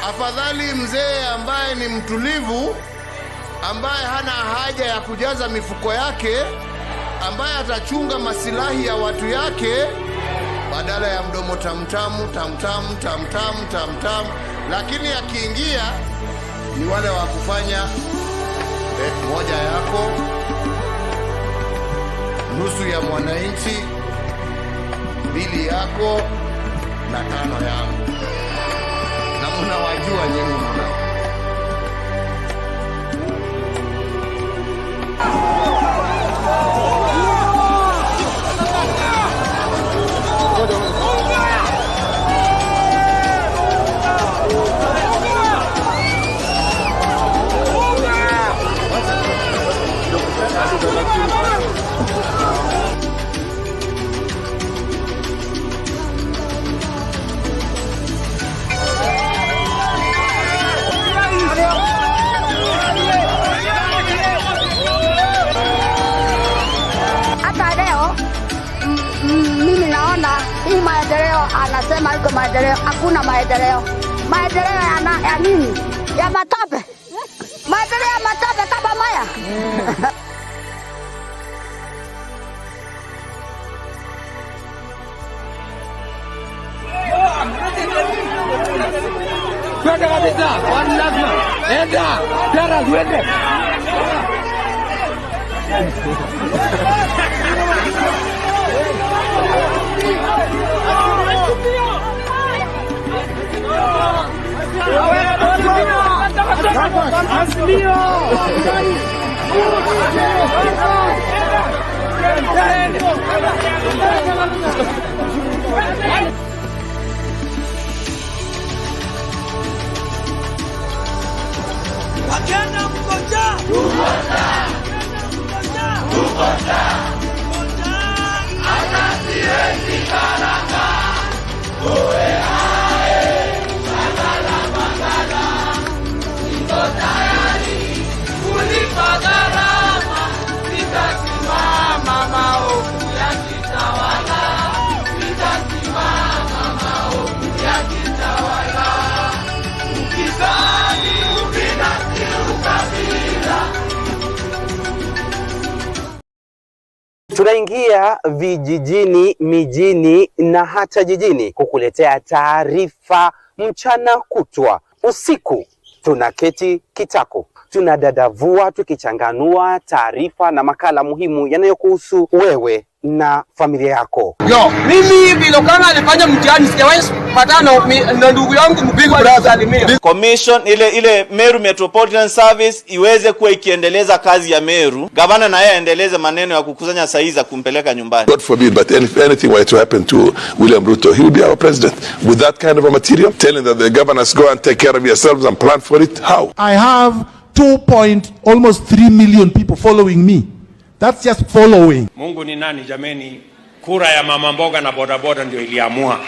Afadhali mzee ambaye ni mtulivu, ambaye hana haja ya kujaza mifuko yake, ambaye atachunga masilahi ya watu yake, badala ya mdomo tamtamu tamtamu tamtamu tamtamu. Lakini akiingia ni wale wa kufanya moja yako, nusu ya mwananchi, 2 yako na 5 yangu. Na mnawajua nyinyi mna. Mimi naona hii maendeleo, anasema iko maendeleo, hakuna maendeleo. Maendeleo ya nini? Ya matope. Maendeleo ya matope kama maya. Kwenda kabisa, kwani lazima. Enda, tena twende. Wakenda mkoja, mkoja, anasiwezi karanga, uwe hae, magala, niko tayari, kulipa gharama, sitasimama maovu ya kitawala, sitasimama maovu ya kitawala, ukizani ubinafsi ukabila. Tunaingia vijijini, mijini na hata jijini kukuletea taarifa mchana kutwa. Usiku tunaketi kitako, tunadadavua tukichanganua taarifa na makala muhimu yanayokuhusu wewe na familia yako. Mimi El-Nino alifanya mtihani, sijawahi patana na ndugu yangu mpigwa brother. Commission ile Meru Metropolitan Service iweze kuwa ikiendeleza kazi ya Meru. Gavana na yeye aendeleze maneno ya kukusanya sahihi za kumpeleka nyumbani. God forbid, but if anything were to happen to William Ruto, he would be our president. With that kind of a material, telling that the governors go and take care of yourselves and plan for it, how? I have almost 3 million people following me. That's just following. Mungu ni nani jameni? Kura ya mama mboga na bodaboda ndio iliamua,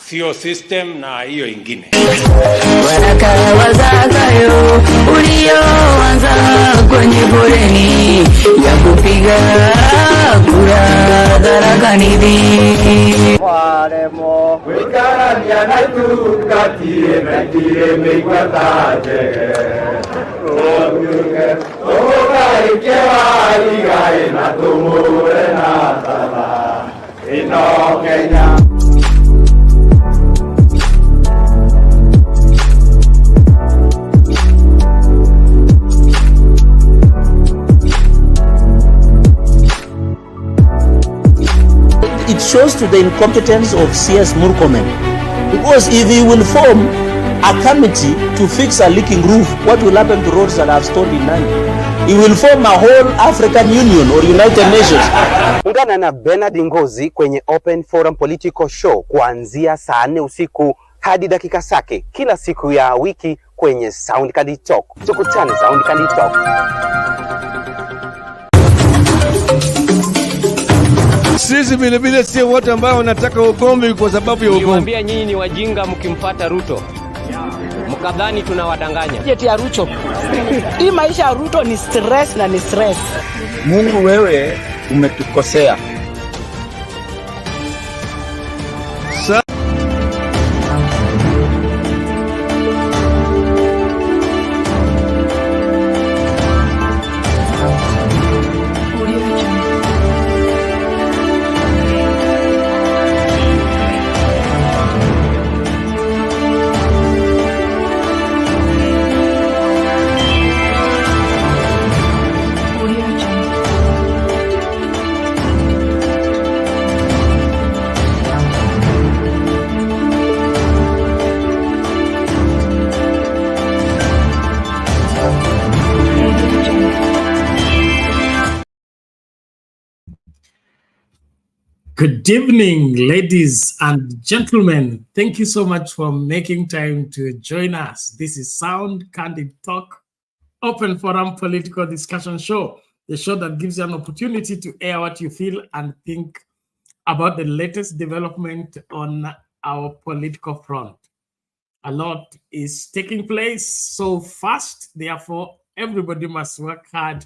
sio system na hiyo ingine. Waraka wazagayo ulioanza kwenye foleni ya kupiga kura darakanidi. Waremo Wikarania na tukatie na tie mekwataje. It shows to the incompetence of CS Murkomen, because if he will form a committee to fix a leaking roof, what will happen to roads that have stalled in Nandi? He will form a whole African Union or United Nations. Ungana na Bernard Ngozi kwenye Open Forum Political Show kuanzia saa 4 usiku hadi dakika zake kila siku ya wiki kwenye Sound Candy Talk. Tukutane Sound Candy Talk. Sisi vile vile sio wote ambao wanataka ugomvi kwa sababu ya ugomvi. Niwaambia nyinyi ni wajinga mkimfuata Ruto. Mkadhani tunawadanganya. Jeti ya Ruto. Hii maisha ya Ruto ni stress na ni stress. Mungu wewe umetukosea. Good evening, ladies and gentlemen. Thank you so much for making time to join us. This is Sound Candid Talk, open forum political discussion show, the show that gives you an opportunity to air what you feel and think about the latest development on our political front. A lot is taking place so fast, therefore everybody must work hard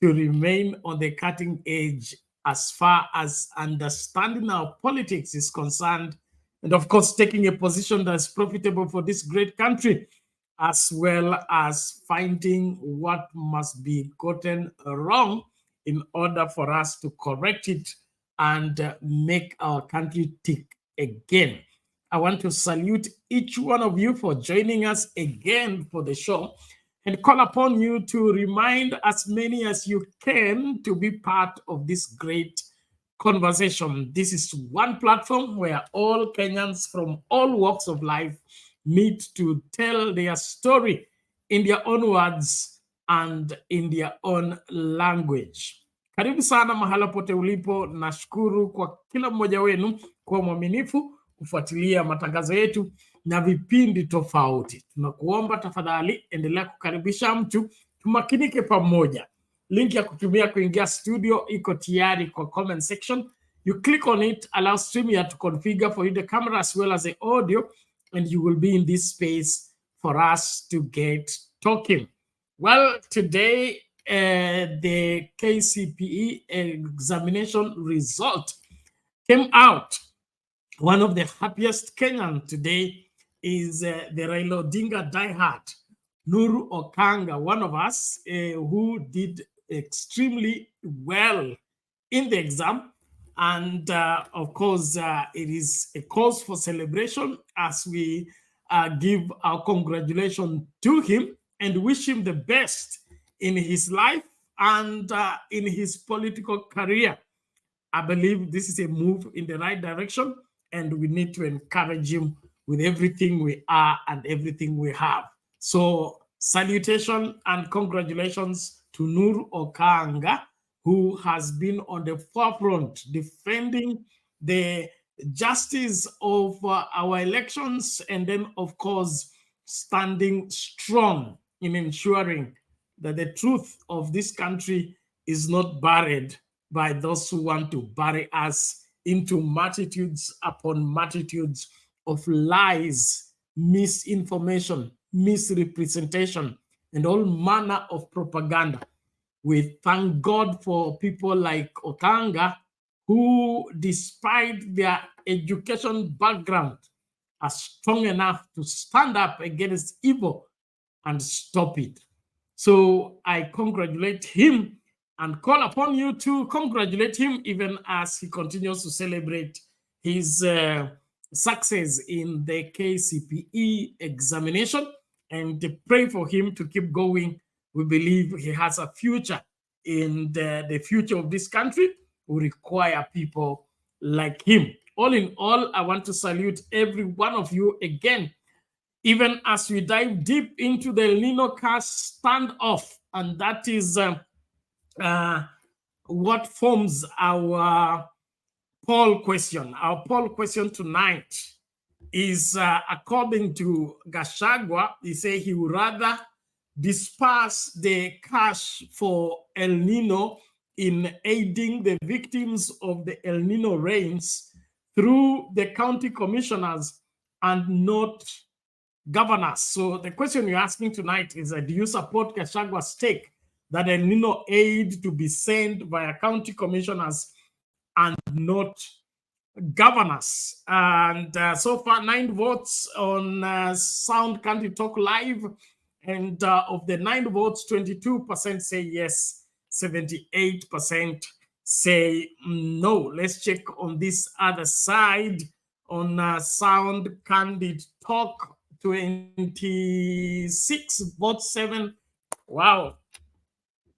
to remain on the cutting edge as far as understanding our politics is concerned, and of course taking a position that's profitable for this great country, as well as finding what must be gotten wrong in order for us to correct it and make our country tick again. I want to salute each one of you for joining us again for the show, and call upon you to remind as many as you can to be part of this great conversation. This is one platform where all Kenyans from all walks of life meet to tell their story in their own words and in their own language. Karibu sana mahala pote ulipo. Nashukuru kwa kila mmoja wenu kwa mwaminifu kufuatilia matangazo yetu na vipindi tofauti. Tunakuomba tafadhali endelea kukaribisha mtu, tumakinike pamoja. Link ya kutumia kuingia studio iko tayari kwa comment section. You click on it, allow StreamYard to configure for you the camera as well as the audio, and you will be in this space for us to get talking. Well, today the KCPE examination result came out. One of the happiest Kenyan today is the Raila Odinga diehard, Nuru Okanga, one of us who did extremely well in the exam. And of course, it is a cause for celebration as we give our congratulations to him and wish him the best in his life and in his political career. I believe this is a move in the right direction, and we need to encourage him with everything we are and everything we have. So salutation and congratulations to Nuru Okanga, who has been on the forefront defending the justice of our elections, and then of course standing strong in ensuring that the truth of this country is not buried by those who want to bury us into multitudes upon multitudes of lies, misinformation, misrepresentation, and all manner of propaganda. We thank God for people like Okanga, who, despite their education background, are strong enough to stand up against evil and stop it. So I congratulate him and call upon you to congratulate him even as he continues to celebrate his success in the KCPE examination, and pray for him to keep going. We believe he has a future, in the future of this country will require people like him. All in all, I want to salute every one of you again, even as we dive deep into the El-Nino cast standoff, and that is what forms our poll question. Our poll question tonight is, according to Gachagua, he said he would rather disperse the cash for El-Nino in aiding the victims of the El-Nino rains through the county commissioners and not governors. So the question you're asking tonight is, do you support Gachagua's take that El-Nino aid to be sent via county commissioners and not governors? And so far, 9 votes on Sound Candid Talk Live. And of the 9 votes, 22% say yes, 78% say no. Let's check on this other side on Sound Candid Talk. 26 votes, 7. Wow.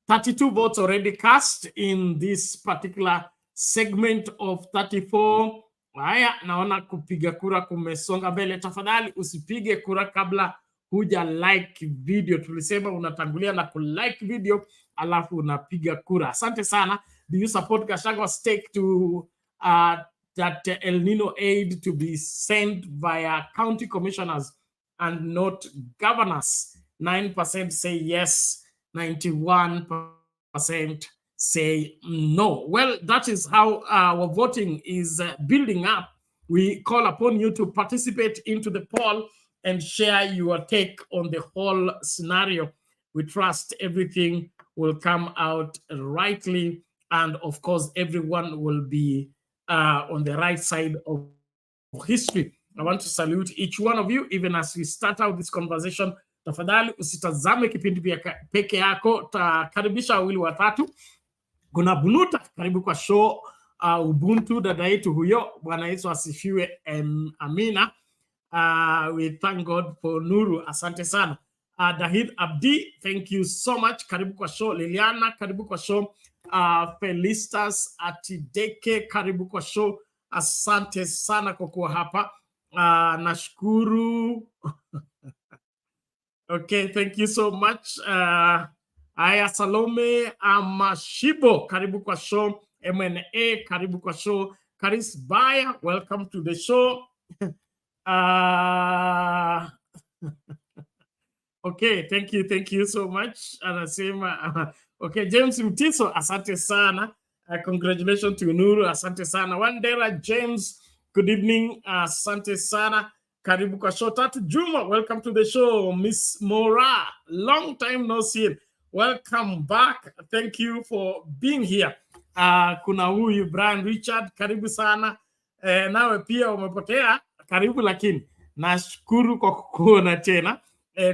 32 votes already cast in this particular segment of 34. Haya, naona kupiga kura kumesonga mbele. Tafadhali usipige kura kabla huja like video. Tulisema unatangulia na kulike video alafu unapiga kura. Asante sana. Do you support Gachagua's take to that El-Nino aid to be sent via county commissioners and not governors. 9% say yes, 91% say no. Well, that is how our voting is building up. We call upon you to participate into the poll and share your take on the whole scenario. We trust everything will come out rightly, and of course, everyone will be on the right side of history. I want to salute each one of you, even as we start out this conversation. Tafadhali usitazame kipindi peke yako, takaribisha wawili watatu. Kuna Bunuta, karibu kwa show. Ubuntu, dada yetu huyo, Bwana Yesu asifiwe, amina. We thank God for Nuru, asante sana. Dahid Abdi, thank you so much, karibu kwa show. Liliana, karibu kwa show. Felistas Atideke, karibu kwa show. Asante sana kwa kuwa hapa. Nashukuru. Okay, thank you so much. Aya Salome Amashibo, karibu kwa show. MNA, karibu kwa show. Karis Baya, welcome to the show. Okay, thank you so much. Anasema, okay, James Mtiso, asante sana. Congratulations to Nuru, asante sana. Wandera James, good evening, asante sana. Karibu kwa show. Tatu Juma, welcome to the show. Miss Mora, long time no see. Welcome back. Thank you for being here. Kuna huyu Brian Richard, karibu sana. Nawe pia umepotea, karibu lakini. Nashukuru kwa kuona tena.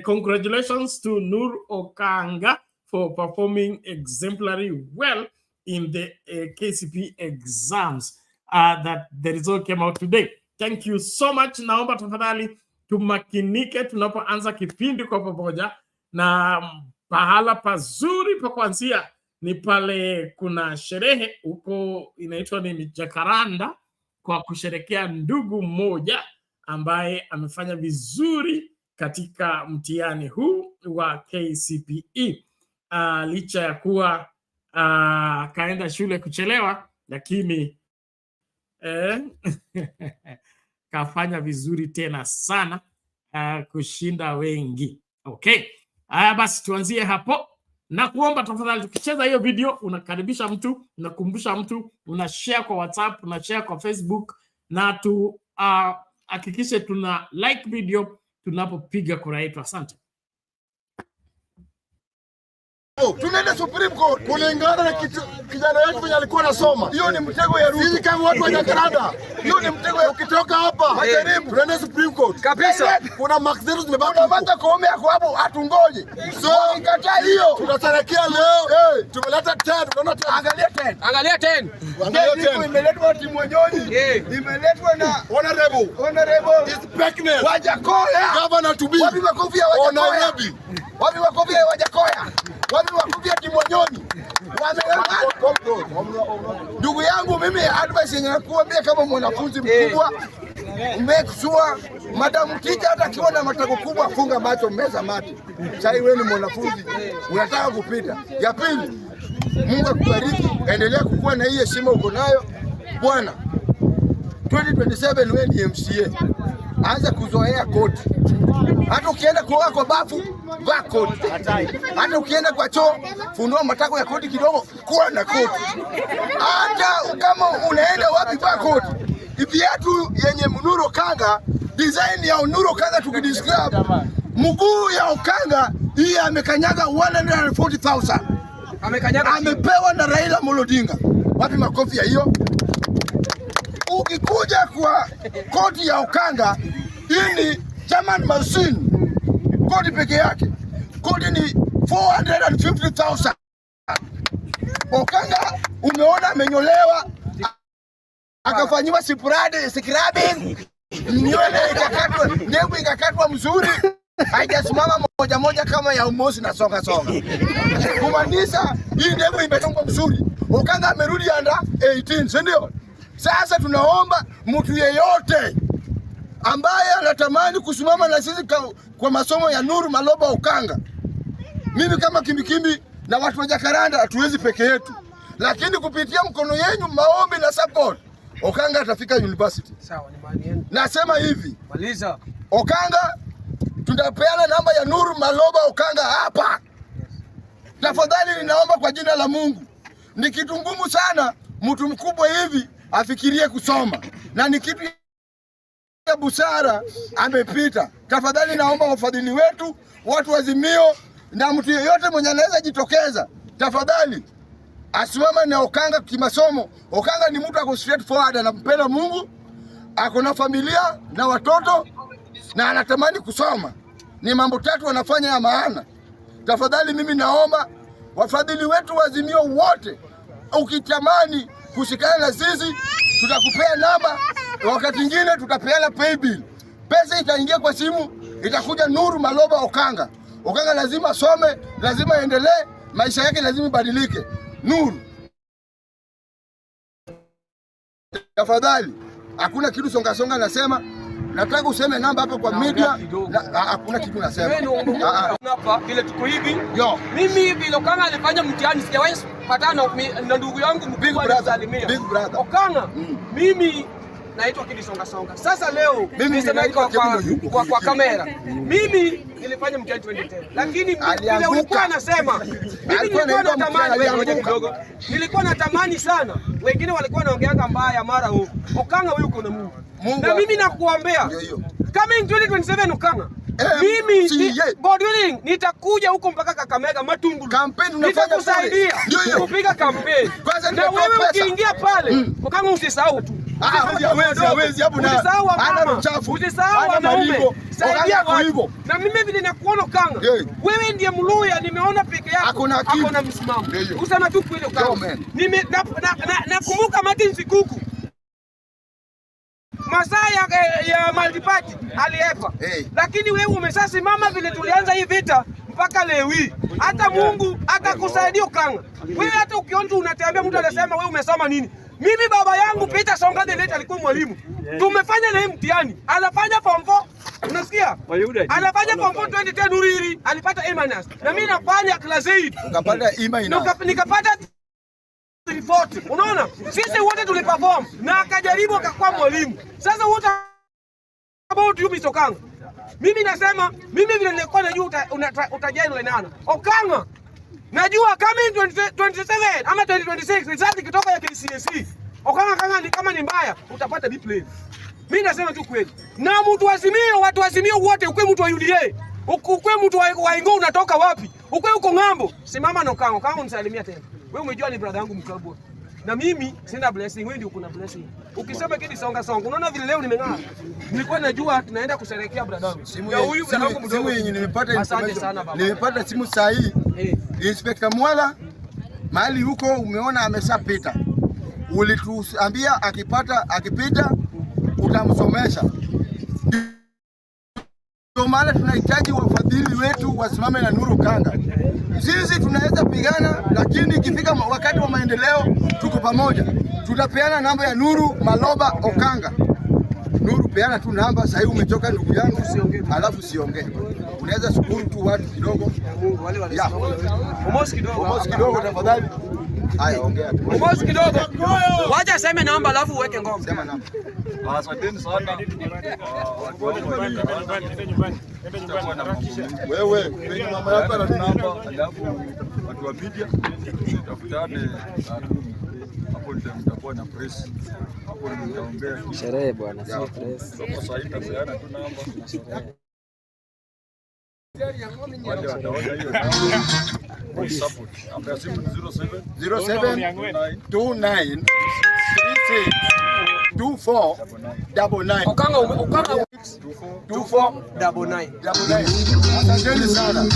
Congratulations to Nuru Okanga for performing exemplary well in the KCPE exams that the result came out today. Thank you so much. Naomba tafadhali tumakinike tunapoanza kipindi kwa pamoja, na pahala pazuri pa kuanzia ni pale kuna sherehe huko inaitwa ni Jacaranda, kwa kusherekea ndugu mmoja ambaye amefanya vizuri katika mtihani huu wa KCPE. Licha ya kuwa kaenda shule kuchelewa, lakini kafanya vizuri tena sana kushinda wengi. Okay. Basi tuanzie hapo. Na kuomba tafadhali, tukicheza hiyo video unakaribisha mtu, unakumbusha mtu, unashare kwa WhatsApp, unashare kwa Facebook, na hakikishe tuna like video tunapopiga kura yetu. Asante. Tunaenda Supreme Court kulingana na kijana wetu mwenye alikuwa anasoma. Hiyo ni mtego ya Ruto. Sisi kama watu wa Jacaranda, hiyo ni mtego ya ukitoka hapa. Majaribu tunaenda Supreme Court. Kabisa. Kuna maxero zimebaki. Tunapata kuombe yako hapo atungoje. So ikataa hiyo. Tunatarekia leo. Tumeleta 10, tunaona 10. Angalia 10. Angalia 10. Angalia 10. Imeletwa timu Wanyonyi. Imeletwa na Honorable Inspector Wajakoya. Governor to be. Wapi makofi ya Wajakoya? Wapi makofi ya Wajakoya? Wapi wakubia Kimonyoni? Ndugu yangu, mimi advice yenye nakuambia kama mwanafunzi mkubwa, make sure madam teacher hata akiwa na matako kubwa funga macho, meza mate. Sasa wewe ni mwanafunzi, unataka kupita. Ya pili, Mungu akubariki, endelea kukua na hii heshima uko nayo. Bwana, 2027 wewe ni MCA. Anza kuzoea koti. Hata ukienda kuoga kwa bafu, vaa koti. Hata ukienda kwa choo, funua matako ya koti kidogo, kuwa na koti. Hata kama unaenda wapi, vaa koti. Viatu yenye Nuru Okanga, design ya Nuru Okanga tukidescribe, mguu ya Okanga hii amekanyaga 140,000. Amekanyaga, amepewa na Raila Odinga. Wapi makofi ya hiyo? Ukikuja kwa koti ya Okanga, hii ni German machine. Kodi peke yake. Kodi ni 450,000. Okanga umeona amenyolewa, akafanyiwa scrubbing, nywele ikakatwa, ndevu ikakatwa mzuri, haijasimama moja moja kama ya Umosi na songa. Kumaanisha hii ndevu imetongwa mzuri. Okanga amerudi under 18, si ndio? Sasa tunaomba mtu yeyote ambaye anatamani kusimama na sisi kwa masomo ya Nuru Maloba Okanga. Mimi kama Kimbikimbi na watu wa Jacaranda hatuwezi peke yetu, lakini kupitia mkono yenu, maombi na support, Okanga atafika university. Sawa, ni mali yenu. Nasema hivi. Maliza. Okanga tunapeana namba ya Nuru Maloba Okanga hapa. Tafadhali ninaomba kwa jina la Mungu. Ni kitu ngumu sana mtu mkubwa hivi afikirie kusoma. Na ni kitu ya busara amepita. Tafadhali naomba wafadhili wetu, watu wa Azimio na mtu yeyote mwenye anaweza jitokeza, tafadhali asimama na Okanga kimasomo. Okanga ni mtu ako straight forward, anampenda Mungu, ako na familia na watoto na anatamani kusoma. Ni mambo tatu anafanya ya maana. Tafadhali mimi naomba wafadhili wetu wa Azimio wote, ukitamani kushikana na sisi tutakupea namba, wakati mwingine tutapeana pay bill. Pesa itaingia kwa simu, itakuja Nuru Maloba Okanga. Okanga lazima asome, lazima aendelee, maisha yake lazima ibadilike. Nuru, tafadhali, hakuna kitu songa nasema. Nataka useme namba hapo kwa media. Hakuna kitu nasema. Hapa vile tuko hivi. Mimi vile Okanga alifanya mtihani sijawahi patana na ndugu yangu mkubwa alisalimia. Big brother. Okanga, mimi naitwa Kidisonga. Sasa leo nisema kwa kamera. Mimi nilifanya mtihani 2010. Lakini vile ulikuwa unasema, mimi nilikuwa natamani kidogo. Nilikuwa natamani sana. Wengine walikuwa wanaongeanga mbaya mara huko. Okanga wewe uko na Mungu. Na mimi nakuombea kama in 2027 Okanga, mimi God willing nitakuja huko mpaka Kakamega Matungulu. Nitakusaidia kupiga kampeni. Na wewe ukiingia pale Okanga usisahau tu. Hawezi hapo na ana mchafu. Usisahau wanaume. Saidia watu. Na mimi vile nakuona Okanga, wewe ndiye Mluya nimeona peke yako. Hakuna msimamo. Usema tu kweli Okanga. Nakumbuka Martin Sikuku. Masaa ya multiparty aliepa. Lakini wewe umeshasimama vile tulianza hii vita mpaka leo hii. Hata Mungu atakusaidia Okanga. Wewe hata ukiona unatembea mtu anasema wewe umesoma nini? Mimi baba yangu Peter Songa the late alikuwa mwalimu. Tumefanya naye mtihani. Anafanya form 4. Unasikia? Anafanya form 4 2010 Uriri, alipata A-. Na mimi nafanya class 8. Ukapata E-. Nikapata report. Unaona? Sisi wote tuliperform na akajaribu akakuwa mwalimu. Sasa wote about you Mr. Okanga. Mimi nasema mimi vile nilikuwa najua utajai ile nana. Okanga. Najua kama 2027 ama 2026 result kitoka ya KCPE. Okanga kama ni mbaya utapata B play. Mimi nasema tu kweli. Na mtu Azimio, watu Azimio wote, ukwe mtu wa UDA, ukwe mtu wa Ingo unatoka wapi? Ukwe uko ng'ambo, simama na Okanga. Okanga unisalimia tena. Wewe umejua ni brother yangu mkubwa. Na mimi sina blessing, wewe ndio uko na blessing. Ukisema Kidisonga, unaona vile leo nimeng'aa. Nilikuwa najua tunaenda kusherehekea brother yangu. Ya huyu brother yangu mdogo yenye nimepata information. Nimepata simu saa hii. Inspector Mwala mahali huko umeona ameshapita. Ulituambia akipita utamsomesha. Ndio maana tunahitaji wafadhili wetu wasimame na Nuru Okanga. Sisi tunaweza pigana, lakini ikifika wakati wa maendeleo tuko pamoja. Tutapeana namba ya Nuru Maloba Okanga. Nuru, peana tu namba. Sasa hivi umetoka ndugu yangu, alafu siongee. Unaweza shukuru tu watu kidogo. Wale Umosi kidogo tafadhali. Haya, ongea tu. Umosi kidogo. Wacha sema namba alafu uweke ngoma. Sema namba. Asanteni sana. Wewe, mama yako ana namba, alafu watu wa media tafutane hapo ndio mtakuwa na press. Hapo ndio mtaongea. Sherehe bwana, sio press. Kwa sasa itapeana tu namba na sherehe. Wale wataona hiyo namba. Support. Ambaye simu 07 29 2499. Okanga 2499. Asanteni sana.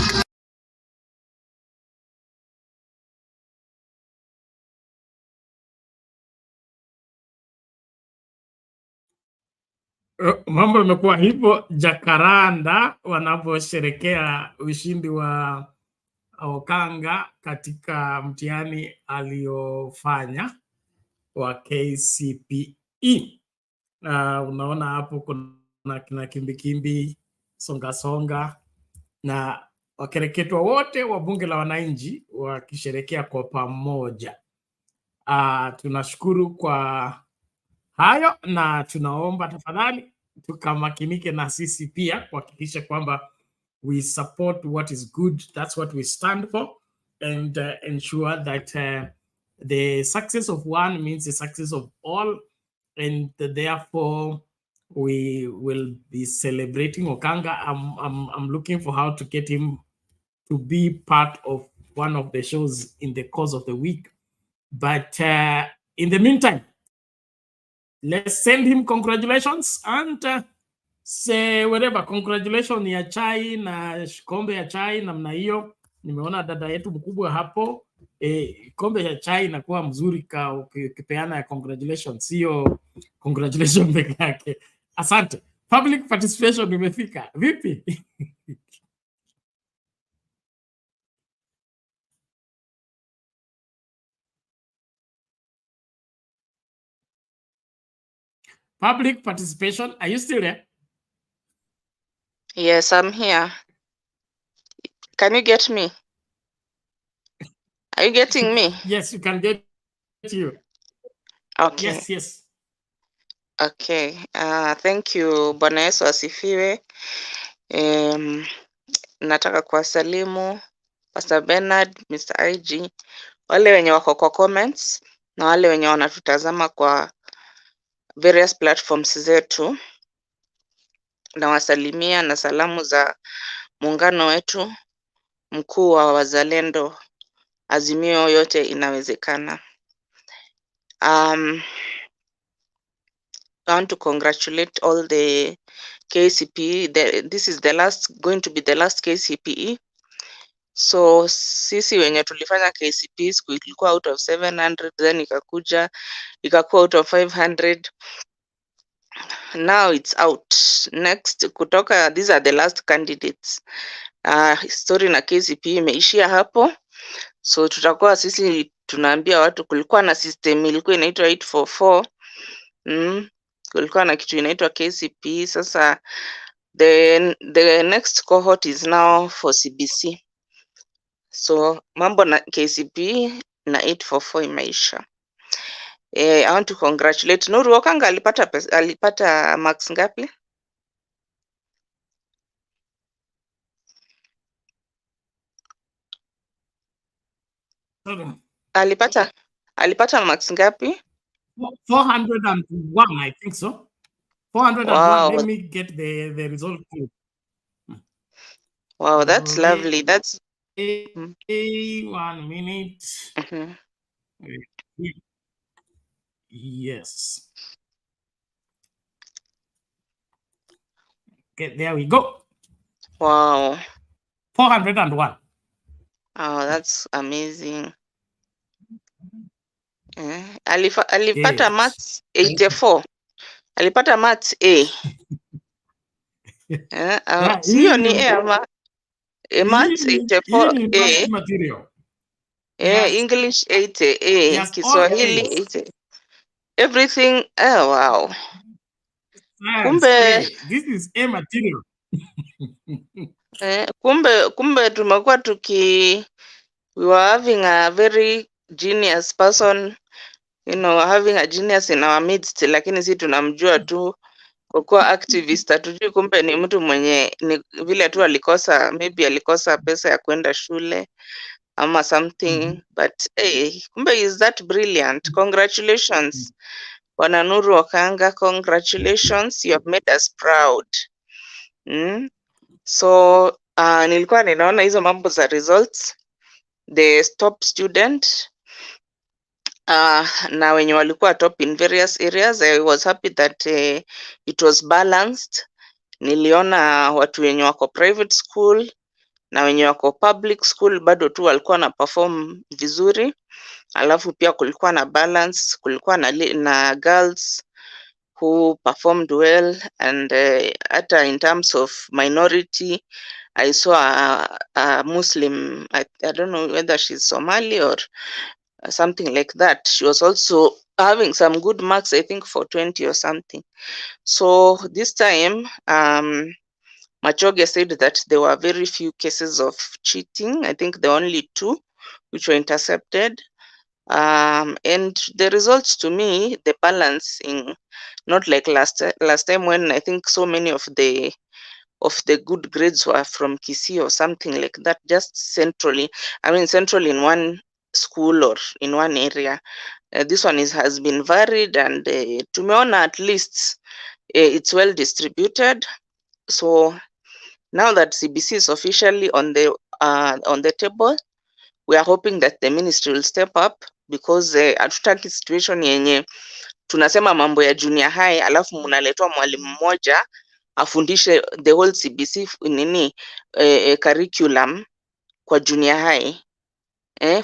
Mambo yamekuwa hivyo Jakaranda wanaposherekea ushindi wa Okanga katika mtihani aliofanya wa KCPE. Unaona hapo kuna kina Kimbikimbi, Songa na wakereketwa wote wa bunge la wananchi wakisherekea kwa pamoja. Tunashukuru kwa hayo, na tunaomba tafadhali tukamakinike na sisi pia kuhakikisha kwamba we support what is good. That's what we stand for, and ensure that the success of one means the success of all, and therefore we will be celebrating Okanga. I'm looking for how to get him to be part of one of the shows in the course of the week. But in the meantime, let's send him congratulations and say whatever. Congratulations ya chai na kombe ya chai namna hiyo. Nimeona dada yetu mkubwa hapo. Kombe ya chai inakuwa mzuri ukipeana ya congratulations, sio congratulations peke yake. Asante. Public participation imefika. Vipi? Public participation, are you still there? Yes, I'm here. Can you get me? Are you getting me? Yes, you can get you. Okay. Yes, yes. Okay. Thank you. Bwana Yesu asifiwe. Nataka kuwasalimu Pastor Bernard, Mr. IG, wale wenye wako kwa comments na wale wenye wanatutazama kwa various platforms zetu. Nawasalimia na salamu za muungano wetu mkuu wa wazalendo, Azimio yote inawezekana. I want to congratulate all the KCPE. This is going to be the last KCPE. So sisi wenye tulifanya KCPE ilikuwa out of 700, then ikakuwa out of 500. Now it's out. Next kutoka, these are the last candidates. Story na KCPE imeishia hapo. So tutakuwa sisi tunaambia watu, kulikuwa na system ilikuwa inaitwa 844. Kulikuwa na kitu inaitwa KCPE. Sasa the next cohort is now for CBC. So mambo na KCPE na 844 imeisha. I want to congratulate Nuru Okanga. Alipata marks ngapi? Alipata marks ngapi? 401, I think so. 401. Wow. Let me get the result too. Wow, that's lovely. That's 1 minute. Yes. Okay, there we go. Wow. 401. Oh, that's amazing. Alipata maths 84. Alipata maths A. Sio ni A ama maths 84 A. Material. English 80 A. Kiswahili 80. Everything. Oh, wow. Kumbe this is A material. Kumbe tumekuwa we were having a very genius person, having a genius in our midst, lakini si tunamjua tu kwa kuwa activist. Hatujui kumbe ni mtu mwenye ni vile tu maybe alikosa pesa ya kwenda shule ama something. But kumbe is that brilliant. Congratulations Bwana Nuru Okanga, congratulations, you have made us proud. So nilikuwa ninaona hizo mambo za results, the top student na wenye walikuwa top in various areas. I was happy that it was balanced. Niliona watu wenye wako private school na wenye wako public school bado tu walikuwa na perform vizuri. Alafu pia kulikuwa na balance, kulikuwa na girls who performed well, and hata in terms of minority, I saw a Muslim, I don't know whether she's Somali or something like that. She was also having some good marks, I think for 20 or something. So this time, Machoge said that there were very few cases of cheating. I think there were only 2 which were intercepted. And the results to me, the balancing, not like last time when I think so many of the good grades were from Kisii or something like that, just centrally. I mean, central in one school or in one area. This one has been varied, and tumeona at least it's well distributed. So now that CBC is officially on the table, we are hoping that the ministry will step up, because hatutaki situation yenye tunasema mambo ya junior high alafu mnaletwa mwalimu mmoja afundishe the whole CBC nini curriculum kwa junior high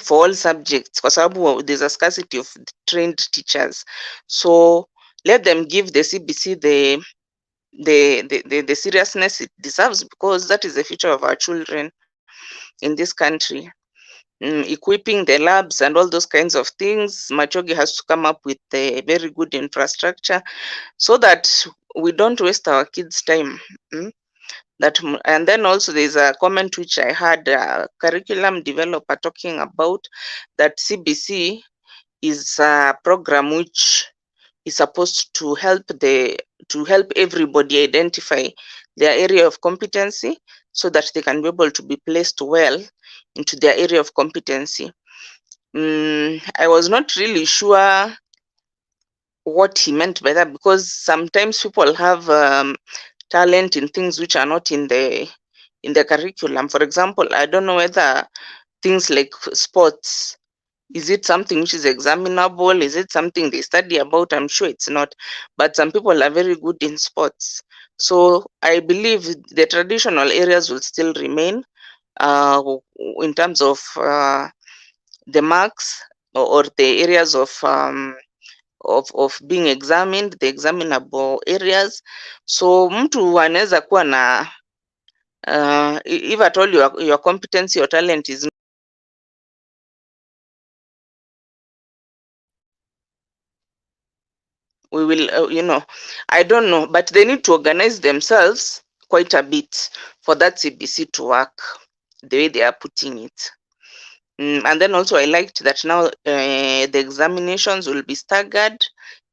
for all subjects, kwa sababu there's a scarcity of trained teachers. So let them give the CBC the seriousness it deserves, because that is the future of our children in this country. Equipping the labs and all those kinds of things. Machogi has to come up with a very good infrastructure so that we don't waste our kids' time. And then also there's a comment which I had a curriculum developer talking about, that CBC is a program which is supposed to help everybody identify their area of competency, so that they can be able to be placed well into their area of competency. I was not really sure what he meant by that, because sometimes people have talent in things which are not in the curriculum. For example, I don't know whether things like sports, is it something which is examinable? Is it something they study about? I'm sure it's not. But some people are very good in sports. So I believe the traditional areas will still remain in terms of the marks or the areas of being examined, the examinable areas. So mtu anaweza kuwa na if at all your competency or talent is we will I don't know, but they need to organize themselves quite a bit for that CBC to work the way they are putting it. And then also I liked that now the examinations will be staggered.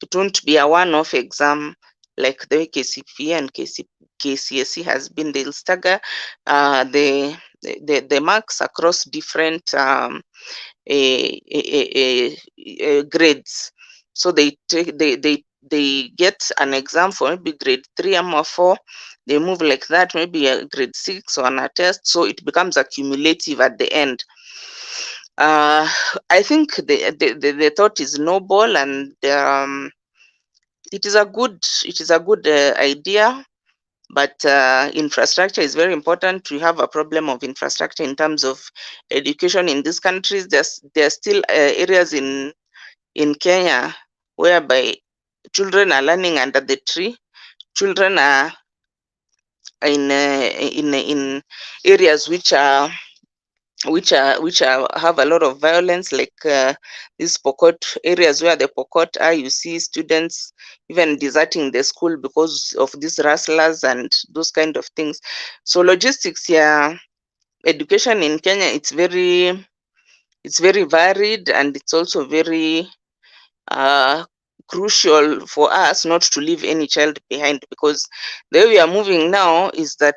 It won't be a one-off exam like the way KCPE and KCSE has been. They'll stagger the marks across different grades. So they get an exam for maybe grade 3 or 4. They move like that, maybe a grade 6 on a test. So it becomes accumulative at the end. I think the thought is noble, and it is a good idea, but infrastructure is very important. We have a problem of infrastructure in terms of education in these countries. There are still areas in Kenya whereby children are learning under the tree. Children are in areas which have a lot of violence, like these Pokot areas where the Pokot are. You see students even deserting the school because of these rustlers and those kind of things. So logistics, education in Kenya, it's very varied, and it's also very crucial for us not to leave any child behind, because the way we are moving now is that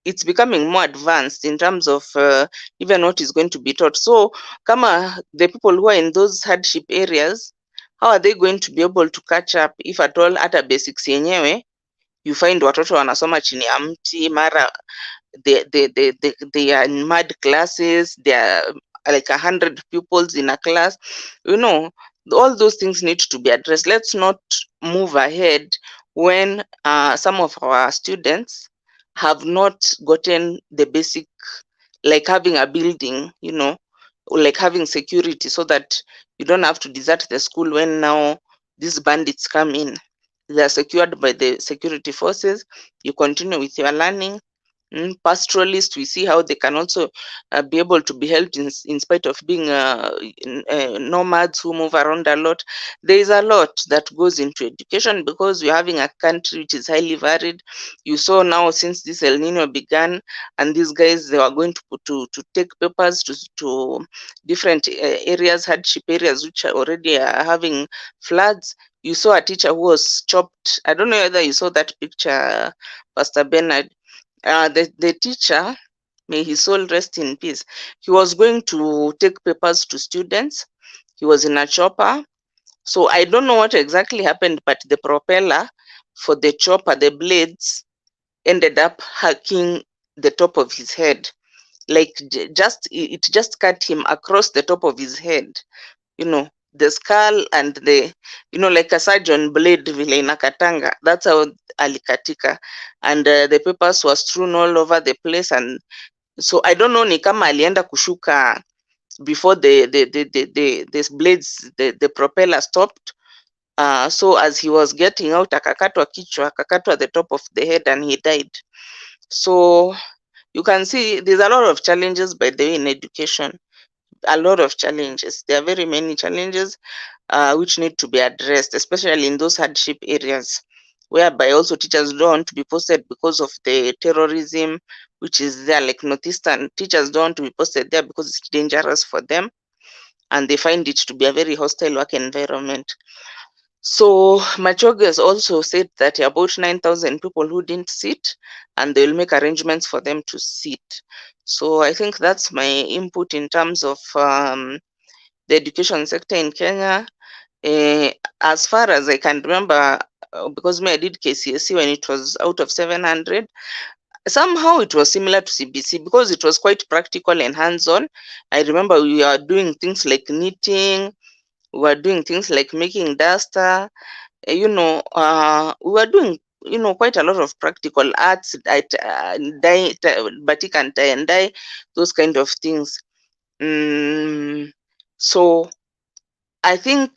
it's becoming more advanced in terms of even what is going to be taught. So kama the people who are in those hardship areas, how are they going to be able to catch up, if at all? At a basics yenyewe you find watoto wanasoma chini ya mti, mara they are in mad classes, they are like 100 pupils in a class. All those things need to be addressed. Let's not move ahead when some of our students have not gotten the basic, like having a building, like having security, so that you don't have to desert the school when now these bandits come in. They are secured by the security forces. You continue with your learning. pastoralists. We see how they can also be able to be helped in spite of being nomads who move around a lot. There is a lot that goes into education because we're having a country which is highly varied. You saw now since this El-Nino began, and these guys, they were going to take papers to different areas, hardship areas, which are already having floods. You saw a teacher who was chopped. I don't know whether you saw that picture, Pastor Bernard. The teacher, may his soul rest in peace, he was going to take papers to students. He was in a chopper. So I don't know what exactly happened, but the propeller for the chopper, the blades, ended up hacking the top of his head. Like it just cut him across the top of his head. You know, the skull and the, like a surgeon blade vile inakatanga. That's how alikatika. And the papers were strewn all over the place. And so I don't know ni kama alienda kushuka before the blades, the propeller stopped. So as he was getting out, akakatwa kichwa, akakatwa the top of the head, and he died. So you can see there's a lot of challenges, by the way, in education. A lot of challenges. There are very many challenges which need to be addressed, especially in those hardship areas, whereby also teachers don't want to be posted because of the terrorism which is there. Like Northeastern, teachers don't want to be posted there because it's dangerous for them, and they find it to be a very hostile work environment. So Machoge has also said that about 9,000 people who didn't sit, and they will make arrangements for them to sit. So I think that's my input in terms of the education sector in Kenya. As far as I can remember, because I did KCSE when it was out of 700, somehow it was similar to CBC because it was quite practical and hands-on. I remember we are doing things like knitting, we were doing things like making duster, we were doing, quite a lot of practical arts, dye, batik and tie and dye, those kind of things. So I think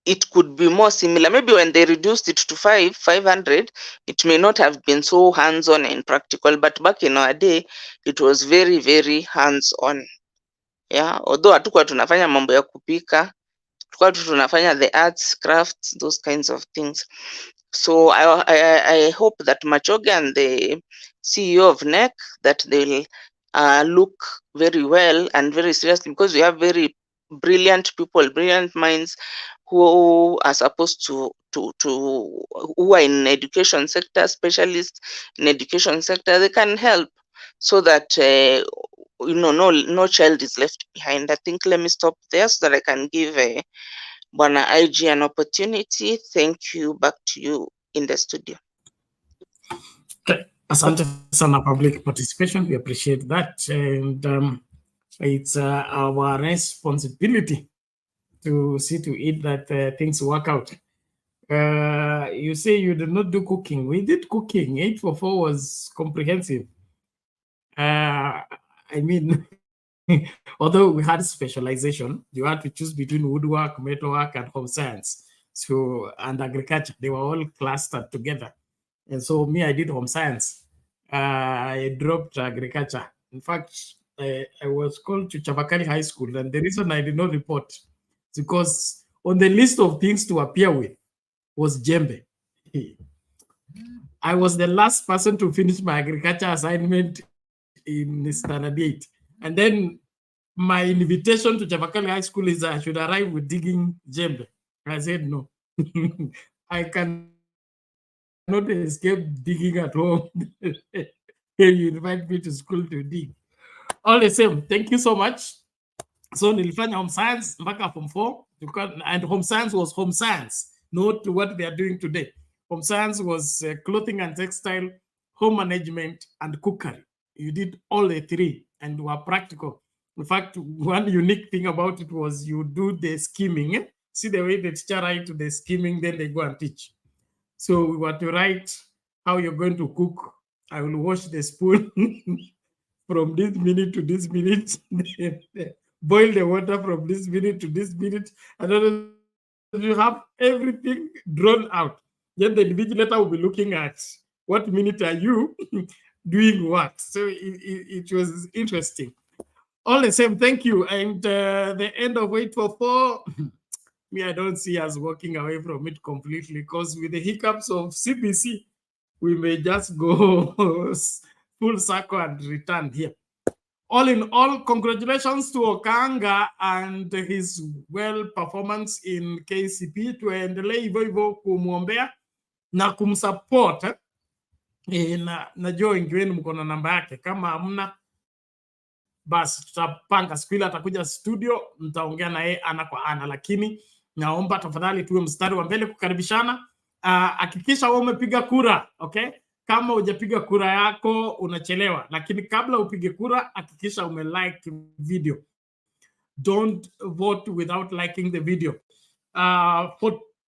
it could be more similar. Maybe when they reduced it to 500, it may not have been so hands-on and practical, but back in our day, it was very, very hands-on. Yeah, although hatukuwa tunafanya mambo ya kupika, tulikuwa tunafanya the arts, crafts, those kinds of things. So I hope that Machoge and the CEO of NEC, that they'll look very well and very seriously, because we have very brilliant people, brilliant minds who are supposed to who are in education sector, specialists in education sector. They can help so that no child is left behind. I think let me stop there so that I can give Bwana IG an opportunity. Thank you. Back to you in the studio. Asante sana public participation. We appreciate that, and it's our responsibility to see to it that things work out. You say you did not do cooking. We did cooking. 844 was comprehensive. I mean, although we had specialization, you had to choose between woodwork, metalwork, and home science. So, and agriculture, they were all clustered together. And so me, I did home science. I dropped agriculture. In fact, I was called to Chavakali High School, and the reason I did not report is because on the list of things to appear with was djembe. I was the last person to finish my agriculture assignment in Standard 8. And then my invitation to Chavakali High School is I should arrive with digging djembe. I said no. I cannot escape digging at home. You invite me to school to dig. All the same, thank you so much. So nilifanya home science mpaka form 4, and home science was home science, not what they are doing today. Home science was clothing and textile, home management, and cookery. You did all the three and were practical. In fact, one unique thing about it was you do the skimming. See the way the teacher write the skimming, then they go and teach. So we were to write how you're going to cook. I will wash the spoon from this minute to this minute. Boil the water from this minute to this minute. And then you have everything drawn out. Then the invigilator will be looking at what minute are you? doing what. So it was interesting. All the same, thank you. And the end of 844, me, I don't see us walking away from it completely, because with the hiccups of CPC, we may just go full circle and return here. All in all, congratulations to Okanga and his performance in KCPE. Tuendelee hivyo hivyo kumwombea na kumsupport. Najua wengi wenu mko na namba yake. Kama hamna, basi tutapanga siku ile atakuja studio, mtaongea na yeye ana kwa ana, lakini naomba tafadhali tuwe mstari wa mbele kukaribishana. Hakikisha wewe umepiga kura, okay? Kama hujapiga kura yako unachelewa, lakini kabla upige kura hakikisha umelike video. Don't vote without liking the video.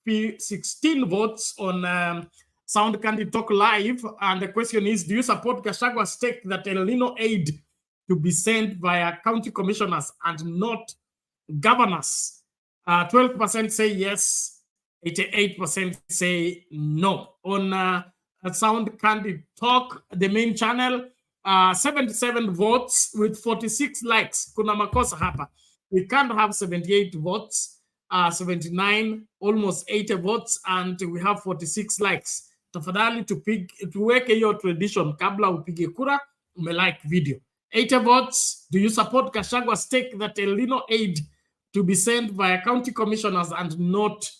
16 votes on Sound Candid Talk Live, and the question is, do you support Gachagwa's stake that El-Nino aid to be sent via county commissioners and not governors? 12% say yes, 88% say no. On Sound Candid Talk, the main channel, 77 votes with 46 likes. Kuna makosa hapa. We can't have 78 votes, 79, almost 80 votes, and we have 46 likes. Tafadhali tuweke hiyo tradition kabla upige kura, umelike video. 80 votes. Do you support Gachagwa's stake that El-Nino aid to be sent via county commissioners and not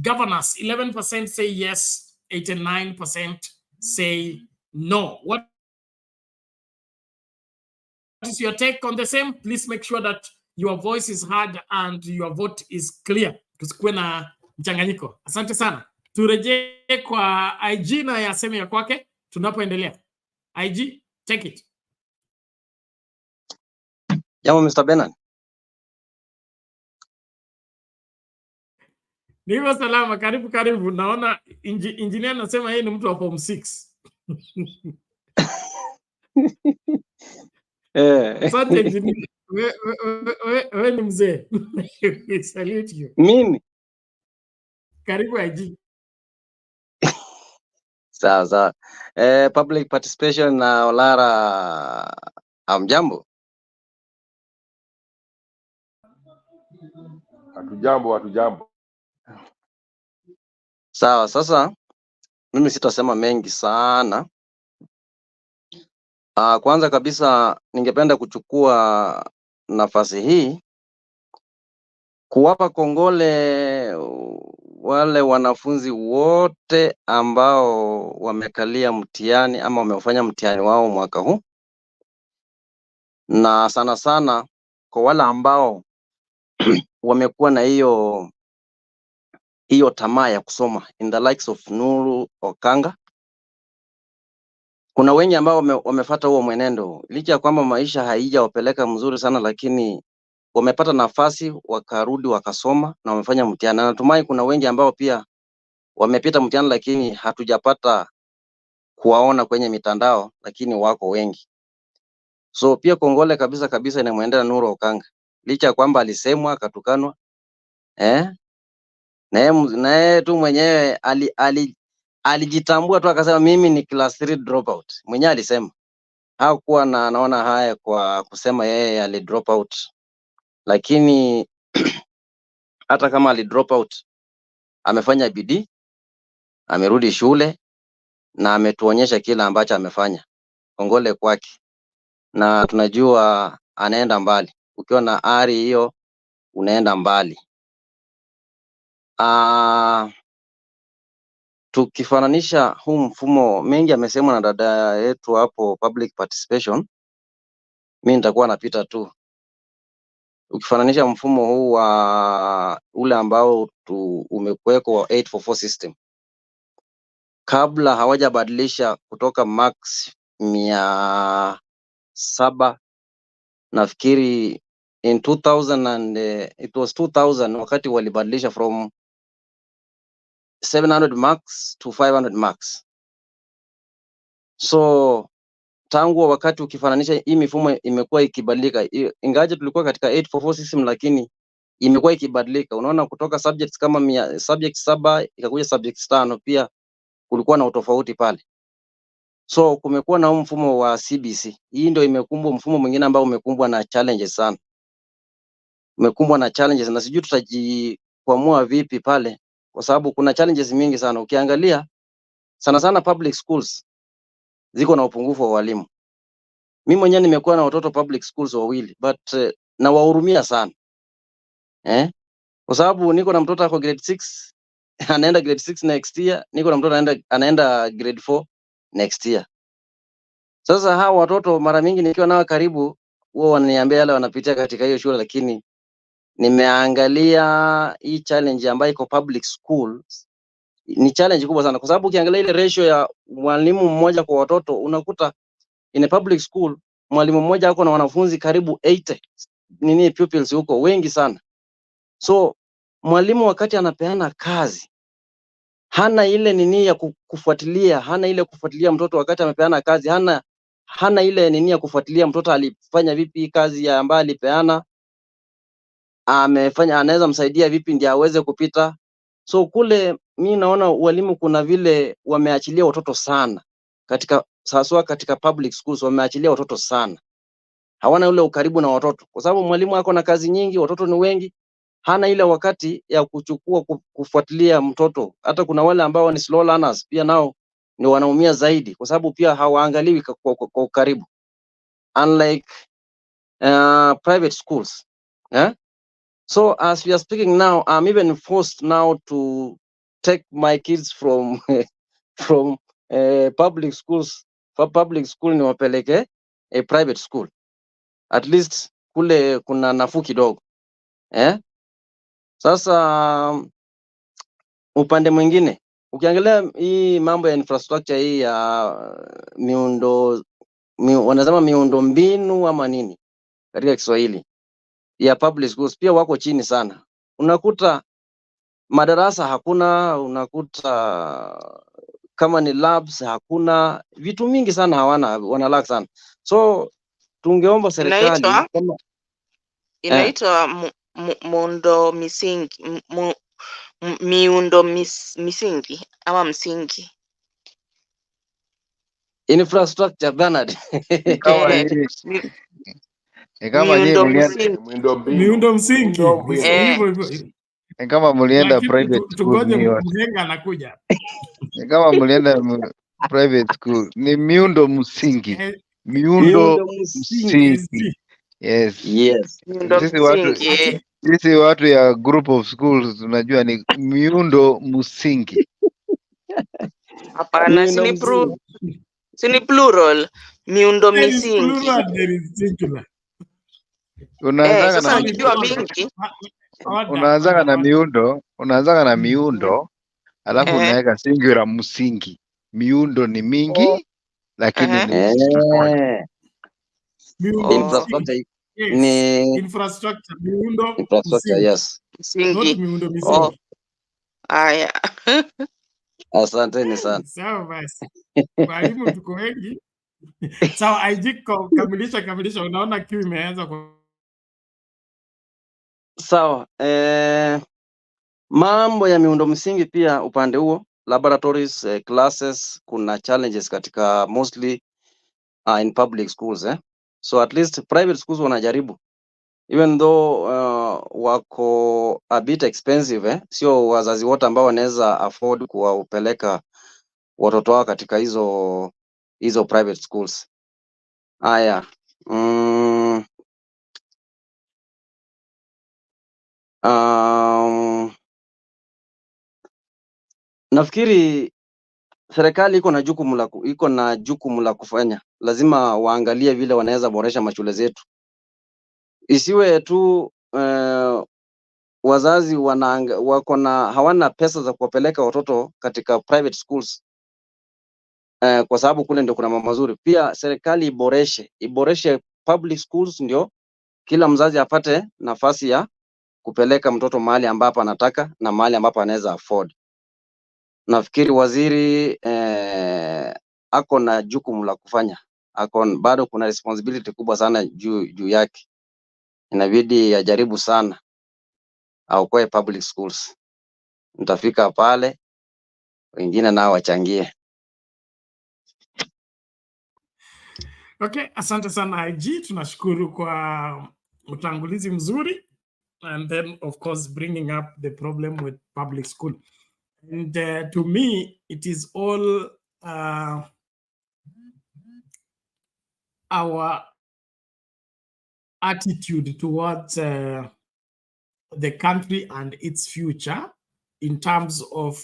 governors? 11% say yes, 89% say no. What is your take on the same? Please make sure that your voice is heard and your vote is clear. Kusikuwe na mchanganyiko. Asante sana. Turejee kwa IG na yaseme ya kwake tunapoendelea. IG, take it. Jambo Mr. Bernard. Nipo salama, karibu. Naona engineer anasema yeye ni mtu wa form 6. Asante engineer. Wewe ni mzee. Salute you. Mimi. Karibu IG. Sawa. Public participation na Olara, hamjambo? Hatujambo. Sawa, sasa mimi sitasema mengi sana. Kwanza kabisa ningependa kuchukua nafasi hii kuwapa kongole wale wanafunzi wote ambao wamekalia mtihani ama wamefanya mtihani wao mwaka huu, na sana sana kwa wale ambao wamekuwa na hiyo tamaa ya kusoma, in the likes of Nuru Okanga. Kuna wengi ambao wamefuata huo mwenendo licha ya kwamba maisha haijawapeleka mzuri sana, lakini wamepata nafasi wakarudi wakasoma na wamefanya mtihani. Natumai kuna wengi ambao pia wamepita mtihani lakini hatujapata kuwaona kwenye mitandao, lakini wako wengi. So pia kongole kabisa inamwendea Nuru Okanga. Licha ya kwamba alisemwa akatukanwa, na yeye tu mwenyewe alijitambua tu akasema mimi ni class 3 dropout. Mwenyewe alisema. Hakuwa naona haya kwa kusema yeye ali drop out. Lakini hata kama ali drop out, amefanya bidii, amerudi shule na ametuonyesha kila ambacho amefanya. Kongole kwake. Na tunajua anaenda mbali. Ukiwa na ari hiyo unaenda mbali. Tukifananisha huu mfumo, mengi amesemwa na dada yetu hapo, public participation, mimi nitakuwa napita tu. Ukifananisha mfumo huu wa ule ambao umekuweko wa 844 system, kabla hawajabadilisha kutoka max 700, nafikiri in 2000 and it was 2000 wakati walibadilisha from 700 max to 500 max. So tangu wakati ukifananisha hii mifumo imekuwa ikibadilika, ingaje tulikuwa katika 844 system lakini imekuwa ikibadilika. Unaona kutoka subjects kama subjects 7 ikakuja subjects 5, pia kulikuwa na utofauti pale. So kumekuwa na mfumo wa CBC. Hii ndio imekumbwa mfumo mwingine ambao umekumbwa na challenges sana. Umekumbwa na challenges na sijui tutajikwamua vipi pale, kwa sababu kuna challenges mingi sana. Ukiangalia sana sana public schools ziko na upungufu wa walimu. Mimi mwenyewe nimekuwa na watoto public schools wawili, but na wahurumia sana. Kwa sababu niko na mtoto ako grade 6 anaenda grade 6 next year, niko na mtoto anaenda grade 4 next year. Sasa hawa watoto mara mingi nikiwa nao karibu wao wananiambia yale wanapitia katika hiyo shule, lakini nimeangalia hii challenge ambayo iko public school ni challenge kubwa sana, kwa sababu ukiangalia ile ratio ya mwalimu mmoja kwa watoto, unakuta in a public school mwalimu mmoja ako na wanafunzi karibu 80 pupils huko, wengi sana. So mwalimu wakati anapeana kazi hana ile ya kufuatilia, hana ile kufuatilia mtoto wakati amepeana kazi, hana ile ya kufuatilia mtoto alifanya vipi kazi ya ambayo alipeana, amefanya, anaweza msaidia vipi ndio aweze kupita. So kule mimi naona walimu kuna vile wameachilia watoto sana katika public schools, wameachilia watoto sana, hawana ule ukaribu na watoto, kwa sababu mwalimu ako na kazi nyingi, watoto ni wengi, hana ile wakati ya kuchukua kufuatilia mtoto. Hata kuna wale ambao ni slow learners pia nao ni wanaumia zaidi, kwa sababu pia hawaangaliwi kwa ukaribu, unlike private schools. So as we are speaking now, I'm even forced now to take my kids from public schools, for public school niwapeleke a private school, at least kule kuna nafuu kidogo. Sasa upande mwingine ukiangalia hii mambo ya infrastructure hii ya wanasema miundo mbinu ama nini katika Kiswahili ya public schools pia wako chini sana. Unakuta madarasa hakuna, unakuta kama ni labs hakuna, vitu mingi sana hawana, wanalack sana. So tungeomba serikali kama inaitwa muundo misingi, miundo misingi ama msingi, infrastructure Bernard. Miundo msingi kama mlienda private school, tugoje mhenga anakuja. Kama mlienda private school ni miundo msingi, miundo msingi. Yes. Sisi watu ya group of schools tunajua ni miundo msingi. Hapana, sini plural, miundo misingi. Unaanza na miundo, alafu unaweka singular msingi. Miundo ni mingi lakini ni infrastructure miundo infrastructure, yes. Msingi. Miundo misingi. Haya. Asanteni sana. Sawa basi. Walimu tuko wengi. Sawa, kamilisha, unaona kiu imeanza kwa. Sawa, mambo ya miundo msingi pia upande huo, laboratories, classes, kuna challenges katika mostly in public schools. So at least private schools wanajaribu, even though wako a bit expensive. Sio wazazi wote ambao wanaweza afford kuwapeleka watoto wao katika hizo private schools. Haya, nafikiri serikali iko na jukumu la kufanya. Lazima waangalie vile wanaweza boresha mashule zetu, isiwe tu wazazi hawana pesa za kuwapeleka watoto katika private schools, kwa sababu kule ndio kuna mambo mazuri. Pia serikali iboreshe public schools, ndio kila mzazi apate nafasi ya kupeleka mtoto mahali ambapo anataka na mahali ambapo anaweza afford. Nafikiri waziri ako na jukumu la kufanya, bado kuna responsibility kubwa sana juu yake. Inabidi ajaribu sana au kwa public schools. Nitafika pale, wengine nao wachangie. Okay, asante sana IG, tunashukuru kwa utangulizi mzuri, and then of course bringing up the problem with public school. And to me, it is all our attitude towards the country and its future in terms of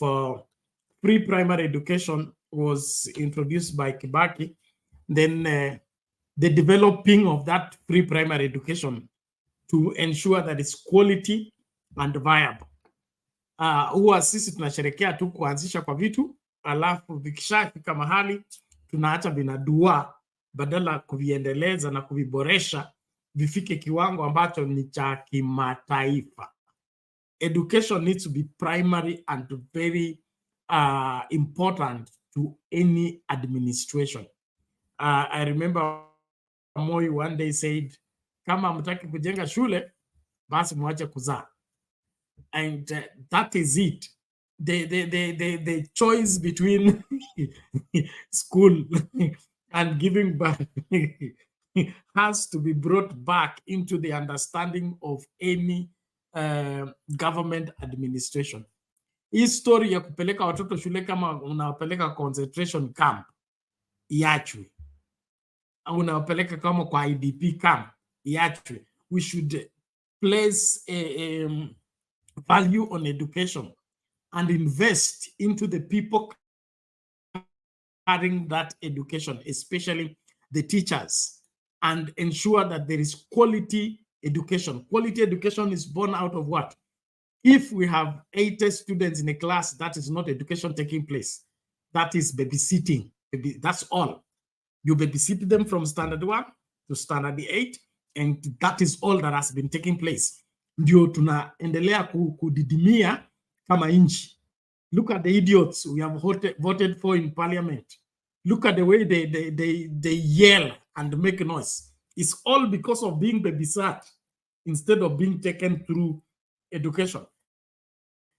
free primary education was introduced by Kibaki. Then the developing of that free primary education to ensure that it's quality and viable. Huwa sisi tunasherekea tu kuanzisha kwa vitu, alafu vikishafika mahali tunaacha vinadua badala kuviendeleza na kuviboresha vifike kiwango ambacho ni cha kimataifa. Education needs to be primary and very important to any administration. I remember Moi one day said, kama mtaki kujenga shule, basi mwache kuzaa. And that is it. The choice between school and giving birth has to be brought back into the understanding of any government administration. Hii story ya kupeleka watoto shule kama unawapeleka concentration camp iachwe, au unawapeleka kama kwa IDP camp iachwe. We should place a value on education and invest into the people carrying that education, especially the teachers, and ensure that there is quality education. Quality education is born out of what? If we have 80 students in a class, that is not education taking place. That is babysitting. That's all. You babysit them from standard 1 to standard 8, and that is all that has been taking place. Ndio tunaendelea kudidimia kama nchi. Look at the idiots we have voted for in parliament. Look at the way they yell and make noise. It's all because of being babysat instead of being taken through education.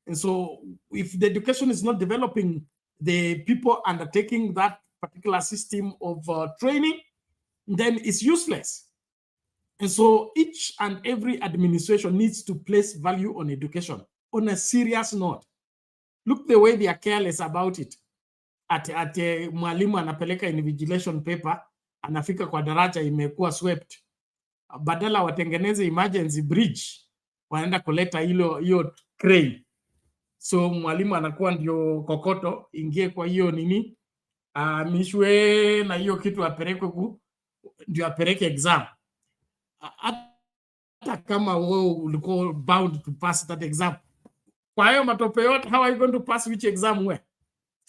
And so if the education is not developing the people undertaking that particular system of training, then it's useless. And so each and every administration needs to place value on education on a serious note. Look the way they are careless about it. Ate mwalimu anapeleka invigilation paper, anafika kwa daraja imekuwa swept. Badala watengeneze emergency bridge, wanaenda kuleta hiyo crane. So mwalimu anakuwa ndio kokoto, ingie kwa hiyo nini, mishwe na hiyo kitu apelekwe ndio apeleke exam. Hata kama wewe ulikuwa bound to pass that exam, kwa hiyo matope yote, how are you going to pass which exam where?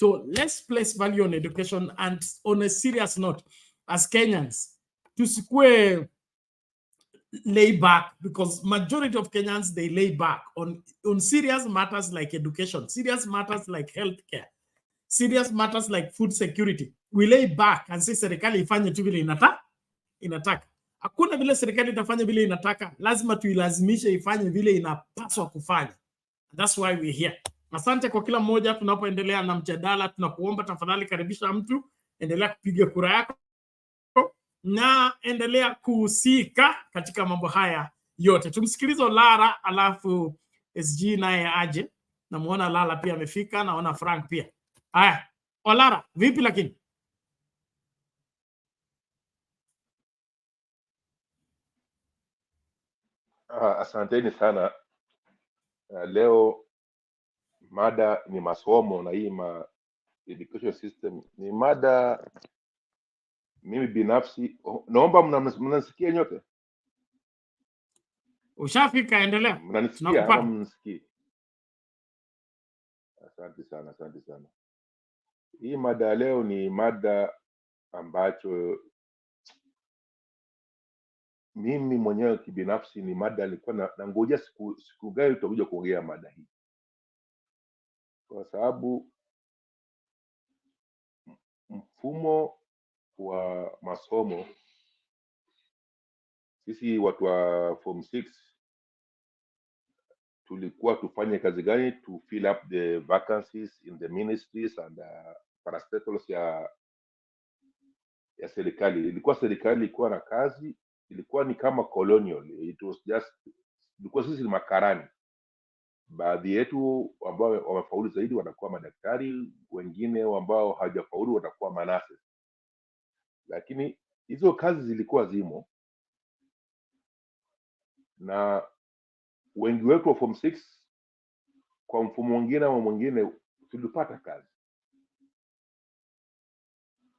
So let's place value on education, and on a serious note, as Kenyans, tusikue lay back, because majority of Kenyans, they lay back on serious matters like education, serious matters like healthcare, serious matters like food security. We lay back and say serikali ifanye tu vile inataka. Hakuna vile serikali itafanya vile inataka, lazima tuilazimishe ifanye vile inapaswa kufanya. That's why we're here. Asante kwa kila mmoja. Tunapoendelea na mjadala, tunakuomba tafadhali karibisha mtu, endelea kupiga kura yako na endelea kuhusika katika mambo haya yote. Tumsikilize Lara, alafu SG naye aje. Namuona Lala pia amefika, naona Frank pia. Haya, Olara, vipi lakini? Asanteni sana. Leo mada ni masomo, na hii education system ni mada mimi binafsi, naomba mnanisikia nyote? Ushafika, endelea. Mnanisikia ama mnisikii? Asante sana, asante sana. Hii mada leo ni mada ambacho mimi mwenyewe kibinafsi ni mada nilikuwa nangojea siku gani tutakuja kuongea mada hii, kwa sababu mfumo wa masomo, sisi watu wa form 6 tulikuwa tufanye kazi gani? To fill up the vacancies in the ministries and parastatals ya ya serikali. Serikali ilikuwa na kazi, ilikuwa ni kama colonial. It was just, ilikuwa sisi ni makarani. Baadhi yetu ambao wamefaulu zaidi watakuwa madaktari, wengine ambao hawajafaulu watakuwa manase. Lakini hizo kazi zilikuwa zimo, na wengi wetu wa form 6 kwa mfumo mwingine au mwingine tulipata kazi.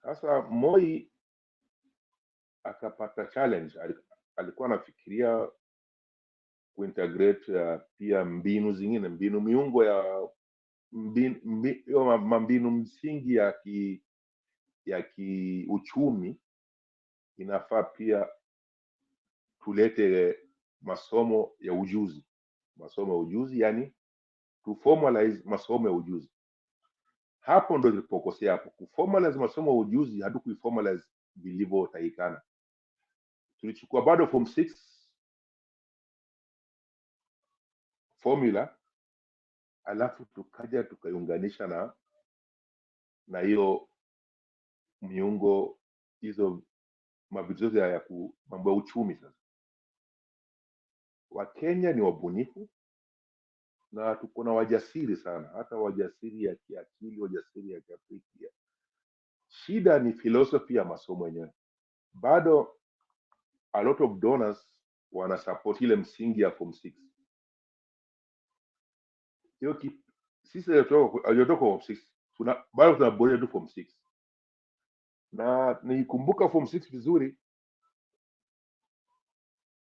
Sasa Moi akapata challenge, alikuwa anafikiria kuintegrate pia mbinu zingine, miungo ya mbinu msingi ya kiuchumi. Inafaa pia tulete masomo ya ujuzi, yani to formalize masomo ya ujuzi. Hapo ndo tulipokosea hapo. Kuformalize masomo ya ujuzi hatukuiformalize vilivyotakikana. Tulichukua bado form 6 formula, alafu tukaja tukaiunganisha na hiyo miungo, hizo mavizozi ya mambo ya uchumi. Sasa Wakenya ni wabunifu na tuko na wajasiri sana, hata wajasiri ya kiakili, wajasiri ya kiafrika. Shida ni philosophy ya masomo yenyewe. Bado a lot of donors wana support ile msingi ya form 6. Hiyo sisi hatutoka form 6, bado tunaboresha tu form 6. Na nikumbuka form 6 vizuri,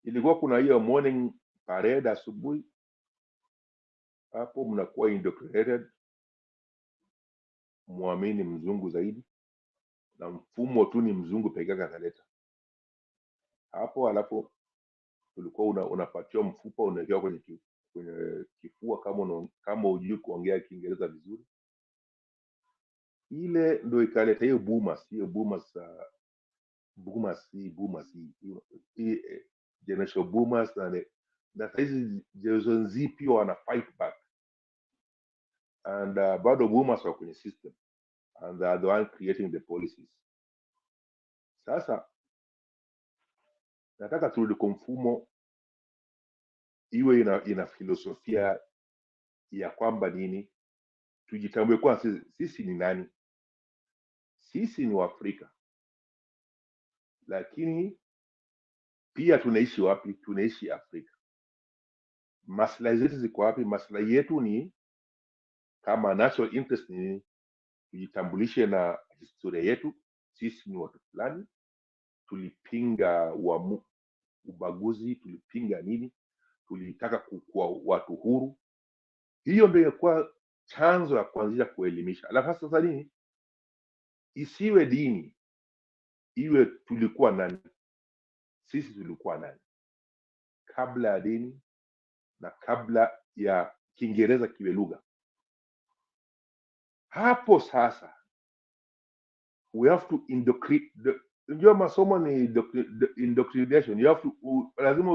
ilikuwa kuna hiyo morning parade asubuhi. Hapo mnakuwa indoctrinated, muamini mzungu zaidi, na mfumo tu ni mzungu pekee yake analeta hapo. Alafu ulikuwa unapatiwa mfupa, unawekewa kwenye kifua kama hujui kuongea Kiingereza vizuri. Ile ndio ikaleta hiyo boomers generation boomers, na hizi generation Z pia wana fight back, and bado boomers wa kwenye system, and they are the one creating the policies. Sasa nataka turudi kwa mfumo, iwe ina filosofia ya kwamba nini, tujitambue kwa sisi ni nani. Sisi ni Waafrika, lakini pia tunaishi wapi? Tunaishi Afrika. Maslahi zetu ziko wapi? Maslahi yetu ni kama national interest ni tujitambulishe na historia yetu. Sisi ni watu fulani, tulipinga ubaguzi, tulipinga nini, tulitaka kuwa watu huru. Hiyo ndio ilikuwa chanzo ya kuanzisha kuelimisha. Alafu sasa nini, isiwe dini, iwe tulikuwa nani. Sisi tulikuwa nani kabla ya dini na kabla ya Kiingereza kiwe lugha. Hapo sasa we have to unajua masomo ni indoctrination. You have to lazima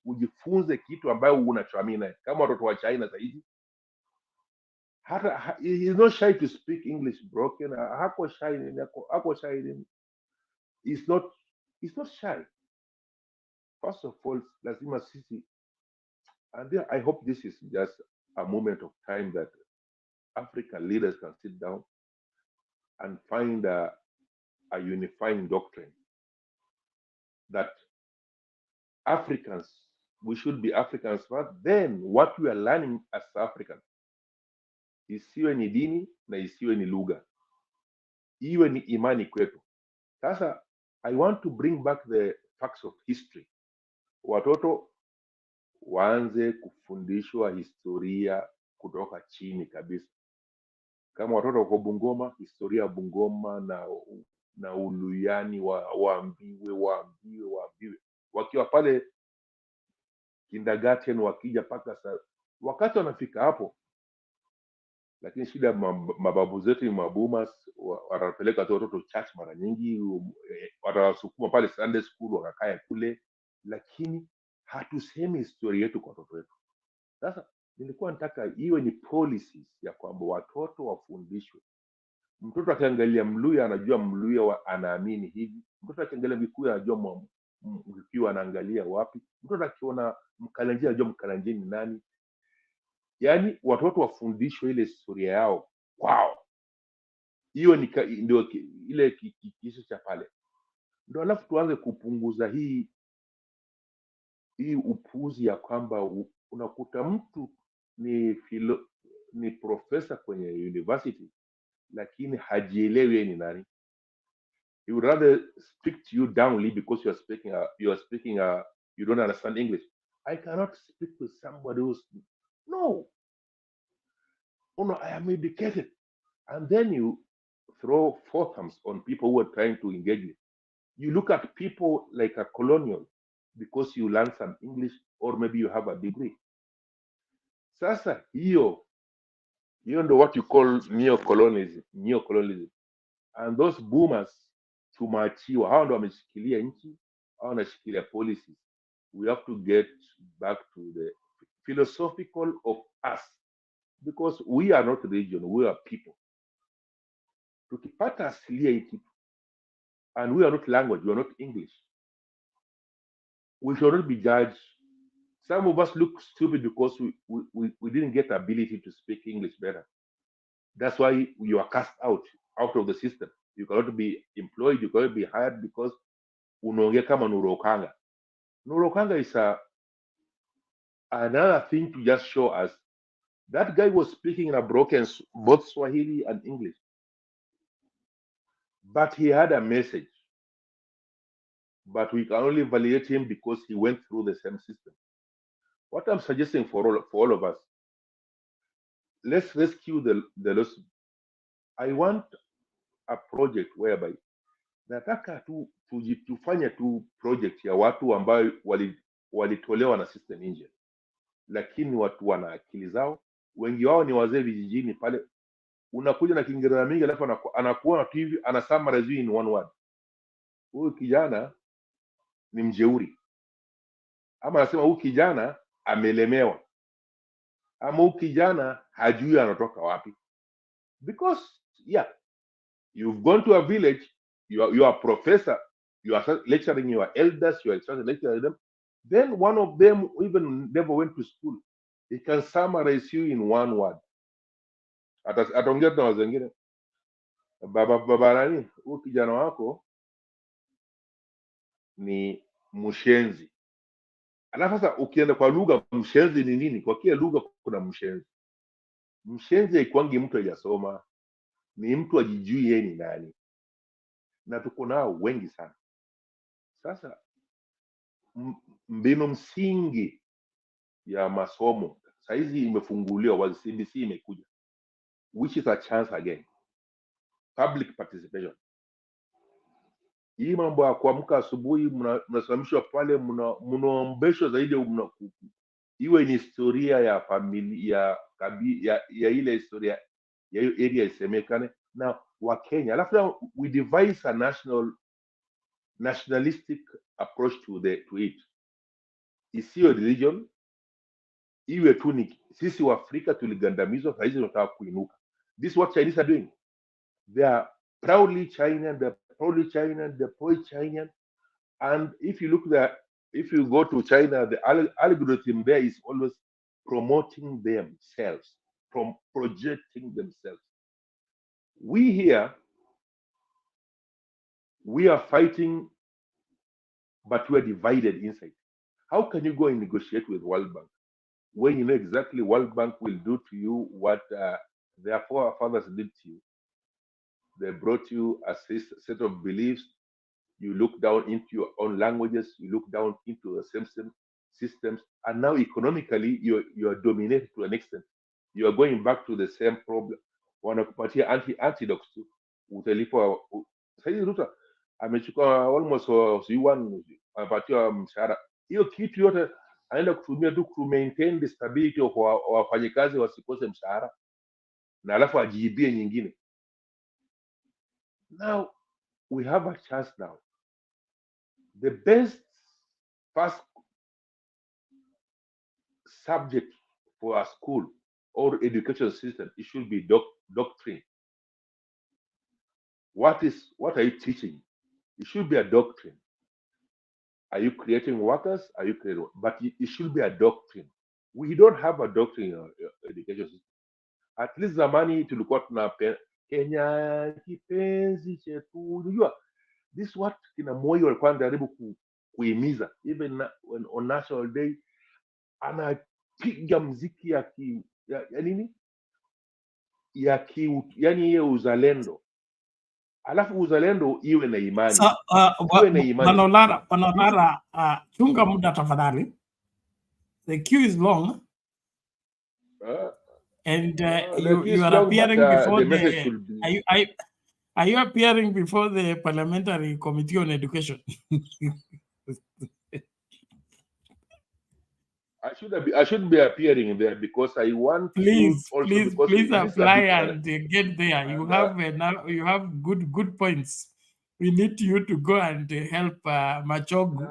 ujifunze kitu ambayo unachoamini. Kama watoto wa China zaidi, hata he is not shy to speak English broken. Hako shy, is not shy. First of all, lazima sisi, and I hope this is just a moment of time that African leaders can sit down and find a unifying doctrine that Africans, we should be Africans first, then what we are learning as Africans isiwe ni dini na isiwe ni lugha, iwe ni imani kwetu. Sasa I want to bring back the facts of history. Watoto waanze kufundishwa historia kutoka chini kabisa. Kama watoto wako Bungoma, historia ya Bungoma na Uluyani waambiwe. Wakiwa pale kindergarten, wakija paka wakati wanafika hapo. Lakini shida mababu zetu ni maboomers, wanapeleka watoto church mara nyingi, watawasukuma pale Sunday school wakakaa kule, lakini hatusemi historia yetu kwa watoto wetu. Sasa nilikuwa nataka iwe ni policies ya kwamba watoto wafundishwe Mtoto akiangalia Mluya anajua Mluya anaamini hivi. Mtoto akiangalia Mkikuyu anajua Mkikuyu anaangalia wapi. Mtoto akiona Mkalenjin anajua Mkalenjin ni nani. Yaani watoto wafundishwe ile historia yao kwao. Hiyo ndio ile kisu cha pale. Ndio alafu tuanze kupunguza hii upuuzi ya kwamba unakuta mtu ni profesa kwenye university lakini hajielewi yeye ni nani. He would rather speak to you downly because you are speaking you don't understand English. I cannot speak to somebody who's no. Oh no, I am educated. And then you throw four-thumbs on people who are trying to engage you. You look at people like a colonial because you learn some English or maybe you have a degree. Sasa hiyo ndo what you call neocolonialism. And those boomers tumeachiwa, hao ndo wameshikilia nchi, hao wanashikilia policies. We have to get back to the philosophical of us because we are not religion, we are people. Tukipata asilia hii kitu, and we are not language, we are not English, we should not be judged. Some of us look stupid because we didn't get the ability to speak English better. That's why you are cast out of the system. You cannot be employed, you cannot be hired because unaongea kama Nuru Okanga. Nuru Okanga is another thing to just show us. That guy was speaking in a broken both Swahili and English. But he had a message. But we can only validate him because he went through the same system. What I'm suggesting for all of us, let's rescue the lost. I want a project whereby nataka tufanye tu project ya watu ambayo walitolewa na system nje, lakini watu wana akili zao. Wengi wao ni wazee vijijini pale, unakuja na Kiingereza mingi alafu anakuona tu hivi ana summarize in one word. Huyu kijana ni mjeuri, ama anasema huyu kijana amelemewa, ama huyu kijana hajui anatoka wapi. Because you've gone to a village, you are a professor, you are lecturing your elders, you are lecturing them, then one of them even never went to school, he can summarize you in one word. Ataongea na wazengine, baba nani, huyu kijana wako ni mshenzi. Alafu sasa ukienda kwa lugha, mshenzi ni nini? Kwa kila lugha kuna mshenzi. Mshenzi haikuangi mtu hajasoma, ni mtu ajijui yeye ni nani, na tuko nao wengi sana. Sasa mbinu msingi ya masomo saizi imefunguliwa wazi, CBC imekuja, which is a chance again, public participation. Hii mambo ya kuamka asubuhi mnasimamishwa pale, mnaombeshwa zaidi, iwe ni historia ya familia ya ile historia ya hiyo area isemekane na Wakenya. Alafu we devise a nationalistic approach to it. Isiyo religion, iwe tu ni sisi wa Afrika tuligandamizwa, saizi tunataka kuinuka. This is what Chinese are doing. They are proudly China, they're proudly China, they're pro-China. And if you go to China, the algorithm there is always promoting themselves, projecting themselves. We here, we are fighting, but we are divided inside. How can you go and negotiate with World Bank when you know exactly World Bank will do to you what their forefathers did to you? They brought you a set of beliefs. You look down into your own languages. You look down into the same systems. And now economically, you are dominated to an extent. You are going back to the same problem. Wanakupatia antidotes tu. Utalipa. Sasa Ruto amechukua almost anapatiwa mshahara. Hiyo kitu yote anaenda kutumia tu to maintain the stability of wafanyikazi wasikose mshahara. Na alafu ajiibie nyingine. Now we have a chance now. The best first subject for a school or education system, it should be doctrine. What are you teaching? It should be a doctrine. Are you creating workers? Are you creating? But it should be a doctrine. We don't have a doctrine in our education system. At least zamani tulikuwa tuna Kenya kipenzi chetu. Unajua, this is what kina Moi walikuwa wanajaribu kuhimiza. Even when on National Day anapiga mziki ya nini? Yani hiyo uzalendo. Alafu uzalendo iwe na imani. Iwe na imani. Panolara, chunga muda tafadhali. The queue is long. And you are appearing before are you appearing before the Parliamentary Committee on Education? I should be appearing there because I want please to apply and get there. You have good points. We need you to go and help Machogu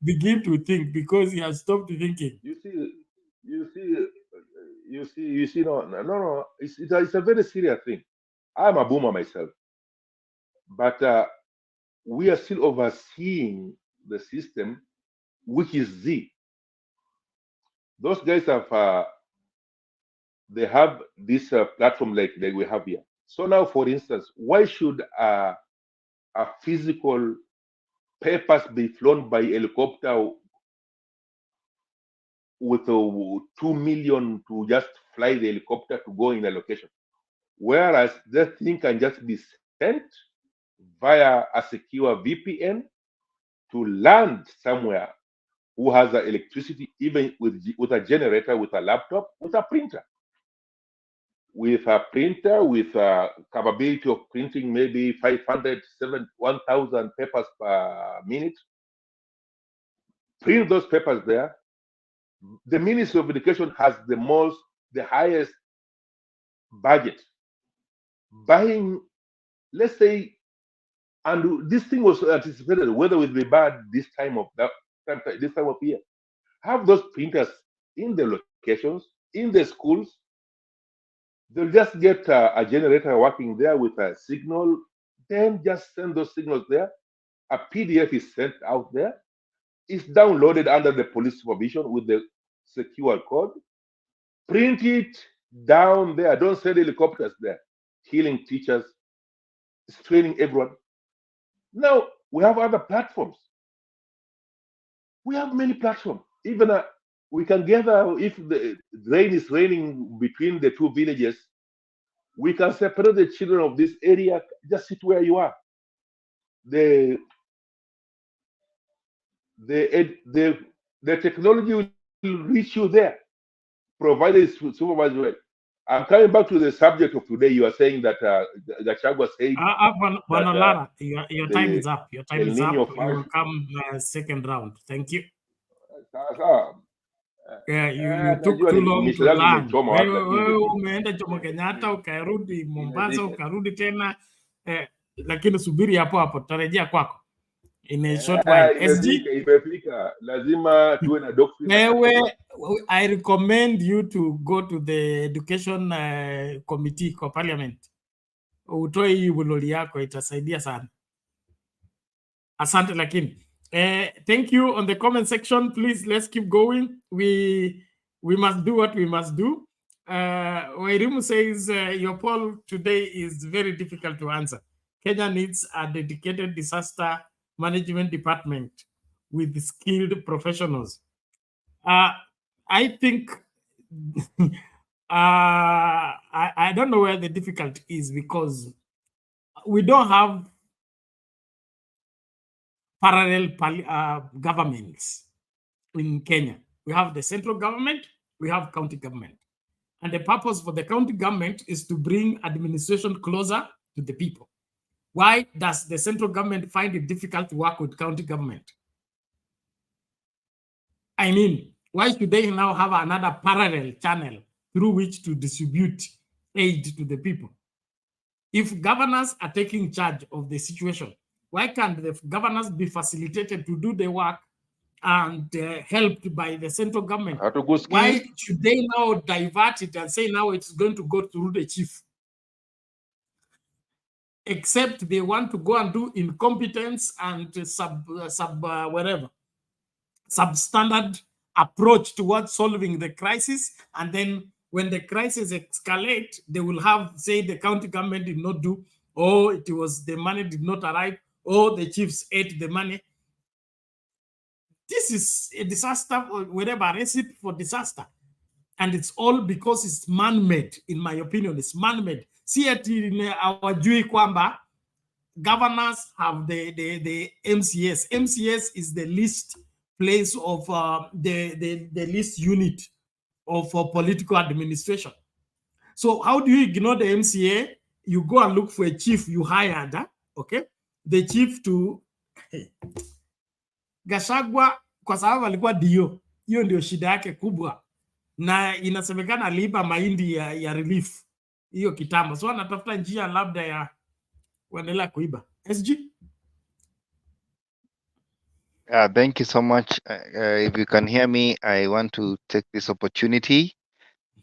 begin to think, because he has stopped thinking. You see, no. It's a very serious thing. I'm a boomer myself, but we are still overseeing the system, which is Z. Those guys they have this platform like we have here. So now, for instance, why should a physical papers be flown by helicopter with 2 million to just fly the helicopter to go in a location, whereas that thing can just be sent via a secure VPN to land somewhere who has the electricity, even with a generator, with a laptop, with a printer. With a printer, with a capability of printing maybe 500, 1,000 papers per minute. Print those papers there. The Ministry of Education has the highest budget. Buying, let's say, and this thing was anticipated, whether it will be bad this time of year. Have those printers in the locations, in the schools. They'll just get a generator working there with a signal, then just send those signals there. A PDF is sent out there. It's downloaded under the police supervision with the secure code. Print it down there. Don't send helicopters there, killing teachers, training everyone. Now, we have other platforms. We have many platforms. Even we can gather, if the rain is raining between the two villages, we can separate the children of this area, just sit where you are. The technology will reach you there, provided it's supervised well. I'm coming back to the subject of today. You are saying that Gachagua said Lara, your time is up. Your time is up. You will come second round. Thank you. Yeah, you took too long to land. Wewe umeenda Jomo Kenyatta, ukarudi Mombasa, ukarudi tena, lakini subiri hapo, tutarejea kwako in a short while. SG, lazima tuwe na doctrine. I recommend you to go to the education committee kwa parliament. Utoe hii buloli yako, itasaidia sana. Asante lakini. Thank you on the comment section. Please, let's keep going. We must do what we must do. Wairimu says your poll today is very difficult to answer. Kenya needs a dedicated disaster management department with skilled professionals. I think I don't know where the difficulty is, because we don't have parallel governments in Kenya. We have the central government, we have county government. And the purpose for the county government is to bring administration closer to the people. Why does the central government find it difficult to work with county government? I mean, why should they now have another parallel channel through which to distribute aid to the people? If governors are taking charge of the situation, why can't the governors be facilitated to do the work and helped by the central government? Why should they now divert it and say now it's going to go through the chief? except they want to go and do incompetence and substandard approach towards solving the crisis. And then when the crisis escalate, they will have, say, the county government did not do, or it was the money did not arrive, or the chiefs ate the money. This is a disaster, or whatever, a recipe for disaster. And it's all because it's man-made, in my opinion. It's man-made. See it in our Jui Kwamba, governors have the MCS. MCS is the least place of the least unit of political administration. So how do you ignore the MCA? You go and look for a chief you hired, okay? The chief to Gashagwa, kwa sababu alikuwa dio. Hiyo ndio shida yake kubwa. Na inasemekana aliiba mahindi ya relief. Hiyo kitambo. So anatafuta njia labda ya kuendelea kuiba. SG? Thank you so much. If you can hear me, I want to take this opportunity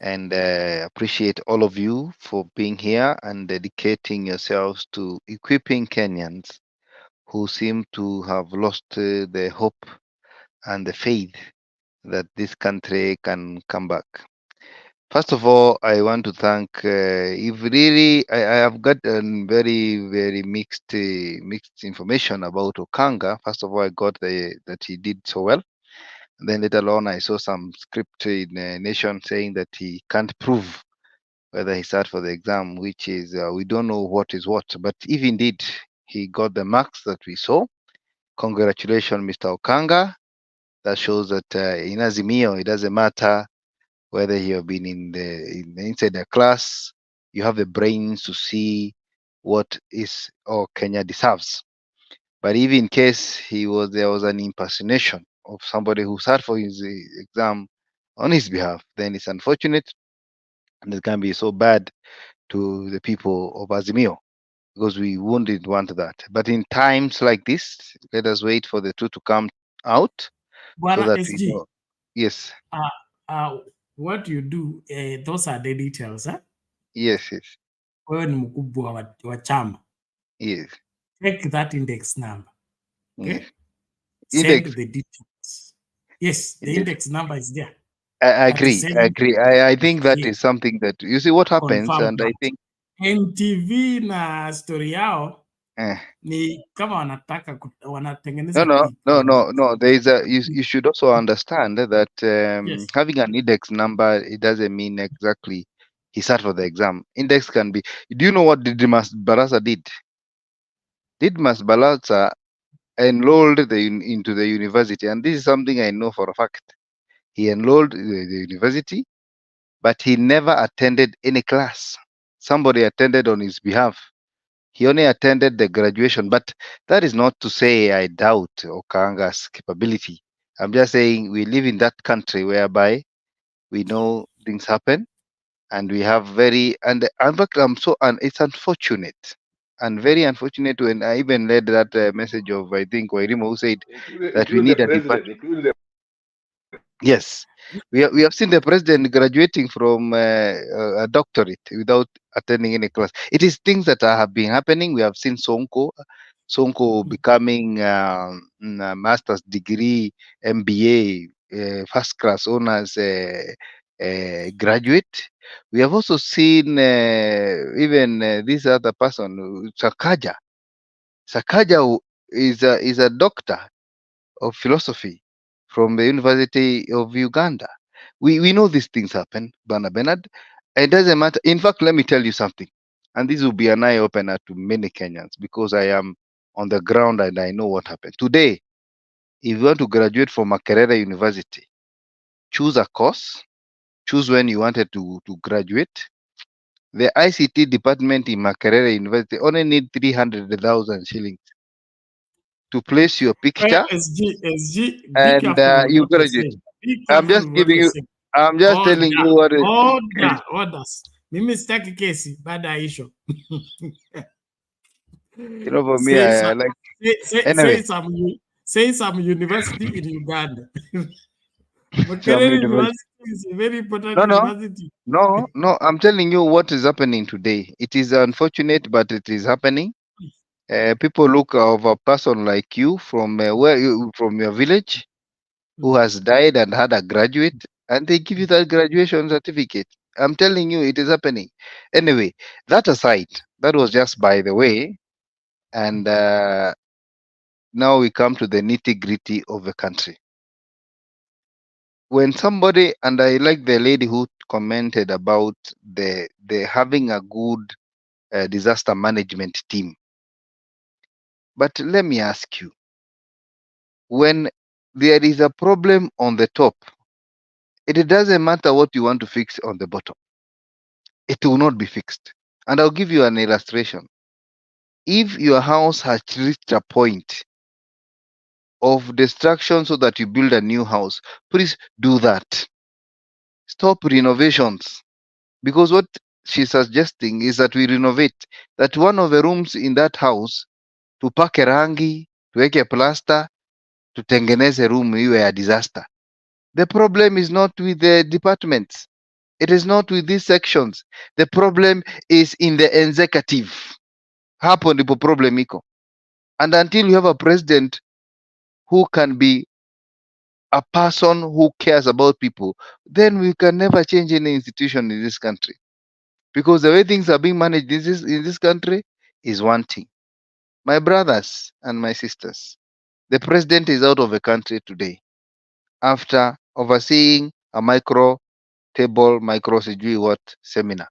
and appreciate all of you for being here and dedicating yourselves to equipping Kenyans who seem to have lost the hope and the faith that this country can come back. First of all, I want to thank, if really, I have got very, very mixed information about Okanga. First of all, I got that he did so well. And then later on, I saw some script in the Nation saying that he can't prove whether he sat for the exam, which is, we don't know what is what. But if indeed he got the marks that we saw, congratulations, Mr. Okanga. That shows that in Azimio, it doesn't matter whether you have been inside the class, you have the brains to see what is or Kenya deserves. But even in case there was an impersonation of somebody who sat for his exam on his behalf, then it's unfortunate, and it can be so bad to the people of Azimio, because we wouldn't want that. But in times like this, let us wait for the truth to come out. So that SG, we know. Yes. What you do, those are the details, huh? Yes, yes. Wewe ni mkubwa wa chama. Yes. Take that index number. Okay. Yes. Send the details. Yes, the index number is there. I agree. I think that is something that, you see what happens, and I think NTV na story yao ni kama wanataka wanatengeneza. No. There is you should also understand that yes, having an index number, it doesn't mean exactly he sat for the exam. Index can be. Do you know what Didmas Barasa did? Didmas Barasa enrolled into the university, and this is something I know for a fact. He enrolled the university, but he never attended any class. Somebody attended on his behalf. He only attended the graduation, but that is not to say I doubt Okanga's capability. I'm just saying we live in that country whereby we know things happen, and we have it's unfortunate and very unfortunate when I even read that message of, I think, Wairimu, who said that we need a department. Yes, we have seen the president graduating from a doctorate without attending any class. It is things that have been happening. We have seen Sonko becoming a master's degree, MBA, first class honors graduate. We have also seen even this other person, Sakaja. Sakaja is a doctor of philosophy from the University of Uganda. We know these things happen, Bernard. It doesn't matter. In fact, let me tell you something, and this will be an eye-opener to many Kenyans, because I am on the ground and I know what happened. Today, if you want to graduate from Makerere University, choose a course, choose when you wanted to graduate. The ICT department in Makerere University only need 300,000 shillings to place your picture, and you graduate. I'm just giving you. I'm just telling you what is. Orders. Mimi sitaki kesi baada ya hisho. You know, for me, I like. Anyway. Say some university in Uganda. Makerere University is a very important university. No. I'm telling you what is happening today. It is unfortunate, but it is happening. People look of a person like you from from your village who has died and had a graduate, and they give you that graduation certificate. I'm telling you, it is happening. Anyway, that aside, that was just by the way, and now we come to the nitty gritty of the country. When somebody, and I like the lady who commented about the having a good disaster management team. But let me ask you, when there is a problem on the top, it doesn't matter what you want to fix on the bottom. It will not be fixed. And I'll give you an illustration. If your house has reached a point of destruction so that you build a new house, please do that. Stop renovations. Because what she's suggesting is that we renovate, that one of the rooms in that house, tupake rangi, tuweke plaster, tutengeneze room iwe ya disaster. The problem is not with the departments. It is not with these sections. The problem is in the executive. Hapo ndipo problem iko. And until you have a president who can be a person who cares about people, then we can never change any institution in this country. Because the way things are being managed in this country is one thing. My brothers and my sisters, the president is out of the country today after overseeing a micro sijui what seminar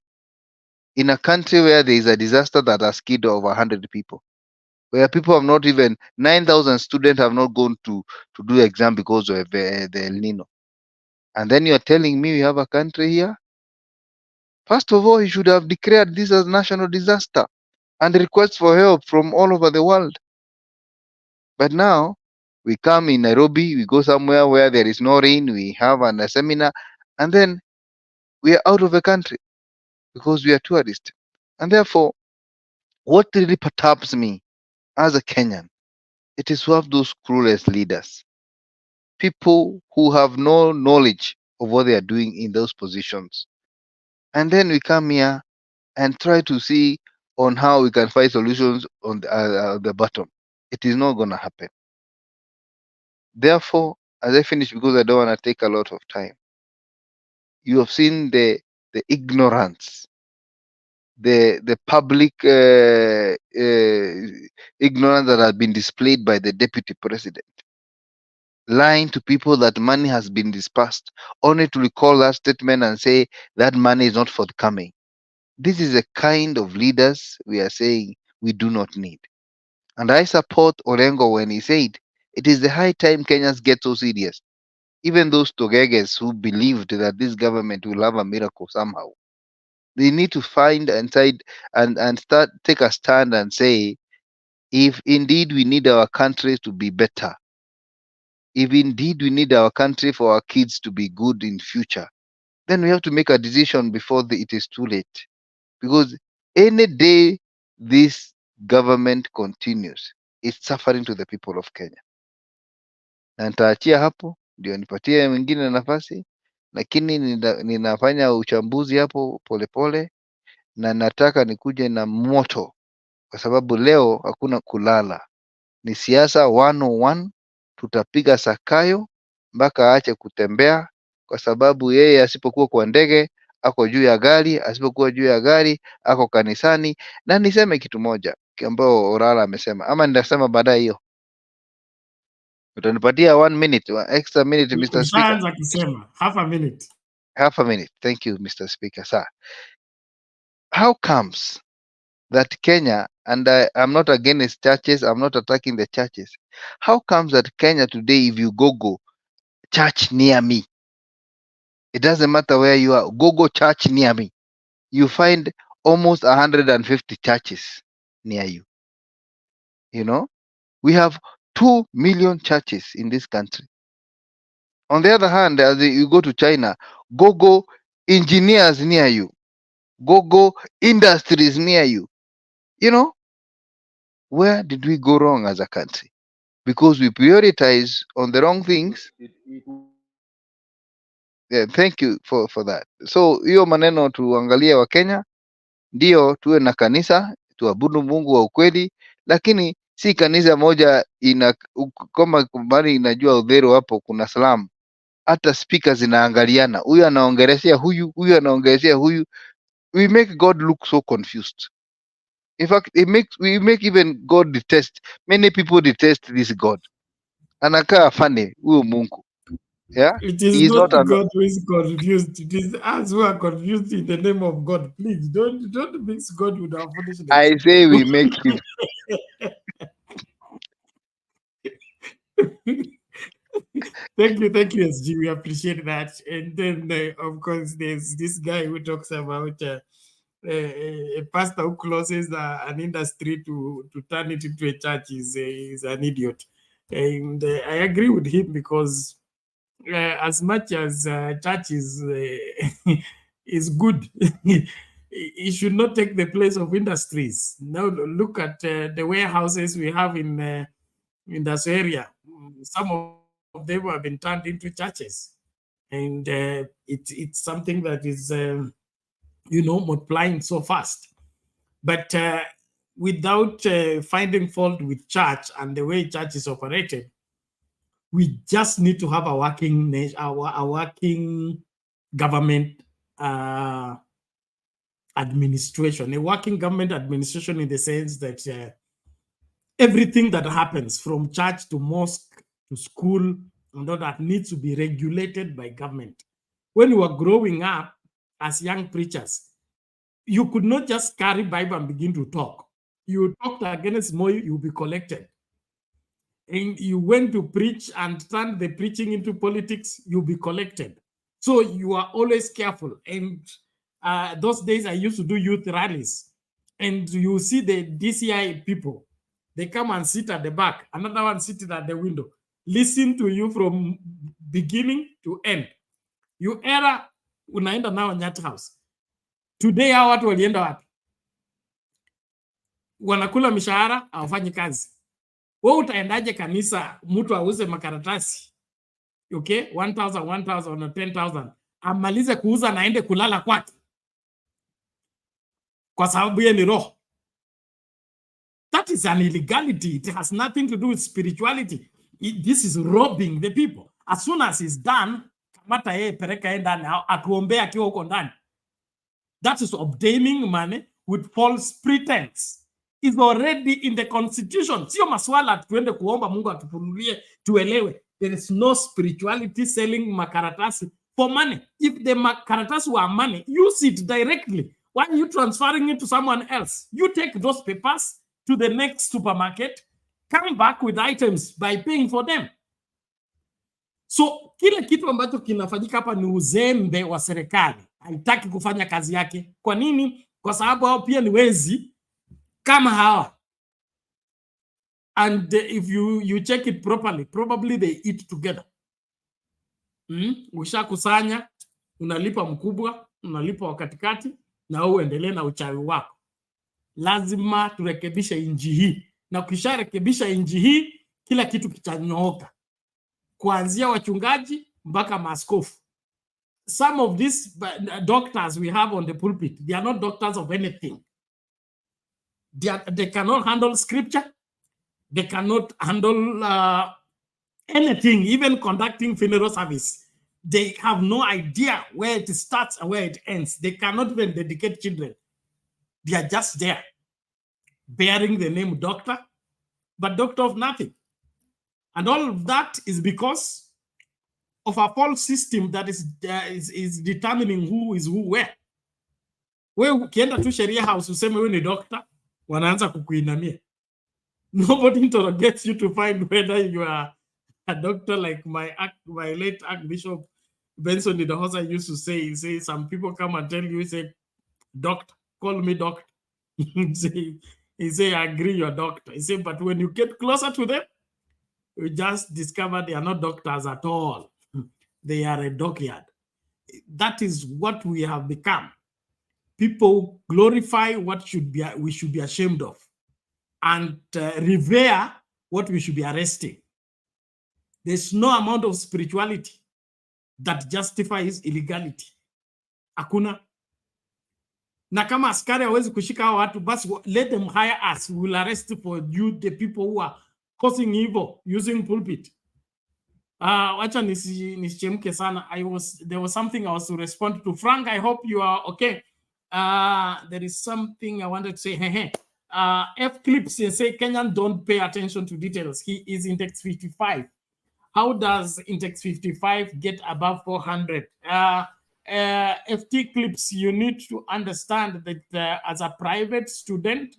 in a country where there is a disaster that has killed over 100 people, where people have not even 9,000 students have not gone to do exam because of the El-Nino. And then you're telling me we have a country here? First of all, you should have declared this as national disaster and request for help from all over the world. But now we come in Nairobi, we go somewhere where there is no rain, we have a seminar, and then we are out of the country because we are tourists. And therefore, what really perturbs me as a Kenyan, it is to have those clueless leaders, people who have no knowledge of what they are doing in those positions. And then we come here and try to see on how we can find solutions on the bottom. It is not going to happen. Therefore, as I finish, because I don't want to take a lot of time, you have seen the ignorance, the public ignorance that has been displayed by the deputy president, lying to people that money has been dispersed, only to recall that statement and say that money is not forthcoming. This is the kind of leaders we are saying we do not need. And I support Orengo when he said it is the high time Kenyans get so serious. Even those Togeges who believed that this government will have a miracle somehow, they need to find and take a stand and say, if indeed we need our country to be better, if indeed we need our country for our kids to be good in future, then we have to make a decision before it is too late. Because any day this government continues, it's suffering to the people of Kenya. Na nitaachia hapo ndio nipatie wengine nafasi, lakini ninafanya uchambuzi hapo polepole na nataka nikuje na moto, kwa sababu leo hakuna kulala, ni siasa 101. Tutapiga Sakayo mpaka aache kutembea, kwa sababu yeye asipokuwa kwa ndege ako juu ya gari, asipokuwa juu ya gari ako kanisani. Na niseme kitu moja ambao Orala amesema, ama nitasema baadaye hiyo. Utanipatia 1 minute, extra minute, Mr. Speaker? Ushaanza kusema half a minute. Half a minute. Thank you, Mr. Speaker. Sir, how comes that Kenya, and I'm not against churches, I'm not attacking the churches. How comes that Kenya today, if you go church near me, it doesn't matter where you are, go church near me, you find almost 150 churches near you. You know, we have 2 million churches in this country. On the other hand, as you go to China, go engineers near you, go industries near you. You know, where did we go wrong as a country? Because we prioritize on the wrong things. Yeah, thank you for that. So hiyo maneno tuangalie wa Kenya, ndio tuwe na kanisa, tuabudu Mungu wa ukweli, lakini si kanisa moja kama bali inajua udhero hapo kuna salamu, hata speakers zinaangaliana, huyu anaongeleshea huyu, huyu anaongeleshea huyu. We make God look so confused. In fact, we make even God detest. Many people detest this God. Anakaa funny huyo Mungu. Yeah, It is he is not not God who is confused. It is us who are confused in the name of God. Please don't mix God with our foolishness. I say we make him. Thank you, SG. We appreciate that. And then, of course, there's this guy who talks about a pastor who closes an industry to turn it into a church is an idiot. And I agree with him because as much as church is good, it should not take the place of industries. Now look at the warehouses we have in this area. Some of them have been turned into churches, and it's something that is multiplying so fast. But without finding fault with church and the way church is operated, we just need to have a working government administration, a working government administration in the sense that everything that happens from church to mosque to school and all that needs to be regulated by government. When you were growing up as young preachers, you could not just carry Bible and begin to talk. You talked against Moi, you'll be collected. And you went to preach and turn the preaching into politics, you'll be collected. So you are always careful. And those days I used to do youth rallies. And you see the DCI people, they come and sit at the back, another one sitting at the window, listen to you from beginning to end. You era unaenda nao Nyat House. Today hao watu walienda wapi? Wanakula mishahara, hawafanyi kazi. Wewe utaendaje kanisa mtu auze makaratasi? Okay, 1,000 na 10,000. Amalize kuuza na aende kulala kwake. Kwa sababu yeye ni roho. That is an illegality. It has nothing to do with spirituality. This is robbing the people. As soon as it's done, kamata yeye pereka yeye ndani, atuombee akiwa huko ndani. That is obtaining money with false pretense. Is already in the constitution. Sio maswala tuende kuomba Mungu atufunulie tuelewe. There is no spirituality selling makaratasi for money. If the makaratasi were money, use it directly. Why are you transferring it to someone else? You take those papers to the next supermarket, come back with items by paying for them. So kile kitu ambacho kinafanyika hapa ni uzembe wa serikali. Haitaki kufanya kazi yake. Kwa nini? Kwa sababu hao pia ni wezi kama hawa. And if you check it properly, probably they eat together. Ushakusanya, unalipa mkubwa, unalipa wa katikati, na uendelee na uchawi wako. Lazima turekebishe inji hii. Na ukisharekebisha inji hii, kila kitu kitanyooka. Kuanzia wachungaji mpaka maaskofu. Some of these doctors we have on the pulpit, they are not doctors of anything. They cannot handle scripture. They cannot handle anything, even conducting funeral service. They have no idea where it starts and where it ends. They cannot even dedicate children. They are just there, bearing the name doctor, but doctor of nothing. And all of that is because of a false system that is determining who is who where. Wewe ukienda tu Sheria House useme wewe ni doctor, wanaanza kukuinamia. Nobody interrogates you to find whether you are a doctor, like my late Archbishop Benson Idahosa used to say. He say some people come and tell you, he say, doctor, call me doctor. he say, I agree, you're a doctor. He say, but when you get closer to them, you just discover they are not doctors at all. They are a dockyard. That is what we have become. People glorify what we should be ashamed of, and revere what we should be arresting. There's no amount of spirituality that justifies illegality. Hakuna. Na kama askari hawezi kushika hao watu, basi let them hire us. We will arrest for you the people who are causing evil using pulpit. Wacha nisichemke sana. There was something I was to respond to. Frank, I hope you are okay. There is something I wanted to say. F clips and say Kenyan don't pay attention to details. He is index 55. How does index 55 get above 400? FT clips, you need to understand that as a private student,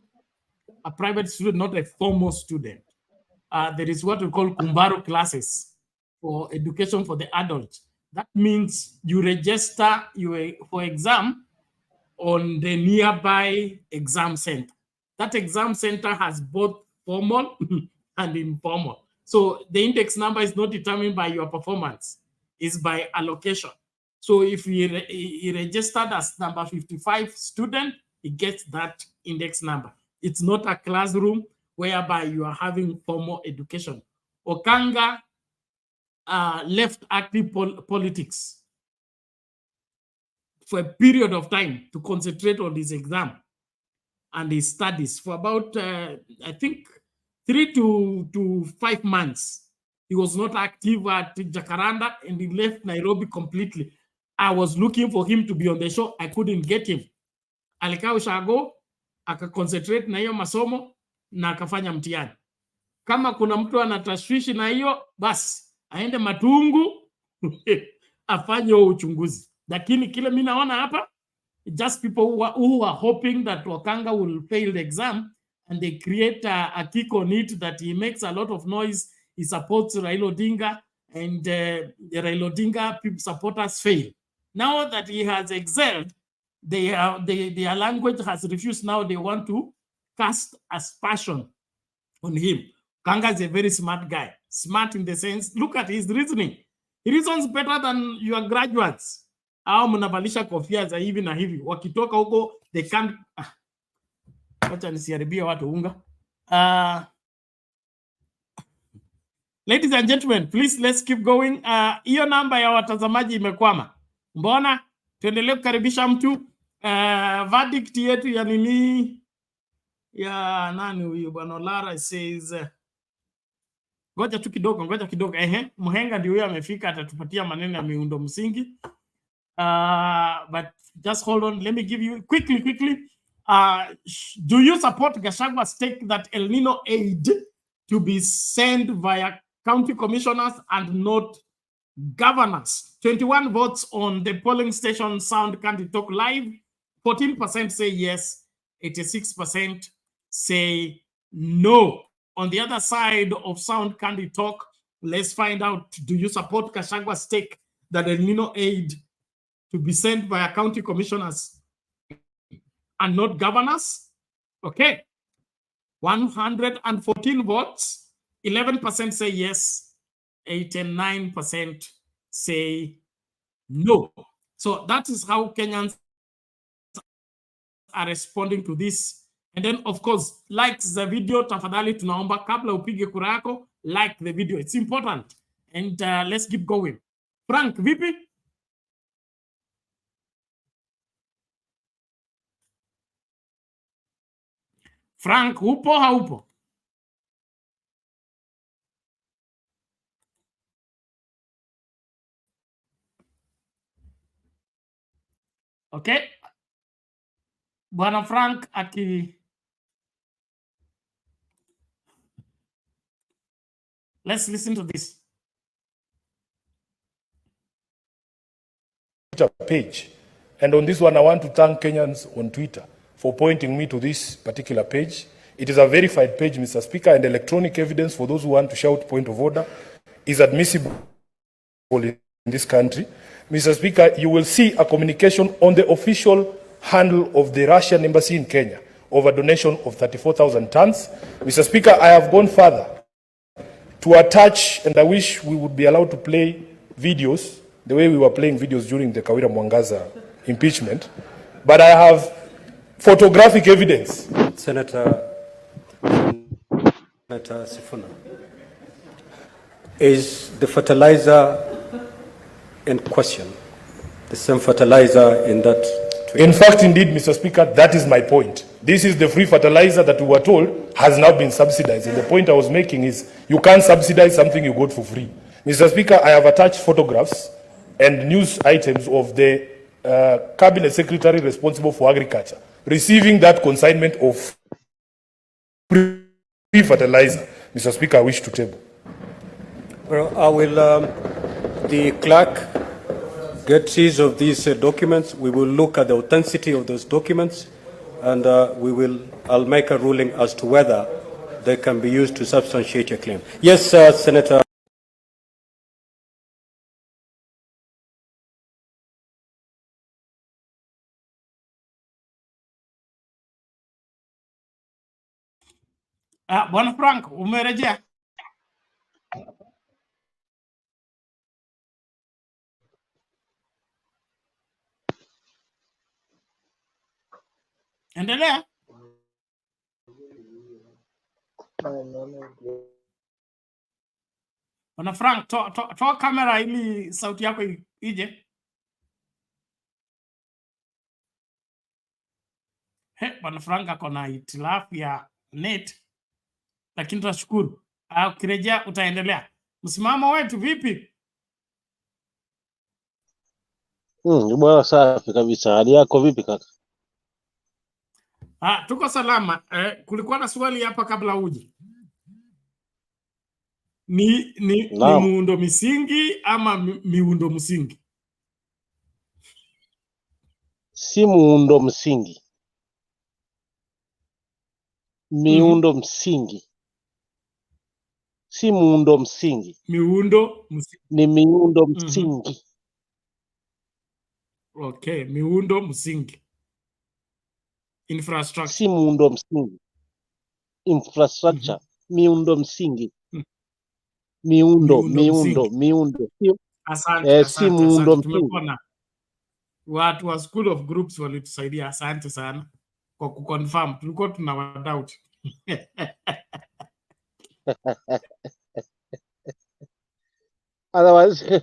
not a formal student, there is what we call Kumbaro classes for education for the adult. That means you register for exam on the nearby exam center. That exam center has both formal and informal. So the index number is not determined by your performance, it's by allocation. So if he registered as number 55 student, he gets that index number. It's not a classroom whereby you are having formal education. Okanga left active politics for a period of time to concentrate on his exam and his studies for about, I think, 3 to 5 months. He was not active at Jacaranda and he left Nairobi completely. I was looking for him to be on the show. I couldn't get him. Alikaa ushago, akaconcentrate na hiyo masomo na akafanya mtihani. Kama kuna mtu anatashwishi na hiyo, basi aende Matungu afanye uchunguzi. Lakini kile mimi naona hapa, just people who are hoping that Okanga will fail the exam and they create a kick on it that he makes a lot of noise. He supports Raila Odinga and the Raila Odinga people supporters fail. Now that he has excelled, their language has refused. Now they want to cast aspersion on him. Okanga is a very smart guy. Smart in the sense, look at his reasoning. He reasons better than your graduates. Au mnavalisha kofia za hivi na hivi. Wakitoka huko, they can't... Wacha nisiharibie watu unga. Ladies and gentlemen, please let's keep going. Hiyo namba ya watazamaji imekwama. Mbona? Tuendelee kukaribisha mtu. Verdict yetu ya nini? Ya nani huyu? Bwana Lara says... Ngoja tu kidogo, ngoja kidogo. Muhenga ndio huyo amefika, atatupatia maneno ya miundo msingi. But just hold on. Let me give you quickly. Do you support Gachagwa's take that El-Nino aid to be sent via county commissioners and not governors? 21 votes on the polling station Sound Candy Talk Live. 14% say yes. 86% say no. On the other side of Sound Candy Talk, let's find out, do you support Gachagwa's take that El-Nino aid to be sent via county commissioners and not governors? Okay. 114 votes. 11% say yes. 89% say no. So that is how Kenyans are responding to this. And then, of course, like the video, tafadhali tunaomba kabla upige kura yako, like the video. It's important. And let's keep going. Frank, vipi? Frank, upo haupo? Okay. Bwana Frank aki... Let's listen to this. Page. And on this one, I want to thank Kenyans on Twitter for pointing me to this particular page. It is a verified page, Mr. Speaker, and electronic evidence, for those who want to shout point of order, is admissible in this country. Mr. Speaker, you will see a communication on the official handle of the Russian embassy in Kenya of a donation of 34,000 tons. Mr. Speaker, I have gone further to attach, and I wish we would be allowed to play videos the way we were playing videos during the Kawira Mwangaza impeachment, but I have photographic evidence. Senator Sifuna, is the fertilizer in question the same fertilizer in that In fact, indeed, Mr. Speaker, that is my point. This is the free fertilizer that we were told has now been subsidized. And the point I was making is you can't subsidize something you got for free. Mr. Speaker, I have attached photographs and news items of the Cabinet Secretary responsible for agriculture receiving that consignment of free fertilizer. Mr. Speaker, I wish to table. Well, I will, the clerk get seize of these documents. We will look at the authenticity of those documents, and I'll make a ruling as to whether they can be used to substantiate your claim. Yes, Senator. Bwana Frank, umerejea? Endelea. Bwana Frank, toa kamera ili sauti yako ije. Bwana Frank ako na hitilafu ya net, lakini tunashukuru. Ukirejea utaendelea. Msimamo wetu vipi? Bwana safi kabisa. Hali yako vipi kaka? Tuko salama. Kulikuwa na swali hapa kabla uje. Ni muundo misingi ama miundo msingi? Si muundo msingi. Miundo msingi. Si muundo msingi. Miundo msingi. Ni miundo msingi. Okay, miundo msingi. Infrastructure. Si muundo msingi. Infrastructure. Miundo msingi. Miundo. Asante, si muundo msingi. Tumepona. Watu wa School of Groups walitusaidia. Asante sana kwa kuconfirm. Tulikuwa tuna doubt. Otherwise,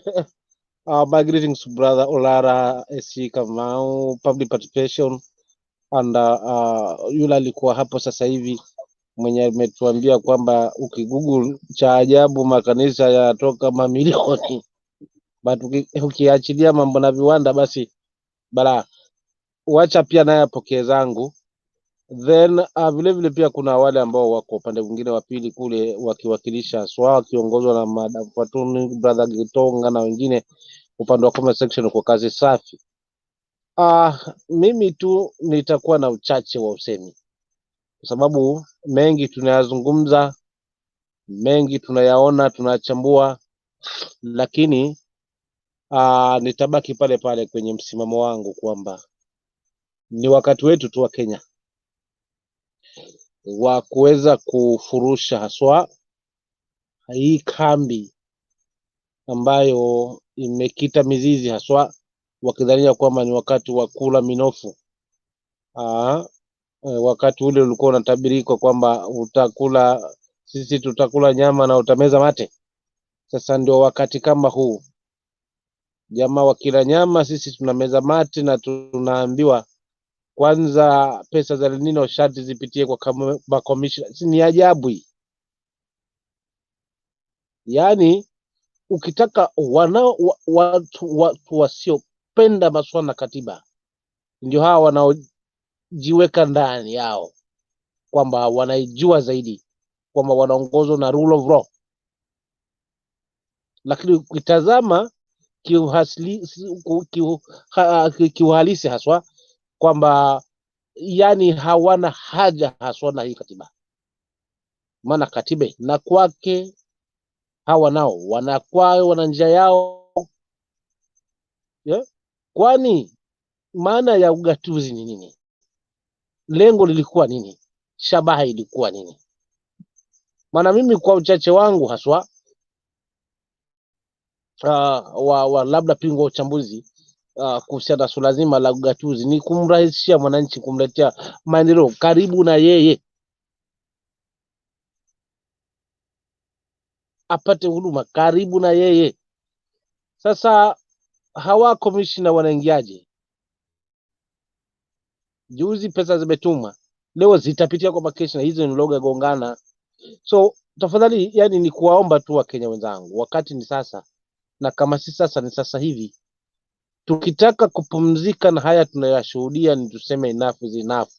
my greetings to Brother Olara SC Kamau, public participation, and yule alikuwa hapo sasa hivi mwenye ametuambia kwamba ukigoogle cha ajabu makanisa yatoka mamilioni, but ukiachilia mambo na viwanda basi bala wacha pia naye apokee zangu. Then vile vile pia kuna wale ambao wako upande mwingine wa pili kule wakiwakilisha SWA wakiongozwa na Madam Fatuni, Brother Gitonga na wengine upande wa comment section kwa kazi safi. Mimi tu nitakuwa na uchache wa usemi kwa sababu mengi tunayazungumza, mengi tunayaona, tunachambua, lakini nitabaki pale pale kwenye msimamo wangu kwamba ni wakati wetu tu wa Kenya wa kuweza kufurusha haswa hii kambi ambayo imekita mizizi haswa wakidhania kwamba ni wakati wa kula minofu. Wakati ule ulikuwa unatabirika kwamba sisi tutakula nyama na utameza mate. Sasa ndio wakati kama huu, jamaa wakila nyama, sisi tunameza mate na tunaambiwa kwanza pesa za El-Nino sharti zipitie kwa commission. Ni ajabu hii. Yaani ukitaka watu wasiopenda masuala na katiba ndio hawa wanaojiweka ndani yao kwamba wanaijua zaidi, kwamba wanaongozwa na rule of law. Lakini ukitazama kiuhalisi haswa kwamba yani hawana haja haswa na hii katiba. Maana katiba na kwake, hawa nao wanakwao, wana njia yao. Kwani maana ya ugatuzi ni nini? Lengo lilikuwa nini? Shabaha ilikuwa nini? Maana mimi kwa uchache wangu haswa labda pingo uchambuzi kuhusiana na suala zima la ugatuzi ni kumrahisishia mwananchi, kumletea maendeleo karibu na yeye, apate huduma karibu na yeye. Sasa hawa commissioner wanaingiaje? Juzi pesa zimetuma, leo zitapitia kwa kesho, na hizo ni lugha gongana. So tafadhali, yani ni kuwaomba tu Wakenya wenzangu, wakati ni sasa, na kama si sasa ni sasa hivi. Tukitaka kupumzika na haya tunayashuhudia, ni tuseme enough is enough.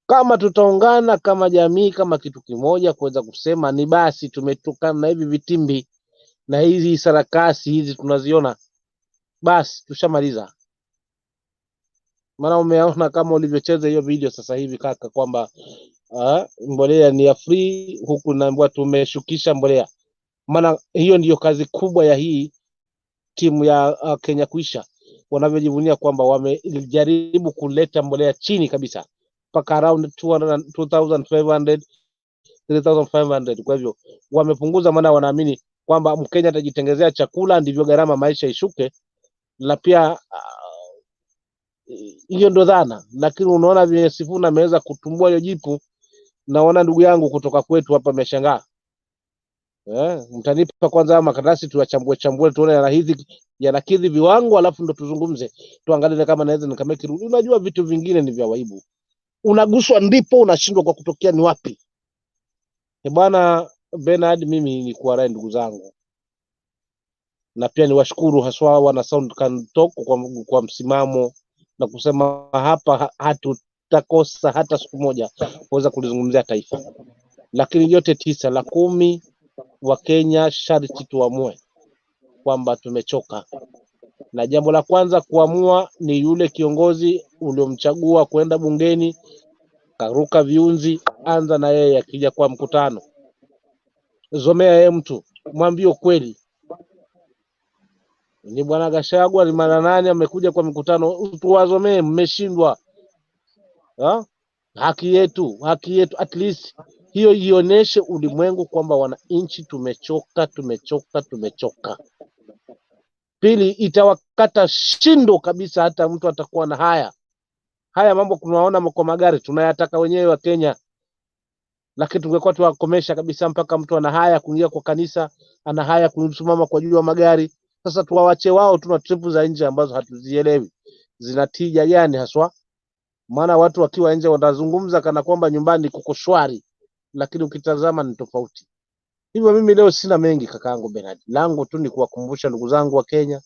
Kama tutaungana kama jamii, kama kitu kimoja, kuweza kusema ni basi tumetokana na hivi vitimbi na hizi sarakasi hizi tunaziona, basi tushamaliza. Maana umeona kama ulivyocheza hiyo video sasa hivi kaka, kwamba mbolea ni ya free, huku naambiwa tumeshukisha mbolea. Maana hiyo ndiyo kazi kubwa ya hii timu ya Kenya Kuisha, wanavyojivunia kwamba wamejaribu kuleta mbolea chini kabisa mpaka around 2500 3500. Kwa hivyo wamepunguza, maana wanaamini kwamba Mkenya atajitengezea chakula, ndivyo gharama maisha ishuke. Na pia hiyo ndo dhana, lakini unaona vile Sifuna ameweza kutumbua hiyo jipu. Naona ndugu yangu kutoka kwetu hapa ameshangaa. Mtanipa kwanza makaratasi tuachambue tuone yanakidhi viwango, alafu ndo tuzungumze, tuangalie kama naweza nikameki. Unajua vitu vingine ni vya waibu, unaguswa ndipo unashindwa kwa kutokea ni wapi. Bwana Bernard, mimi ni kuwarai ndugu zangu, na pia niwashukuru haswa wana Sound Can Talk kwa msimamo na kusema hapa hatutakosa hata siku moja kuweza kulizungumzia taifa. Lakini yote 9 la 10 wa Kenya sharti tuamue kwamba tumechoka. Na jambo la kwanza kuamua ni yule kiongozi uliomchagua kwenda bungeni, karuka viunzi, anza na yeye. Akija kwa mkutano, zomea yeye mtu, mwambie ukweli. Ni bwana Gachagua ni mara 8 amekuja kwa mkutano, tuwazomee, mmeshindwa. Haki yetu at least hiyo ioneshe ulimwengu kwamba wananchi tumechoka. Pili, itawakata shindo kabisa, hata mtu atakuwa na haya mambo tunaona kwa magari tunayataka wenyewe wa Kenya, lakini tungekuwa tuwakomesha kabisa, mpaka mtu ana haya kuingia kwa kanisa, ana haya kusimama kwa juu ya magari. Sasa tuwawache wao, tuna trip za nje ambazo hatuzielewi zinatija gani haswa. Maana watu wakiwa nje wanazungumza kana kwamba nyumbani kuko shwari, lakini ukitazama ni tofauti. Hivyo mimi leo sina mengi kakaangu Bernard, langu tu ni kuwakumbusha ndugu zangu wa Kenya,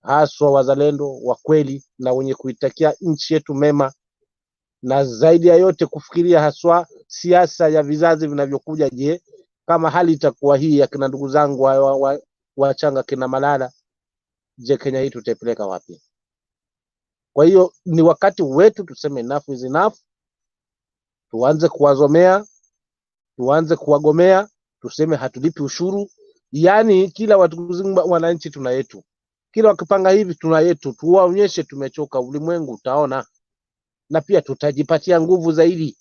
haswa wazalendo wa kweli na wenye kuitakia nchi yetu mema, na zaidi ya yote kufikiria haswa siasa ya vizazi vinavyokuja. Je, kama hali itakuwa hii ya kina ndugu zangu wachanga kina Malala, je, Kenya hii tutaipeleka wapi? Kwa hiyo ni wakati wetu tuseme enough is enough. Tuanze kuwazomea, tuanze kuwagomea, tuseme hatulipi ushuru. Yani kila wananchi tuna yetu, kila wakipanga hivi tuna yetu, tuwaonyeshe tumechoka. Ulimwengu utaona, na pia tutajipatia nguvu zaidi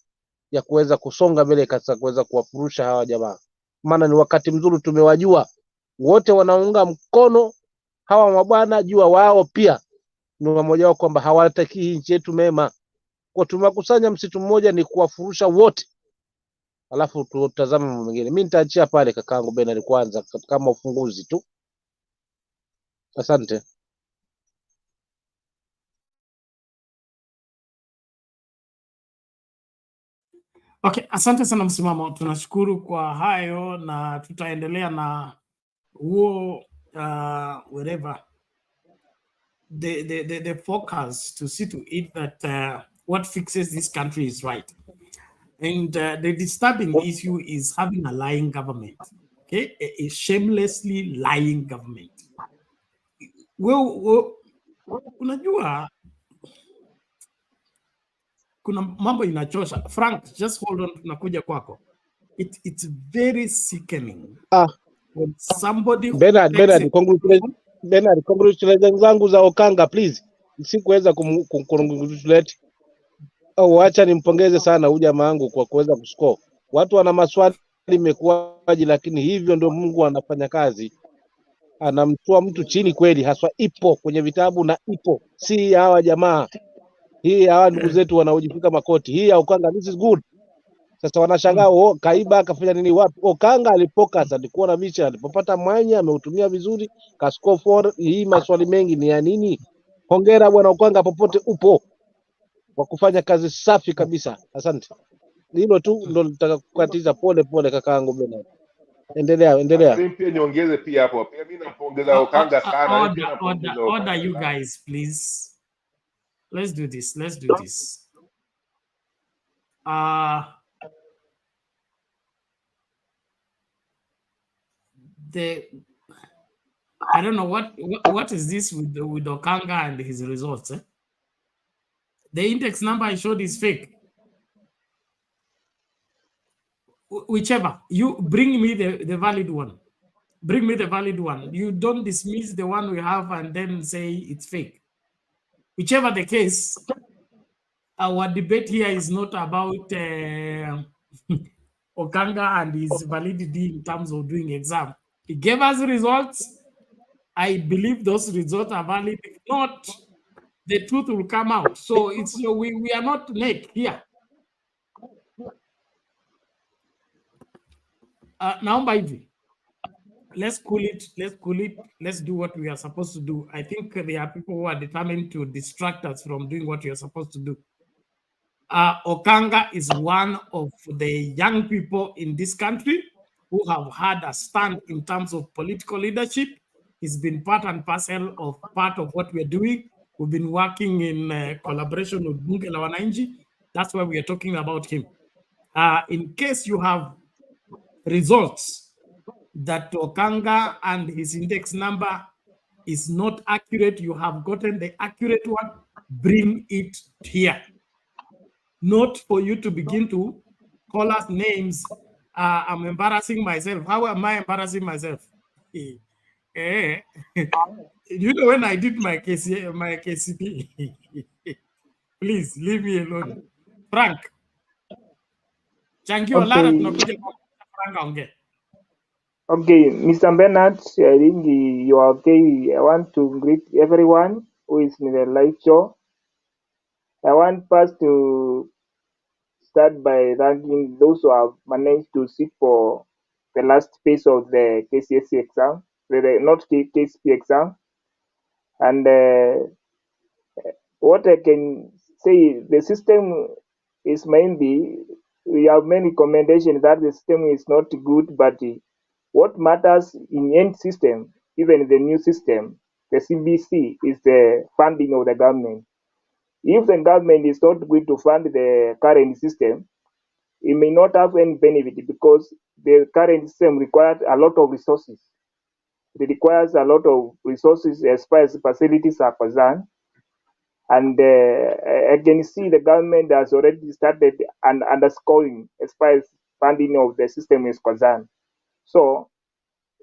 ya kuweza kusonga mbele, kasa kuweza kuwafurusha hawa jamaa. Maana ni wakati mzuri, tumewajua wote wanaunga mkono hawa mabwana, jua wao pia ni mmoja wao kwamba hawataki nchi yetu mema. Kwa tumekusanya msitu mmoja ni kuwafurusha wote, alafu tutazame mambo mengine. Mimi nitaachia pale kakaangu Bernard kwanza kama ufunguzi tu. Asante. Okay, asante sana Msimamo, tunashukuru kwa hayo na tutaendelea na huo wherever the focus to see to it that what fixes this country is right. And the disturbing issue is having a lying government, okay? A shamelessly lying government. Well, unajua kuna mambo inachosha. Frank, just hold on, tunakuja kwako. It's very sickening. When somebody Bernard, congratulations zangu za Okanga please. Sikuweza kumcongratulate. Acha nimpongeze sana huyu jamaa wangu kwa kuweza kuscore. Watu wana maswali imekuwaje, lakini hivyo ndio Mungu anafanya kazi. Anamtoa mtu chini kweli, haswa ipo kwenye vitabu na ipo. Si hawa jamaa. Hii hawa ndugu zetu wanaojifika makoti. Hii ya Okanga, this is good. Sasa wanashangaa kaiba akafanya nini wapi? Okanga alifocus, alikuwa na vision, alipopata mwanya ameutumia vizuri, ka score for. Hii maswali mengi ni ya nini? Hongera bwana Okanga, popote upo. kwa kufanya kazi safi kabisa. Asante. Hilo tu ndo nitaka kukatiza. Pole pole kakaangu Bernard. Endelea. Mimi pia niongeze pia hapo. Pia mimi nampongeza Okanga sana. Mimi pia nampongeza Order, you guys, please. Let's do this. I don't know what is this with Okanga and his results. The index number I showed is fake. Whichever, you bring me the valid one. Bring me the valid one. You don't dismiss the one we have and then say it's fake. Whichever the case, our debate here is not about Okanga and his validity in terms of doing exam. He gave us results. I believe those results are valid. If not, the truth will come out. So we are not naked here. Now, baby, let's cool it. Let's do what we are supposed to do. I think there are people who are determined to distract us from doing what we are supposed to do. Okanga is one of the young people in this country who have had a stand in terms of political leadership. He's been part and parcel of what we're doing. We've been working in collaboration with Bunge la Wananchi. That's why we are talking about him. In case you have results that Okanga and his index number is not accurate, you have gotten the accurate one, bring it here. Not for you to begin to call us names. I'm embarrassing myself. How am I embarrassing myself? You know, when I did my KCPE, please leave me alone. Frank. Thank you. Okay. Okay, Mr. Bernard, I think you are okay. I want to greet everyone who is in the live show. I want first to start by thanking those who have managed to sit for the last phase of the KCSE exam, not KCPE exam. And what I can say, the system is mainly, we have many recommendations that the system is not good, but what matters in any system, even the new system, the CBC, is the funding of the government. If the government is not going to fund the current system, it may not have any benefit because the current system requires a lot of resources. It requires a lot of resources as far as facilities are concerned. And I can see the government has already started underscoring as far as funding of the system is concerned. So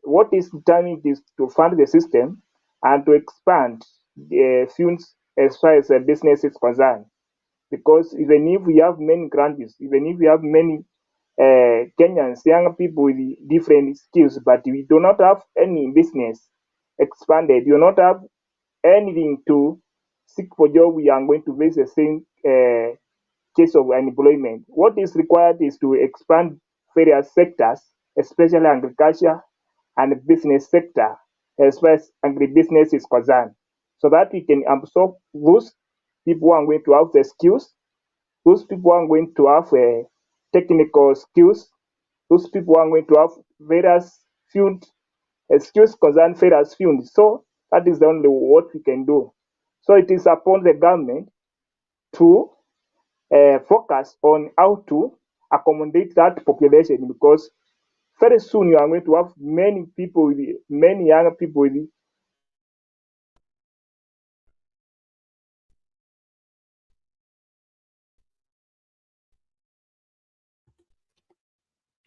what is determined is to fund the system and to expand the funds as far as the business is concerned. Because even if we have many grantees, even if we have many Kenyans, young people with different skills, but we do not have any business expanded, we do not have anything to seek for job, we are going to face the same case of unemployment. What is required is to expand various sectors, especially agriculture and business sector, as far as agribusiness is concerned, so that we can absorb those people who are going to have the skills, those people who are going to have technical skills, those people who are going to have various field skills concern various fields. So that is the only what we can do. So it is upon the government to focus on how to accommodate that population, because very soon you are going to have many people, many young people with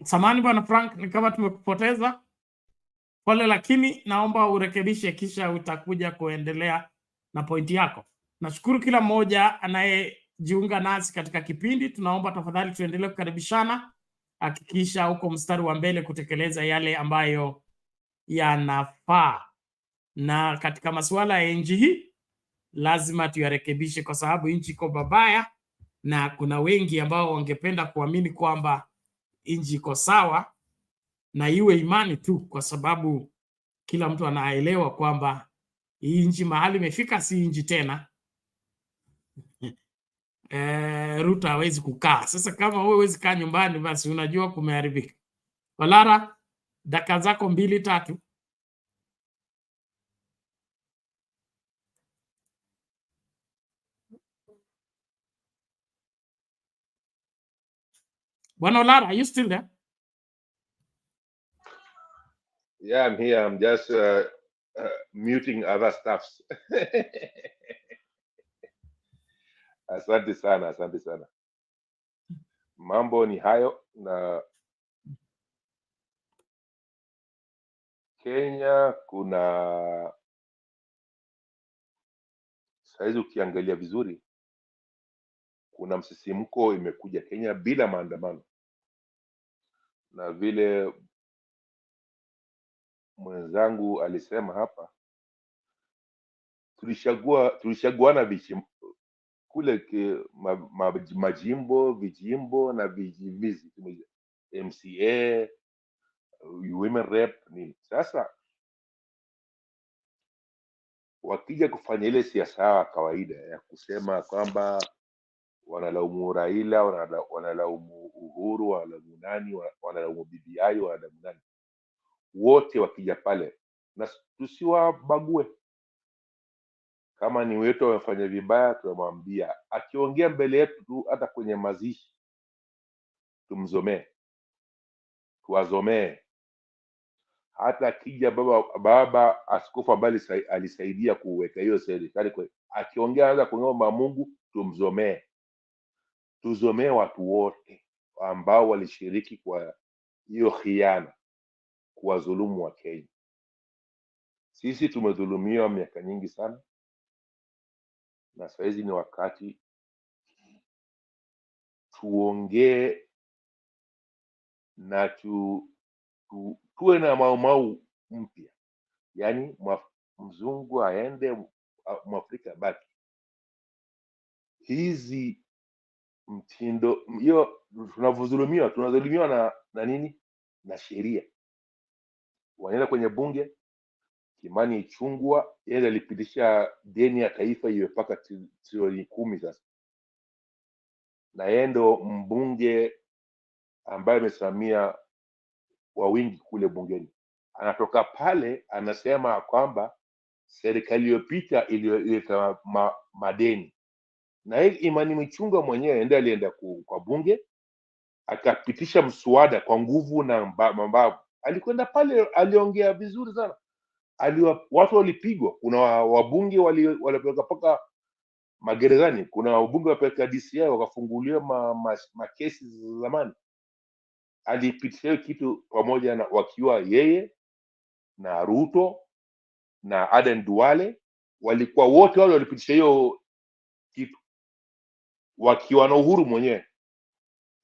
Samani bwana Frank, ni kama tumekupoteza. Pole, lakini naomba urekebishe kisha utakuja kuendelea na pointi yako. Nashukuru kila mmoja anayejiunga nasi katika kipindi. Tunaomba tafadhali tuendelee kukaribishana. Hakikisha uko mstari wa mbele kutekeleza yale ambayo yanafaa. Na katika masuala ya nchi hii lazima tuyarekebishe, kwa sababu nchi iko babaya na kuna wengi ambao wangependa kuamini kwamba nchi iko sawa, na iwe imani tu, kwa sababu kila mtu anaelewa kwamba hii nchi mahali imefika si nchi tena. Ruto hawezi kukaa. Sasa kama wewe huwezi kaa nyumbani, basi unajua kumeharibika. Olara, dakika zako 2-3. Bwana Olara, are you still there? Yeah, I'm here. I'm just muting other stuffs. Asante sana, asante sana. Mambo ni hayo, na Kenya kuna saizi, ukiangalia vizuri, kuna msisimko imekuja Kenya bila maandamano, na vile mwenzangu alisema hapa, tulishaguana kule majimbo, vijimbo na vijivizi, MCA, women rep nini. Sasa wakija kufanya ile siasa ya kawaida ya kusema kwamba wanalaumu Raila, wanalaumu Uhuru, wanalaumu nani, wanalaumu BBI, wanalaumu nani, wote wakija pale na tusiwabague. Kama ni wetu wamefanya vibaya, tunamwambia. Akiongea mbele yetu tu, hata kwenye mazishi, tumzomee, tuwazomee. Hata akija baba askofu ambaye alisaidia kuweka hiyo serikali, akiongea anza kuomba Mungu, tumzomee. Tuzomee watu wote ambao walishiriki kwa hiyo khiana, kuwadhulumu wa Kenya. Sisi tumedhulumiwa miaka nyingi sana, na saizi ni wakati tuongee na tuwe na maumau mpya, yaani mzungu aende, mwafrika baki. Hizi mtindo hiyo, tunadhulumiwa na nini? Na sheria. Wanaenda kwenye bunge, Kimani Ichung'wah yeye alipitisha deni ya taifa iwe mpaka trilioni 10 sasa, na yeye ndo mbunge ambaye amesimamia wa wingi kule bungeni. Anatoka pale anasema kwamba serikali iliyopita ilileta madeni, na yeye Imani Ichung'wah mwenyewe ndiye alienda kwa bunge akapitisha mswada kwa nguvu na mabavu. Alikwenda pale, aliongea vizuri sana, watu walipigwa. Kuna wabunge walipeleka paka magerezani, kuna wabunge wapeleka DCI wakafunguliwa makesi za zamani. Alipitisha kitu pamoja na wakiwa yeye na Ruto na Aden Duale, walikuwa wote wale walipitisha hiyo kitu wakiwa na Uhuru mwenyewe.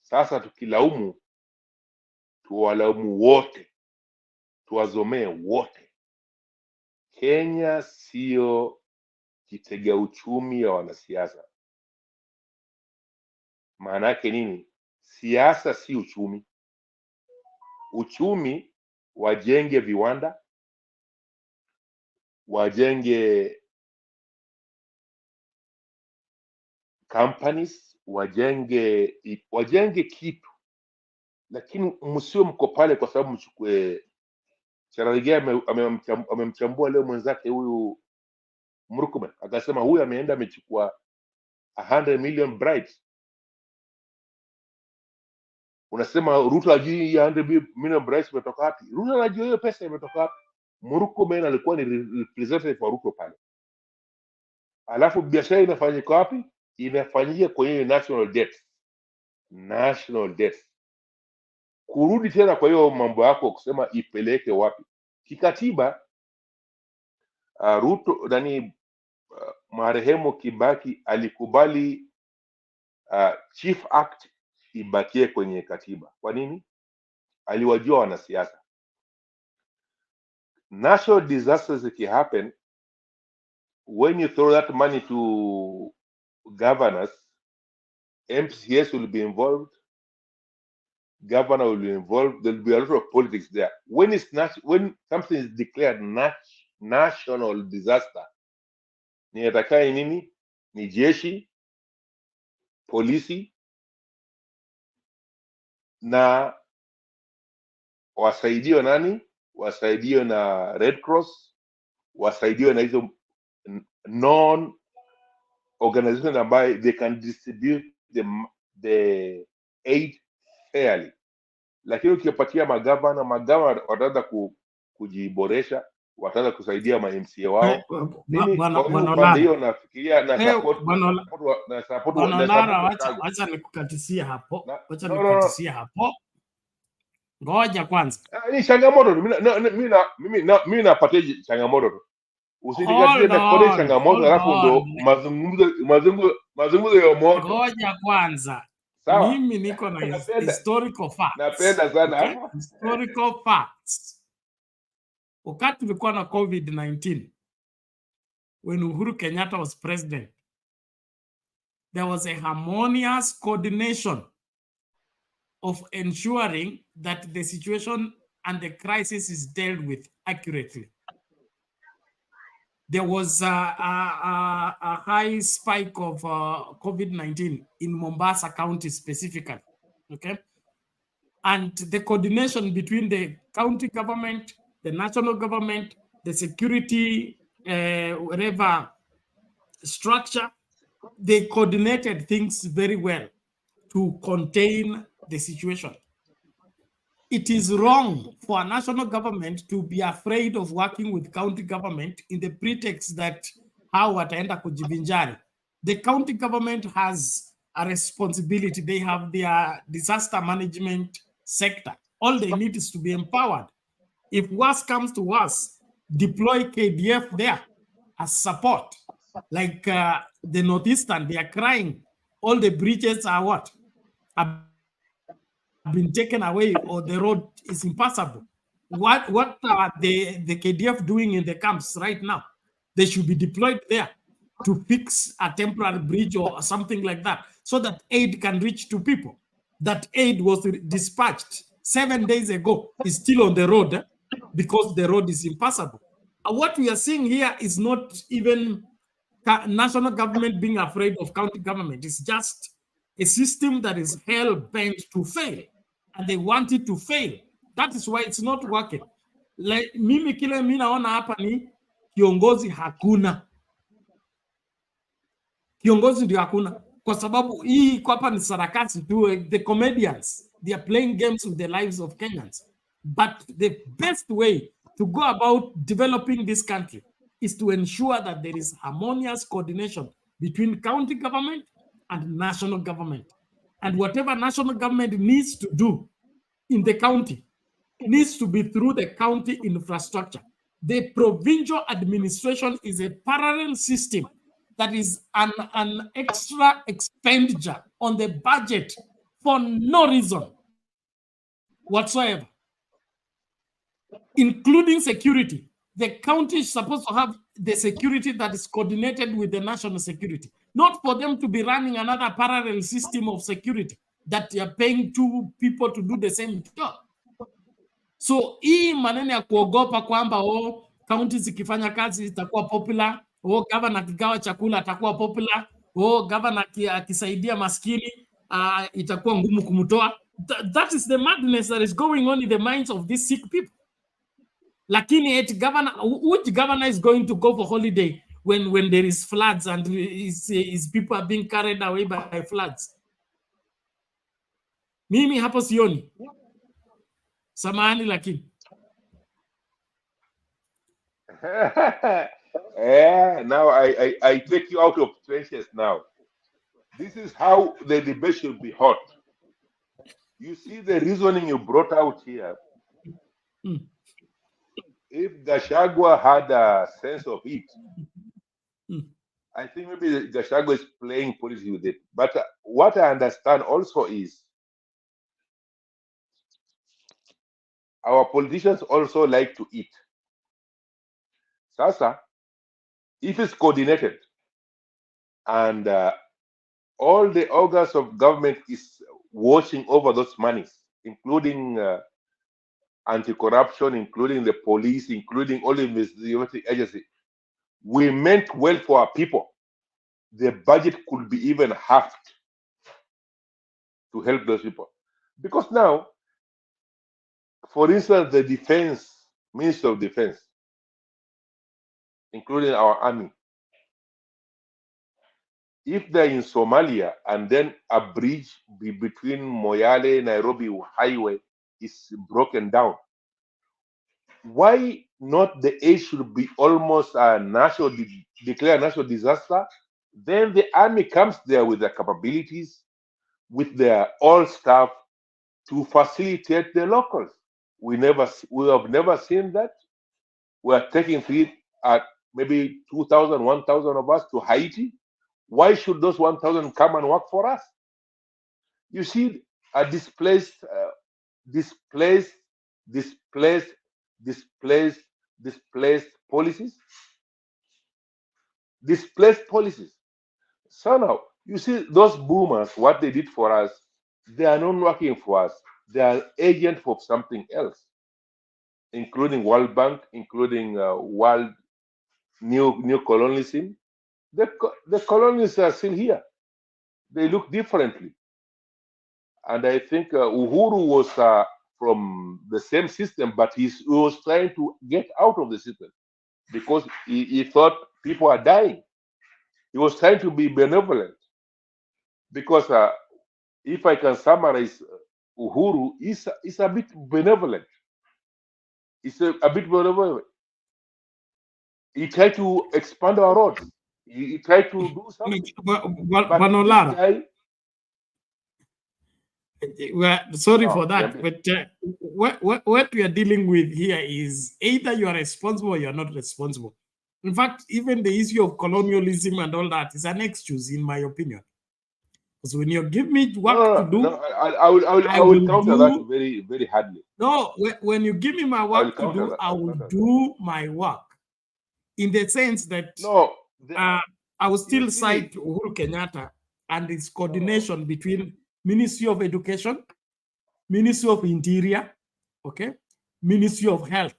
Sasa tukilaumu, tuwalaumu wote, tuwazomee wote. Kenya sio kitega uchumi ya wanasiasa. Maana yake nini? Siasa si uchumi. Uchumi wajenge viwanda, wajenge companies, wajenge kitu, lakini msio mko pale kwa sababu mchukue. Chararige amemchambua leo mwenzake huyu Murkomen, akasema huyu ameenda amechukua 100 million bribes. Unasema Ruto ajui 100 million bribes imetoka wapi? Ruto anajua hiyo pesa imetoka wapi. Murkomen alikuwa ni representative wa Ruto pale. Alafu biashara inafanyika wapi? Inafanyika kwenye national debt. National debt. Kurudi tena kwa hiyo mambo yako kusema ipeleke wapi? Kikatiba Ruto marehemu Kibaki alikubali Chief Act ibakie kwenye katiba. Kwa nini? Aliwajua wanasiasa. National disasters happen when you throw that money to governors. MCS will be involved, governor will be involved. There will be a lot of politics there. When something is declared national disaster, ni atakaye nini? Ni jeshi polisi na wasaidiwe nani? Wasaidiwe na Red Cross, wasaidiwe na hizo non organization ambayo they can distribute the aid fairly. Lakini ukipatia magavana wataanza kujiboresha, wataanza kusaidia ma MCA wao. Mimi kwa upande hiyo nafikiria na support wacha nikukatisia hapo. Wacha nikukatisia hapo. Ngoja kwanza. Ni changamoto. Mimi napatia changamoto tu. Usinikatie na kore changamoto alafu ndo mazungumzo ya moto. Ngoja kwanza. Sawa. Mimi niko na historical facts. Napenda sana. Okay? Historical facts. Wakati tulikuwa na COVID-19, when Uhuru Kenyatta was president, there was a harmonious coordination of ensuring that the situation and the crisis is dealt with accurately. There was a high spike of COVID-19 in Mombasa County specifically, okay? And the coordination between the county government, the national government, the security, whatever structure, they coordinated things very well to contain the situation. It is wrong for a national government to be afraid of working with county government in the pretext that how wataenda kujivinjari. The county government has a responsibility. They have their disaster management sector. All they need is to be empowered. If worse comes to worse, deploy KDF there as support. Like the Northeastern, they are crying. All the bridges are what? Have been taken away, or the road is impassable. What are the KDF doing in the camps right now? They should be deployed there to fix a temporary bridge or something like that, so that aid can reach to people. That aid was dispatched 7 days ago, is still on the road because the road is impassable. What we are seeing here is not even national government being afraid of county government. It's just a system that is hell-bent to fail, and they want it to fail. That is why it's not working. Like, mimi kile mimi naona hapa ni kiongozi hakuna. Kiongozi ndio hakuna. Kwa sababu hii kwa hapa ni sarakasi tu. The comedians, they are playing games with the lives of Kenyans. But the best way to go about developing this country is to ensure that there is harmonious coordination between county government and national government. And whatever national government needs to do in the county needs to be through the county infrastructure. The provincial administration is a parallel system that is an extra expenditure on the budget for no reason whatsoever, including security. The county is supposed to have the security that is coordinated with the national security, not for them to be running another parallel system of security that they are paying two people to do the same job. So hii maneno ya kuogopa kwamba county zikifanya kazi itakuwa popular, governor akigawa chakula atakuwa popular, governor akisaidia maskini itakuwa ngumu kumtoa. That is the madness that is going on in the minds of these sick people. Lakini which governor is going to go for holiday when there is floods and his people are being carried away by floods? Mimi hapo sioni. Samahani lakini. Now I take you out of trenches now. This is how the debate should be hot. You see the reasoning you brought out here. If Gachagua had a sense of it, I think maybe Gachagua is playing policy with it. But what I understand also is our politicians also like to eat. Sasa, if it's coordinated and all the organs of government is watching over those monies, including anti-corruption, including the police, including all the investigative agencies, we meant well for our people. The budget could be even halved to help those people. Because now, for instance, the defense, Minister of Defense, including our army, if they're in Somalia and then a bridge between Moyale Nairobi highway is broken down, why not the aid should be almost a national, declare a national disaster? Then the army comes there with their capabilities, with their all staff to facilitate the locals. We have never seen that. We are taking maybe 2,000, 1,000 of us to Haiti. Why should those 1,000 come and work for us? You see, a displaced policies. Displaced policies. So now, you see, those boomers, what they did for us, they are not working for us. They are agents for something else, including World Bank, including World New Colonialism. The colonists are still here. They look differently. And I think Uhuru was from the same system, but he was trying to get out of the system because he thought people are dying. He was trying to be benevolent. Because if I can summarize Uhuru, is a bit benevolent. It's a bit benevolent. He tried to expand our roads. He tried to do something. But Olara, well, sorry for that, but what we are dealing with here is either you are responsible or you are not responsible. In fact, even the issue of colonialism and all that is an excuse, in my opinion. Because when you give me work to do, I will counter that very, very hardly. No, when you give me my work to do, I will do my work. In the sense that I will still cite Uhuru Kenyatta and its coordination between Ministry of Education, Ministry of Interior, okay, Ministry of Health.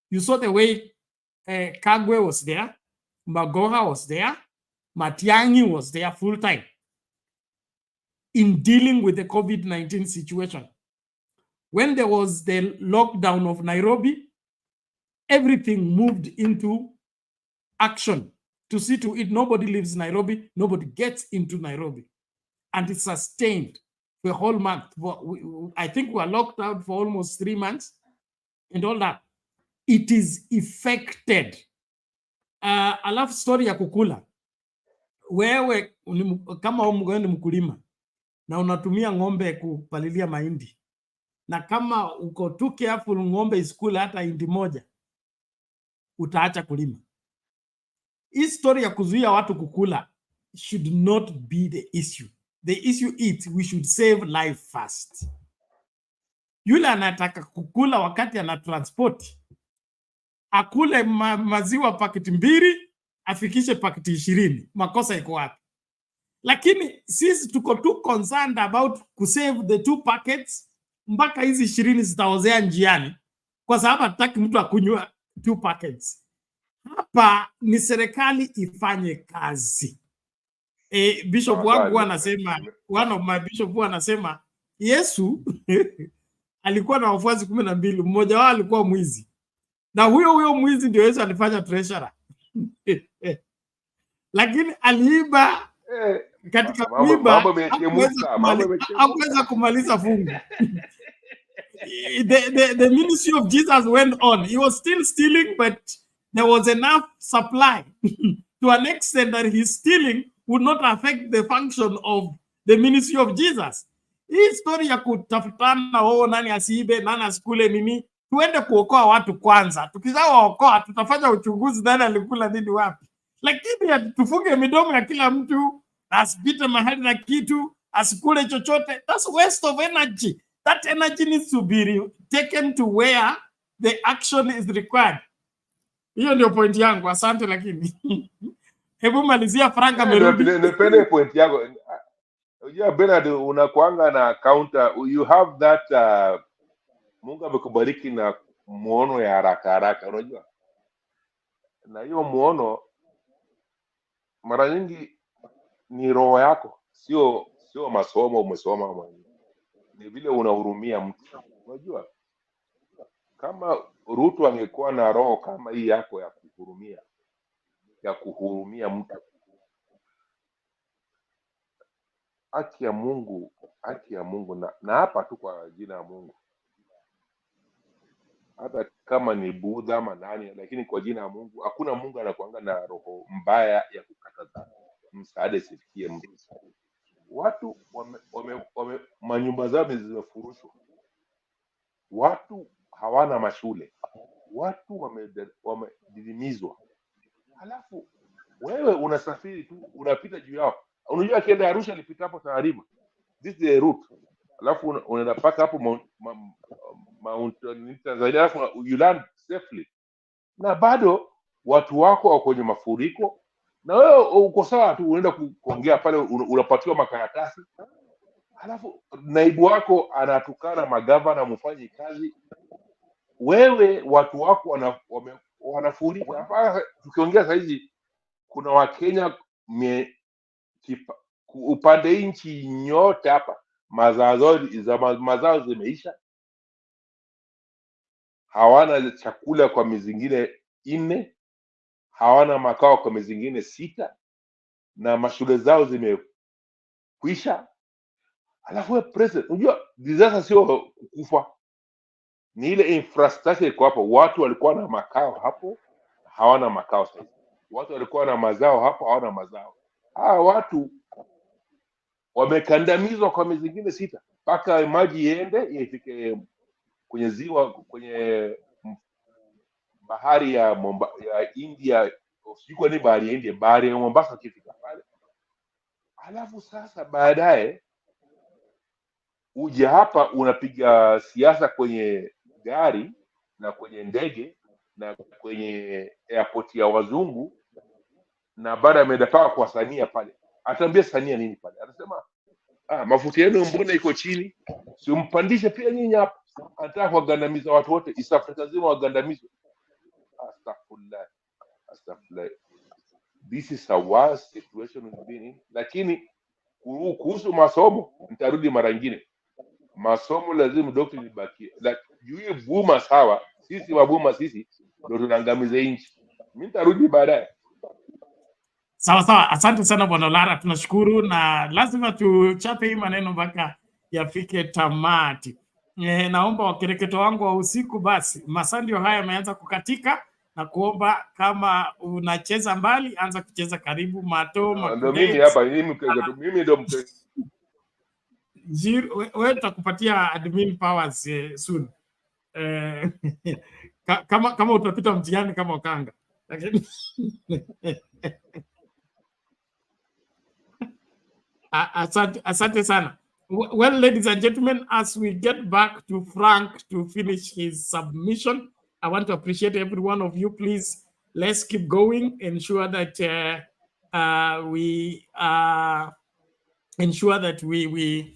You saw the way Kagwe was there, Magoha was there, Matiang'i was there full time in dealing with the COVID-19 situation. When there was the lockdown of Nairobi, everything moved into action to see to it nobody leaves Nairobi, nobody gets into Nairobi. And it's sustained for a whole month. I think we were locked out for almost 3 months and all that. It is effected. Alafu story ya kukula. Wewe kama ni mkulima na unatumia ng'ombe kupalilia mahindi, na kama uko too careful ng'ombe isikule hata hindi moja, utaacha kulima. Hii story ya kuzuia watu kukula should not be the issue. The issue is we should save life first. Yule anataka kukula wakati ana transport, akule maziwa paketi 2, afikishe paketi 20. Makosa iko wapi? Lakini sisi tuko too concerned about kusave the 2 packets mpaka hizi 20 zitaozea njiani, kwa sababu hataki mtu akunywa 2 packets. Hapa ni serikali ifanye kazi. Bishop wangu anasema, one of my bishop anasema Yesu alikuwa na wafuasi 12, mmoja wao alikuwa mwizi. Na huyo mwizi ndio Yesu alifanya treasurer. Lakini aliiba katika kuiba hakuweza kumaliza fungu. The ministry of Jesus went on. He was still stealing, but there was enough supply to an extent that his stealing would not affect the function of the ministry of Jesus. Hii story ya kutafutana nani asiibe, nani asikule nini, tuende kuokoa watu kwanza. Tukizawaokoa tutafanya uchunguzi nani alikula nini wapi. Lakini tufunge midomo ya kila mtu, asipite mahali na kitu, asikule chochote. That's waste of energy. That energy needs to be taken to where the action is required. Hiyo ndio point yangu. Asante. Lakini hebu malizia Franka Merudi. Nipende point yako. Unajua Bernard, unakuanga na counter, you have that Mungu amekubariki na muono ya haraka unajua. Na hiyo muono mara nyingi ni roho yako, sio masomo umesoma ama nini. Ni vile unahurumia mtu. Unajua kama Ruto angekuwa na roho kama hii yako ya kuhurumia mtu, haki ya Mungu na hapa tu kwa jina ya Mungu, hata kama ni Buddha ama nani, lakini kwa jina ya Mungu, hakuna Mungu anakuanga na roho mbaya ya kukataza msaada isifikie mtu. Watu manyumba zao zimefurushwa, watu hawana mashule, watu wamedidimizwa, halafu wewe unasafiri tu unapita juu yao. Unajua akienda Arusha alipita hapo Tanariva, this is the route, halafu unaenda paka hapo Mount Tanzania, halafu you land safely, na bado watu wako wako kwenye mafuriko, na wewe uko sawa tu, unaenda kuongea pale, unapatiwa makaratasi, halafu naibu wako anatukana magavana mfanye kazi, wewe watu wako wanafurika hapa. Tukiongea sasa hizi kuna Wakenya upande nchi nyote hapa, mazao zimeisha, hawana chakula kwa miezi mingine 4, hawana makao kwa miezi mingine 6, na mashule zao zimekwisha. Alafu wewe president, unajua disaster sio kufa, ni ile infrastructure iko hapo. Watu walikuwa na makao hapo, hawana makao sasa. Watu walikuwa na mazao hapo, hawana mazao. Watu wamekandamizwa kwa miezi mingine 6 mpaka maji iende ifike kwenye ziwa, kwenye bahari ya India, sio ni bahari ya India, bahari ya Mombasa kifika pale. Alafu sasa baadaye uje hapa unapiga siasa kwenye gari na kwenye ndege na kwenye airport ya wazungu, na baada ameenda paka kwa Sania pale. Ataambia Sania nini pale? Atasema mafuta yenu mbona iko chini, si umpandishe pia nyinyi hapa. Anataka kuwagandamiza watu wote, East Africa nzima wagandamizwe. Astaghfirullah. This is a worst situation we've been in. Lakini kuhusu masomo nitarudi mara nyingine. Masomo lazima doctor libaki. Juu buma sawa, sisi wabuma sisi ndio tunaangamiza nchi. Mimi nitarudi baadaye. Sawa, asante sana Bwana Lara, tunashukuru, na lazima tuchape hii maneno mpaka yafike tamati. Naomba wakereketo wangu wa usiku, basi masaa ndio haya yameanza kukatika, na kuomba kama unacheza mbali anza kucheza karibu. Ndio mimi hapa, mimi ndio wewe tutakupatia admin powers soon. Kama utapita mtihani kama Okanga, lakini asante sana. Well, ladies and gentlemen, as we get back to Frank to finish his submission, I want to appreciate every one of you. Please, let's keep going. Ensure that we ensure that we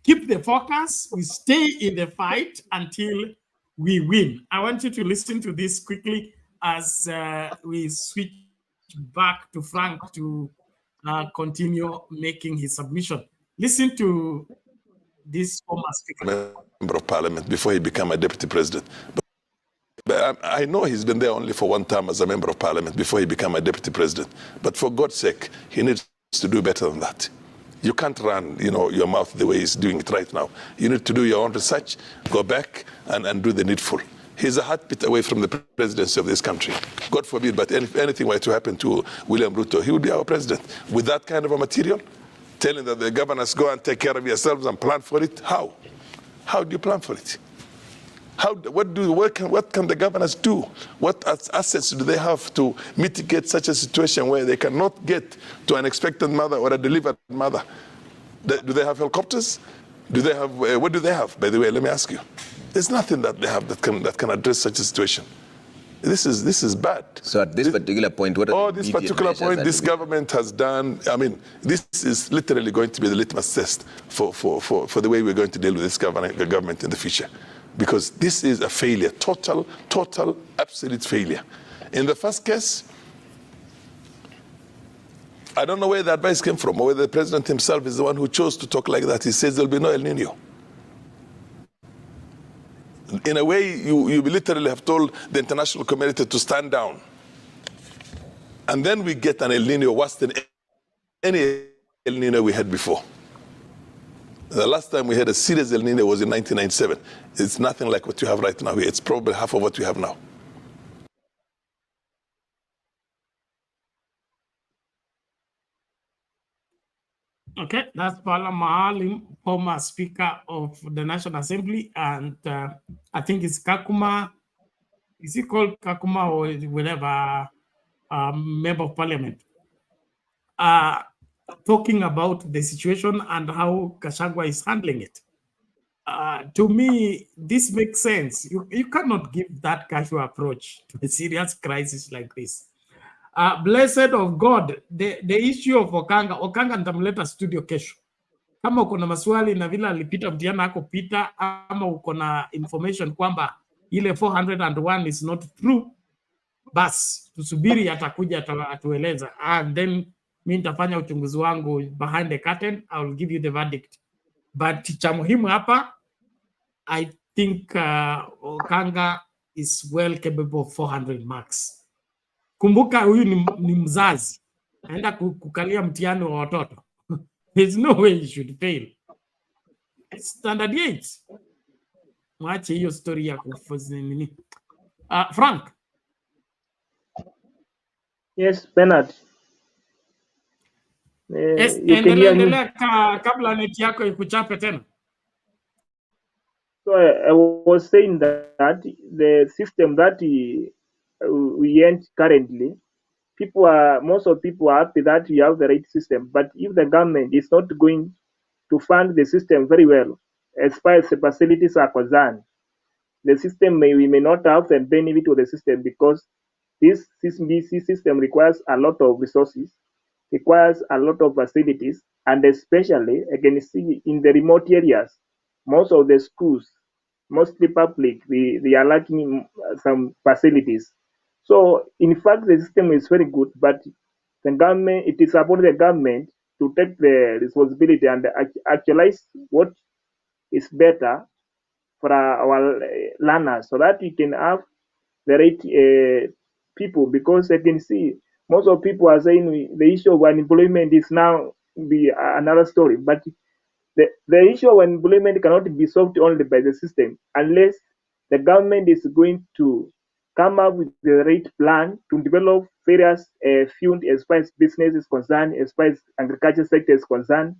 keep the focus. We stay in the fight until we win. I want you to listen to this quickly as we switch back to Frank to continue making his submission. Listen to this former speaker. Member of Parliament before he became a deputy president. But I know he's been there only for 1 term as a member of Parliament before he became a deputy president. But for God's sake, he needs to do better than that. You can't run, your mouth the way he's doing it right now. You need to do your own research, go back and do the needful. He's a heartbeat away from the presidency of this country. God forbid, but if anything were to happen to William Ruto, he would be our president. With that kind of a material, telling that the governors go and take care of yourselves and plan for it, how? How do you plan for it? What can the governors do? What assets do they have to mitigate such a situation where they cannot get to an expectant mother or a delivered mother? Do they have helicopters? Do they have, what do they have? By the way, let me ask you. There's nothing that they have that can address such a situation. This is bad. So at this particular point, what are this particular point this government has done? I mean, this is literally going to be the litmus test for the way we're going to deal with this government in the future. Because this is a failure, total, absolute failure. In the first case, I don't know where the advice came from, or whether the president himself is the one who chose to talk like that. He says there'll be no El-Nino. In a way, you literally have told the international community to stand down. And then we get an El-Nino worse than any El-Nino we had before. The last time we had a serious El-Nino was in 1997. It's nothing like what you have right now here. It's probably half of what you have now. Okay, that's Bala Maalim, former Speaker of the National Assembly, and I think it's Kakuma. Is he called Kakuma or whatever? Member of Parliament. Talking about the situation and how Gachagua is handling it. To me, this makes sense. You cannot give that casual approach to a serious crisis like this. Blessed of God, the issue of Okanga nitamleta studio kesho. Kama uko na maswali na vile alipita mtihani akopita, ama uko na information kwamba ile 401 is not true, bas tusubiri atakuja atueleza, and then mimi nitafanya uchunguzi wangu behind the curtain. I will give you the verdict. But cha muhimu hapa, I think Okanga is well capable of 400 marks. Kumbuka huyu ni mzazi, aenda kukalia mtihani wa watoto. There's no way he should fail. It's standard 8. Mwache hiyo story ya kufuzi nini. Frank. Yes, Bernard. Endelea kabla neti yako ikuchape tena. So I was saying that the system that we end currently, most of people are happy that we have the right system. But if the government is not going to fund the system very well, as far as the facilities are concerned, the system we may not have the benefit of the system, because this system requires a lot of resources, requires a lot of facilities, and especially, again, see in the remote areas, most of the schools, mostly public, they are lacking some facilities. So, in fact, the system is very good, but the government, it is upon the government to take the responsibility and actualize what is better for our learners, so that we can have the right people. Because I can see most of people are saying the issue of unemployment is now be another story, but the issue of unemployment cannot be solved only by the system unless the government is going to come up with the right plan to develop various fields as far as business is concerned, as far as agriculture sector is concerned,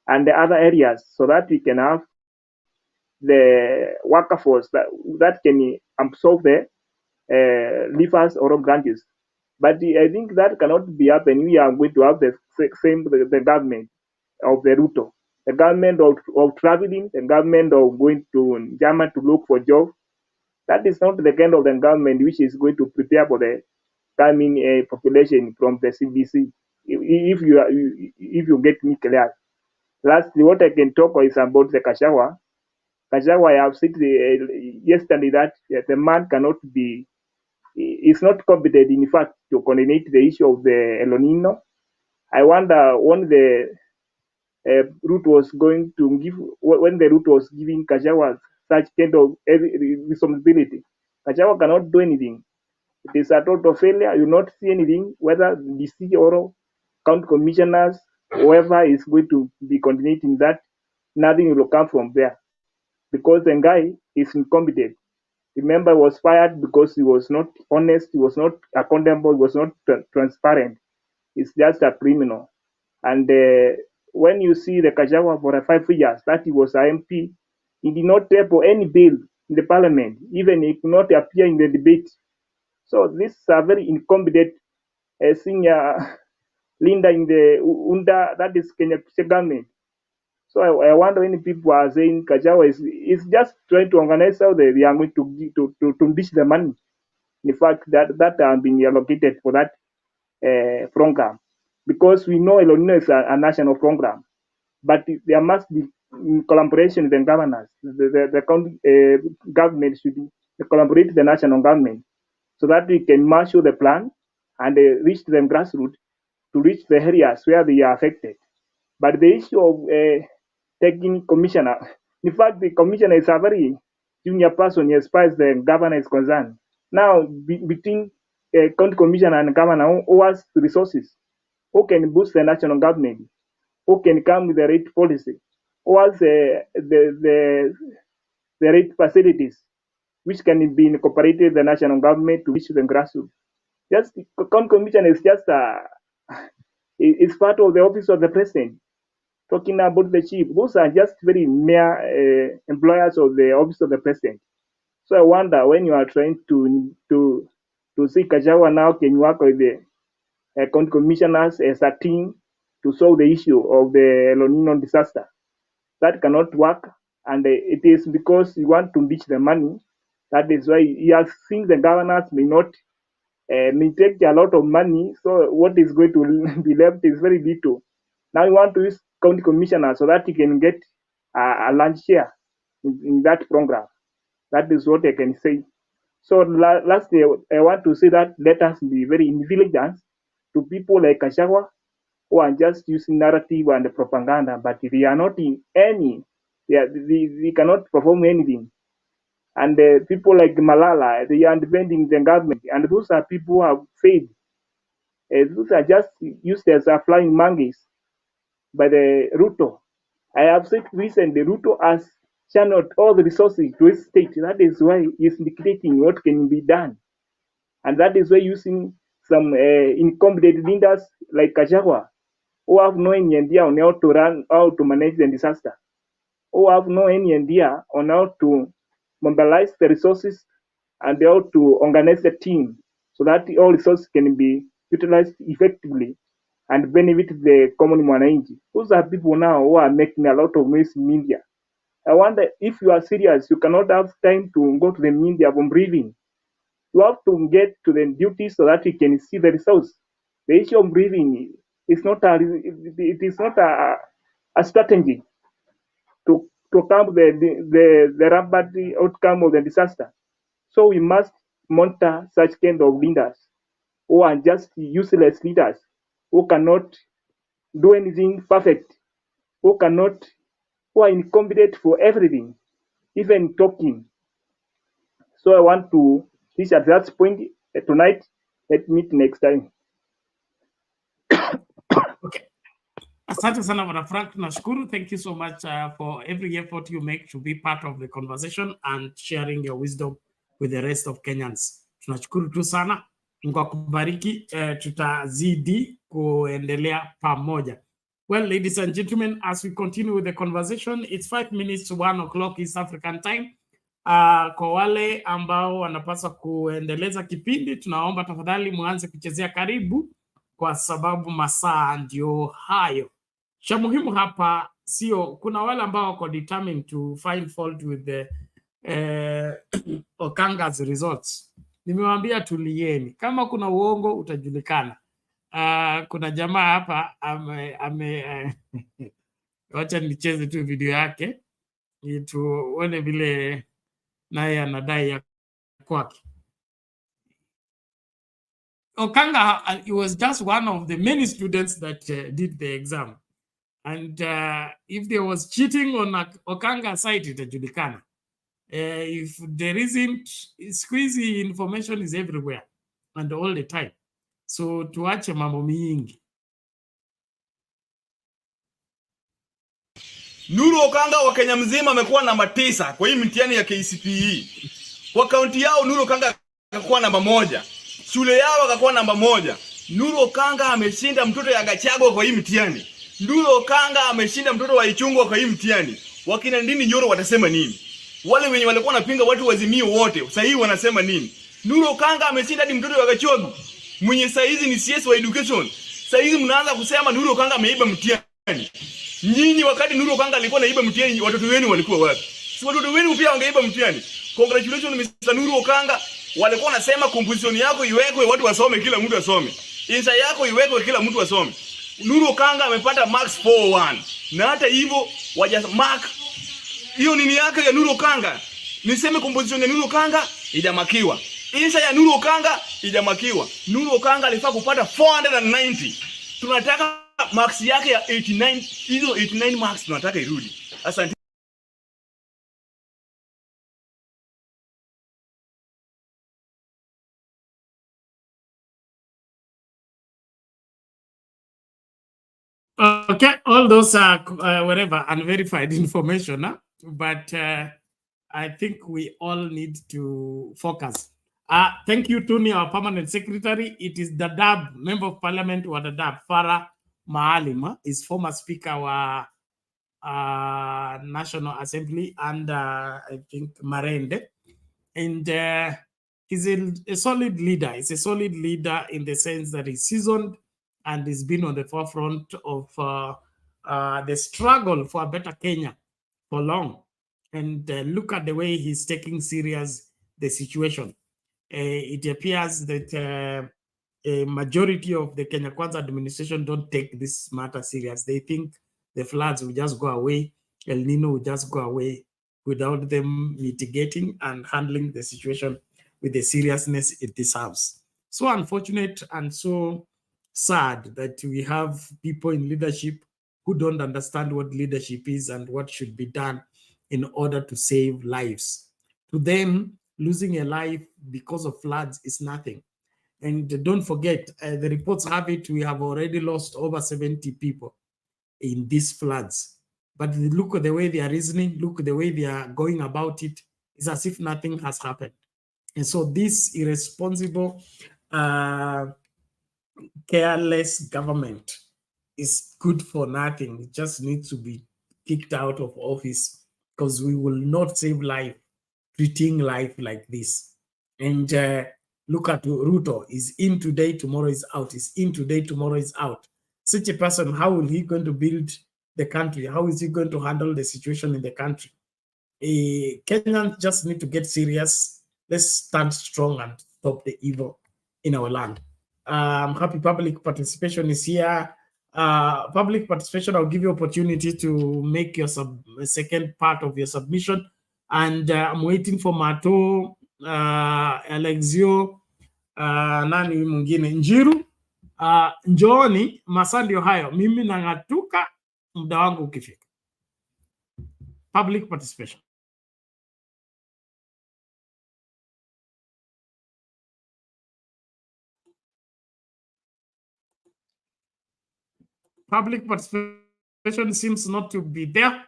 and the other areas, so that we can have the workforce that can absorb the leavers or grantees. But I think that cannot be happening. We are going to have the same the government of the Ruto, the government of traveling, the government of going to Germany to look for jobs. That is not the kind of the government which is going to prepare for the coming population from the CBC. If you get me clear. Lastly, what I can talk is about the Gachagua. Gachagua, I have said yesterday that the man cannot be, is not competent, in fact, to coordinate the issue of the El-Nino. I wonder when the Ruto was going to give, when the Ruto was giving Gachagua such kind of responsibility, Gachagua cannot do anything. It is a total failure. You not see anything, whether DC or county commissioners, whoever is going to be coordinating that, nothing will come from there, because the guy is incompetent. Remember, he was fired because he was not honest, he was not accountable, he was not transparent. He's just a criminal. And when you see the Gachagua for 5 years that he was an MP, he did not table any bill in the parliament, even he could not appear in the debate. So this is a very incompetent senior leader in the UNDA, that is Kenya government. So I wonder when people are saying Gachagua is just trying to organize how they are going to dish the money. In fact, that are being allocated for that program, because we know El-Nino is a national program, but there must be collaboration with the governors. The county government should collaborate with the national government, so that we can marshal the plan and reach the grassroots to reach the areas where they are affected. But the issue of taking commissioner, in fact, the commissioner is a very junior person as far as the governor is concerned. Now, between county commissioner and governor, who has the resources, who can boost the national government, who can come with the right policy, who has the right facilities, which can be incorporated the national government to reach the grassroots. Just the county commissioner is just it's part of the office of the president. Talking about the chief, those are just very mere employers of the office of the president. So I wonder, when you are trying to see Kajawa now, can you work with the county commissioners as a team to solve the issue of the El-Nino disaster? That cannot work, and it is because you want to reach the money. That is why you are seeing the governors may take a lot of money, so what is going to be left is very little. Now you want to use county commissioner so that you can get a large share in that program. That is what I can say. So lastly, I want to say that let us be very vigilant to people like Kashawa, who are just using narrative and propaganda, but they are not in any, they cannot perform anything. And people like Malala, they are defending the government, and those are people who have failed. Those are just used as flying monkeys by the Ruto. I have said recently, Ruto has channeled all the resources to his state. That is why he's dictating what can be done. And that is why using some incompetent leaders like Kajagwa, who have no any idea on how to manage the disaster, who have no any idea on how to mobilize the resources and how to organize the team so that all resources can be utilized effectively and benefit the common mwananchi. Those are people now who are making a lot of noise in media. I wonder, if you are serious, you cannot have time to go to the media from breathing. You have to get to the duty so that you can see the results. The issue of breathing is not a strategy to come the rapid outcome of the disaster. So we must monitor such kind of leaders who are just useless leaders, who cannot do anything perfect, who are incompetent for everything, even talking. So I want to reach at that point tonight. Let's meet next time. Okay. Asante sana Bwana Frank, nashukuru. Thank you so much for every effort you make to be part of the conversation and sharing your wisdom with the rest of Kenyans. Tunashukuru tu sana. Mungu akubariki. Tutazidi kuendelea pamoja. Well, ladies and gentlemen, as we continue with the conversation, it's 5 minutes to 1 o'clock East African time. Kwa wale ambao wanapaswa kuendeleza kipindi, tunaomba tafadhali muanze kuchezea karibu, kwa sababu masaa ndio hayo. Cha muhimu hapa sio, kuna wale ambao wako determined to find fault with the Okanga's results. Nimewaambia tulieni, kama kuna uongo utajulikana. Kuna jamaa hapa wacha nicheze tu video yake tuone vile naye anadai ya kwake. Okanga, he was just one of the many students that did the exam, and if there was cheating on Okanga side, itajulikana. If there isn't, squeezy information is everywhere and all the time. So tuache mambo mingi. Nuru Okanga wa Kenya mzima amekuwa namba 9 kwa hii mtihani ya KCPE. Kwa kaunti yao Nuru Okanga akakuwa namba 1. Shule yao akakuwa namba 1. Nuru Okanga ameshinda mtoto ya Gachagua kwa hii mtihani. Nuru Okanga ameshinda mtoto wa Ichungwa kwa hii mtihani. Wakina Ndini Nyoro watasema nini? Wale wenye walikuwa wanapinga watu wazimio wote, sasa hivi wanasema nini? Nuru Okanga ameshinda hadi mtoto wa Gachagua. Mwenye saizi ni CS wa education. Saizi mnaanza kusema Nuru Okanga ameiba mtihani. Nyinyi wakati Nuru Okanga alikuwa anaiba mtihani, watoto wenu walikuwa wapi? Si watoto wenu pia wangeiba mtihani. Congratulations Mr. Nuru Okanga. Walikuwa wanasema composition yako iwekwe watu wasome, kila mtu asome. Insa yako iwekwe kila mtu asome. Nuru Okanga amepata max 4.1. Na hata hivyo waja mark hiyo nini yake ya Nuru Okanga. Niseme composition ya Nuru Okanga ijamakiwa. Insa ya Nuru Okanga ijamakiwa. Nuru Okanga alifaa kupata 490. Tunataka marks yake ya 89, hizo 89 marks tunataka irudi. Asante. Okay, all those are whatever unverified information, huh? But I think we all need to focus. Thank you, Tony, our permanent secretary. It is Dadaab, member of parliament, wa Dadaab, Farah Maalim, is former speaker of National Assembly, and I think Marende. And he's a solid leader. He's a solid leader in the sense that he's seasoned and he's been on the forefront of the struggle for a better Kenya for long. And look at the way he's taking serious the situation. It appears that a majority of the Kenya Kwanza administration don't take this matter serious. They think the floods will just go away, El-Nino will just go away without them mitigating and handling the situation with the seriousness it deserves. So unfortunate and so sad that we have people in leadership who don't understand what leadership is and what should be done in order to save lives. To them, losing a life because of floods is nothing. And don't forget, the reports have it, we have already lost over 70 people in these floods. But look at the way they are reasoning, look at the way they are going about it. It's as if nothing has happened. And so this irresponsible, careless government is good for nothing. It just needs to be kicked out of office because we will not save life treating life like this. And look at Ruto, is in today, tomorrow is out, is in today, tomorrow is out. Such a person, how will he going to build the country? How is he going to handle the situation in the country? Kenyans just need to get serious. Let's stand strong and stop the evil in our land. I'm happy public participation is here. Public participation, I'll give you opportunity to make your second part of your submission. And I'm waiting for Mato, Alexio, nani mwingine, Njiru, njooni, masaa ndio hayo. Mimi nang'atuka muda wangu ukifika. Public participation. Public participation seems not to be there.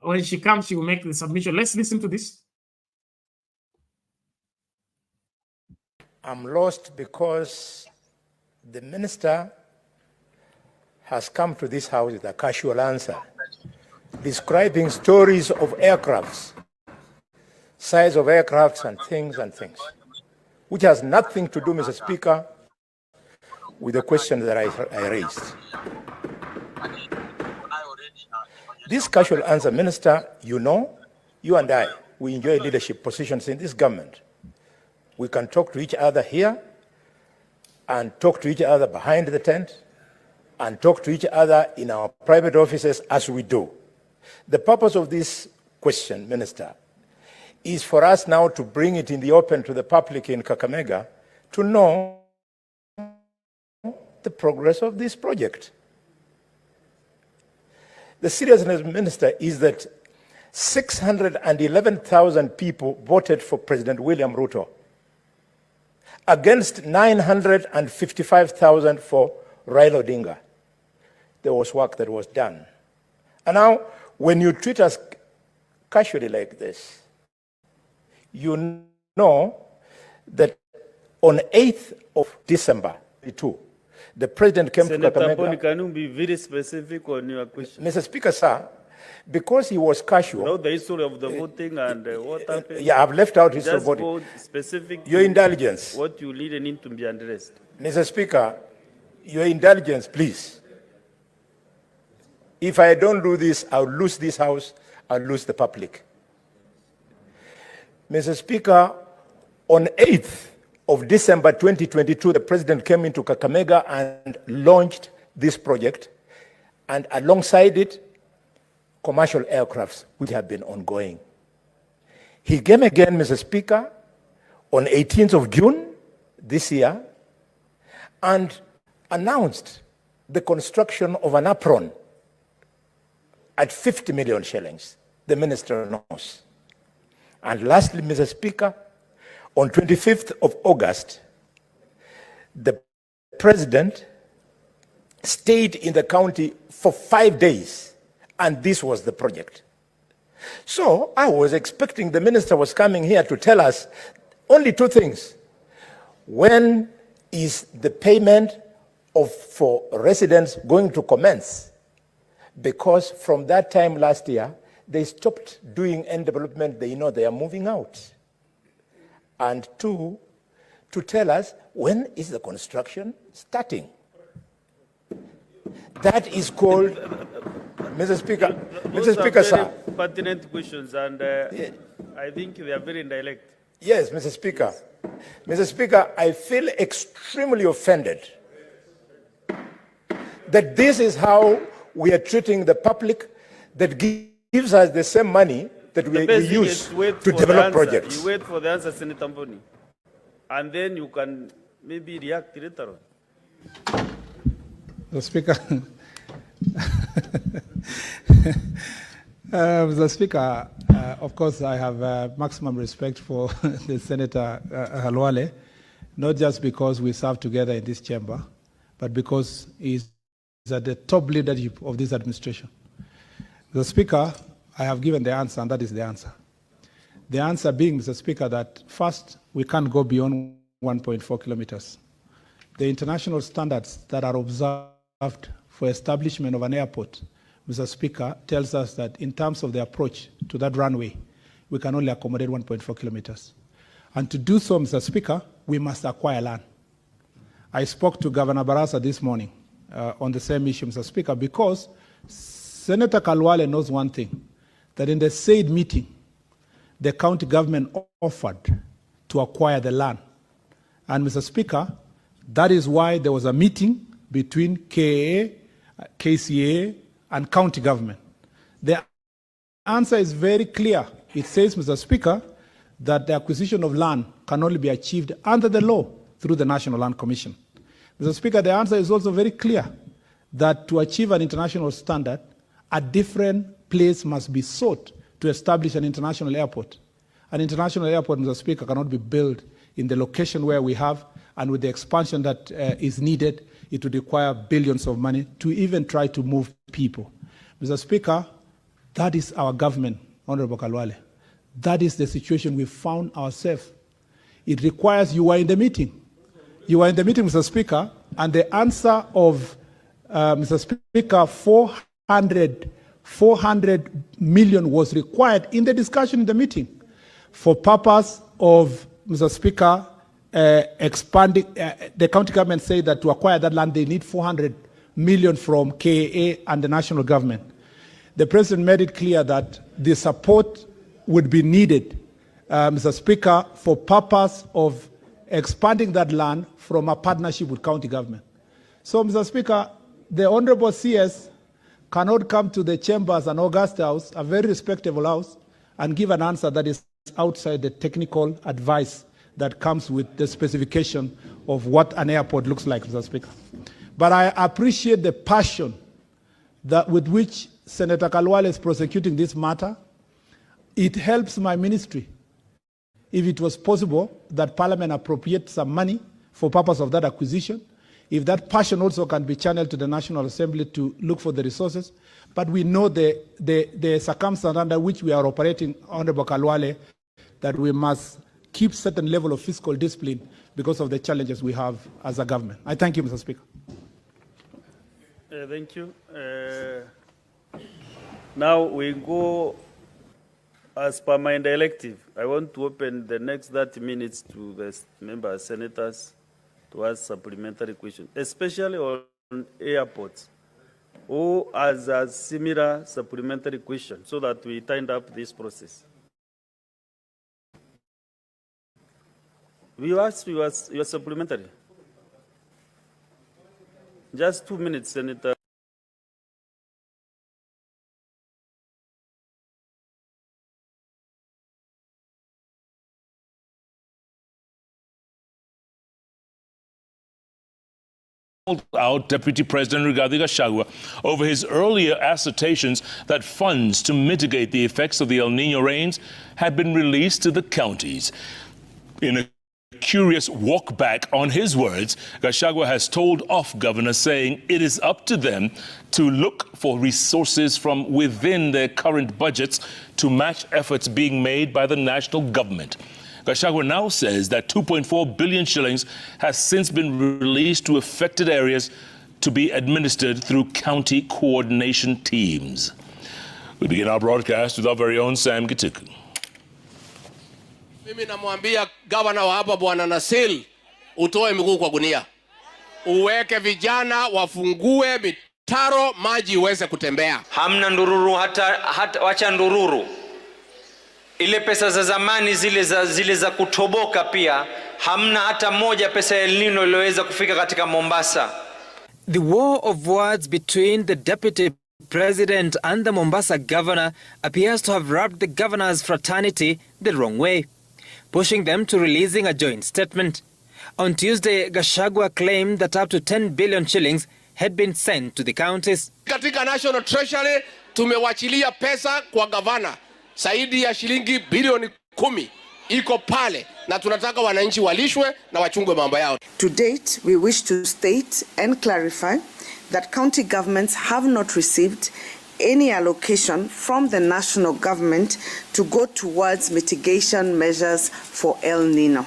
When she comes, she will make the submission. Let's listen to this. I'm lost because the minister has come to this house with a casual answer, describing stories of aircrafts, size of aircrafts and things, which has nothing to do, Mr. Speaker, with the question that I raised. This casual answer, Minister, you know, you and I, we enjoy leadership positions in this government. We can talk to each other here and talk to each other behind the tent and talk to each other in our private offices as we do. The purpose of this question, Minister, is for us now to bring it in the open to the public in Kakamega to know the progress of this project. The seriousness, Minister, is that 611,000 people voted for President William Ruto against 955,000 for Raila Odinga. There was work that was done. And now, when you treat us casually like this, you know that on 8th of December 2022, the president came Senator to Kakamega. Boni, can you be very specific on your question? Mr. Speaker, sir, because he was casual. Know the history of the voting and what happened? Yeah, I've left out history of Just voting. go specific. Your indulgence. What you lead need to be addressed. Mr. Speaker, your indulgence, please. If I don't do this, I'll lose this house, I'll lose the public. Mr. Speaker, on 8th of December 2022, the president came into Kakamega and launched this project, and alongside it, commercial aircrafts, which have been ongoing. He came again, Mr. Speaker, on 18th of June this year, and announced the construction of an apron at 50 million shillings. The minister knows. And lastly, Mr. Speaker, on 25th of August, the president stayed in the county for 5 days, and this was the project. So I was expecting the minister was coming here to tell us only two things. When is the payment for residents going to commence? Because from that time last year, they stopped doing end development. They know they are moving out. And two, to tell us when is the construction starting. That is called, Mr. Speaker, Mr. Speaker, sir. Pertinent questions, and I think they are very indirect. Yes, Mr. Speaker. Mr. Speaker, I feel extremely offended that this is how we are treating the public that gives us the same money that we use to develop projects. You wait for the answer, Senator Mboni, and then you can maybe react later on. The Speaker, Mr. Speaker, of course, I have maximum respect for the Senator Halwale, not just because we serve together in this chamber, but because he's at the top leadership of this administration. The Speaker, I have given the answer, and that is the answer. The answer being, Mr. Speaker, that first, we can't go beyond 1.4 kilometers. The international standards that are observed for establishment of an airport, Mr. Speaker, tells us that in terms of the approach to that runway, we can only accommodate 1.4 kilometers. And to do so, Mr. Speaker, we must acquire land. I spoke to Governor Barasa this morning on the same issue, Mr. Speaker, because Senator Kalwale knows one thing, that in the said meeting, the county government offered to acquire the land. And Mr. Speaker, that is why there was a meeting between KAA, KCA, and county government. The answer is very clear. It says, Mr. Speaker, that the acquisition of land can only be achieved under the law through the National Land Commission. Mr. Speaker, the answer is also very clear, that to achieve an international standard, a different place must be sought to establish an international airport. An international airport, Mr. Speaker, cannot be built in the location where we have, and with the expansion that is needed, it would require billions of money to even try to move people. Mr. Speaker, that is our government, Honorable Kalwale. That is the situation we found ourselves. It requires, you were in the meeting. You were in the meeting, Mr. Speaker, and the answer of, Mr. Speaker, 400 million was required in the discussion in the meeting for purpose of, Mr. Speaker, expanding. The county government said that to acquire that land, they need 400 million from KAA and the national government. The president made it clear that the support would be needed, Mr. Speaker, for purpose of expanding that land from a partnership with county government. So, Mr. Speaker, the Honorable CS cannot come to the chambers and August House, a very respectable house, and give an answer that is outside the technical advice that comes with the specification of what an airport looks like, Mr. Speaker. But I appreciate the passion that with which Senator Kalwale is prosecuting this matter. It helps my ministry. If it was possible that Parliament appropriate some money for purpose of that acquisition, if that passion also can be channeled to the National Assembly to look for the resources, but we know the circumstance under which we are operating, Honorable Kalwale, that we must keep certain level of fiscal discipline because of the challenges we have as a government. I thank you, Mr. Speaker. Thank you. Now we go, as per my directive, I want to open the next 30 minutes to the members, senators, to ask supplementary questions, especially on airports, who has a similar supplementary question, so that we tighten up this process. We ask your supplementary. Just 2 minutes, Senator. out Deputy President Rigathi Gachagua over his earlier assertions that funds to mitigate the effects of the El-Nino rains had been released to the counties. In a curious walk back on his words, Gachagua has told off governors, saying it is up to them to look for resources from within their current budgets to match efforts being made by the national government. Gachagua now says that 2.4 billion shillings has since been released to affected areas to be administered through county coordination teams. We begin our broadcast with our very own Sam Gitiku. Mimi namwambia gavana wa hapa Bwana Nasil, utoe miguu kwa gunia. Uweke vijana wafungue mitaro, maji iweze kutembea. Hamna ndururu, hata wacha ndururu. Ile pesa za zamani zile za kutoboka pia hamna hata moja pesa ya El-Nino iliyoweza kufika katika Mombasa. The war of words between the deputy president and the Mombasa governor appears to have rubbed the governor's fraternity the wrong way, pushing them to releasing a joint statement. On Tuesday, Gachagua claimed that up to 10 billion shillings had been sent to the counties. Katika National Treasury tumewachilia pesa kwa gavana zaidi ya shilingi bilioni 10 iko pale, na tunataka wananchi walishwe na wachungwe mambo yao. To date, we wish to state and clarify that county governments have not received any allocation from the national government to go towards mitigation measures for El-Nino.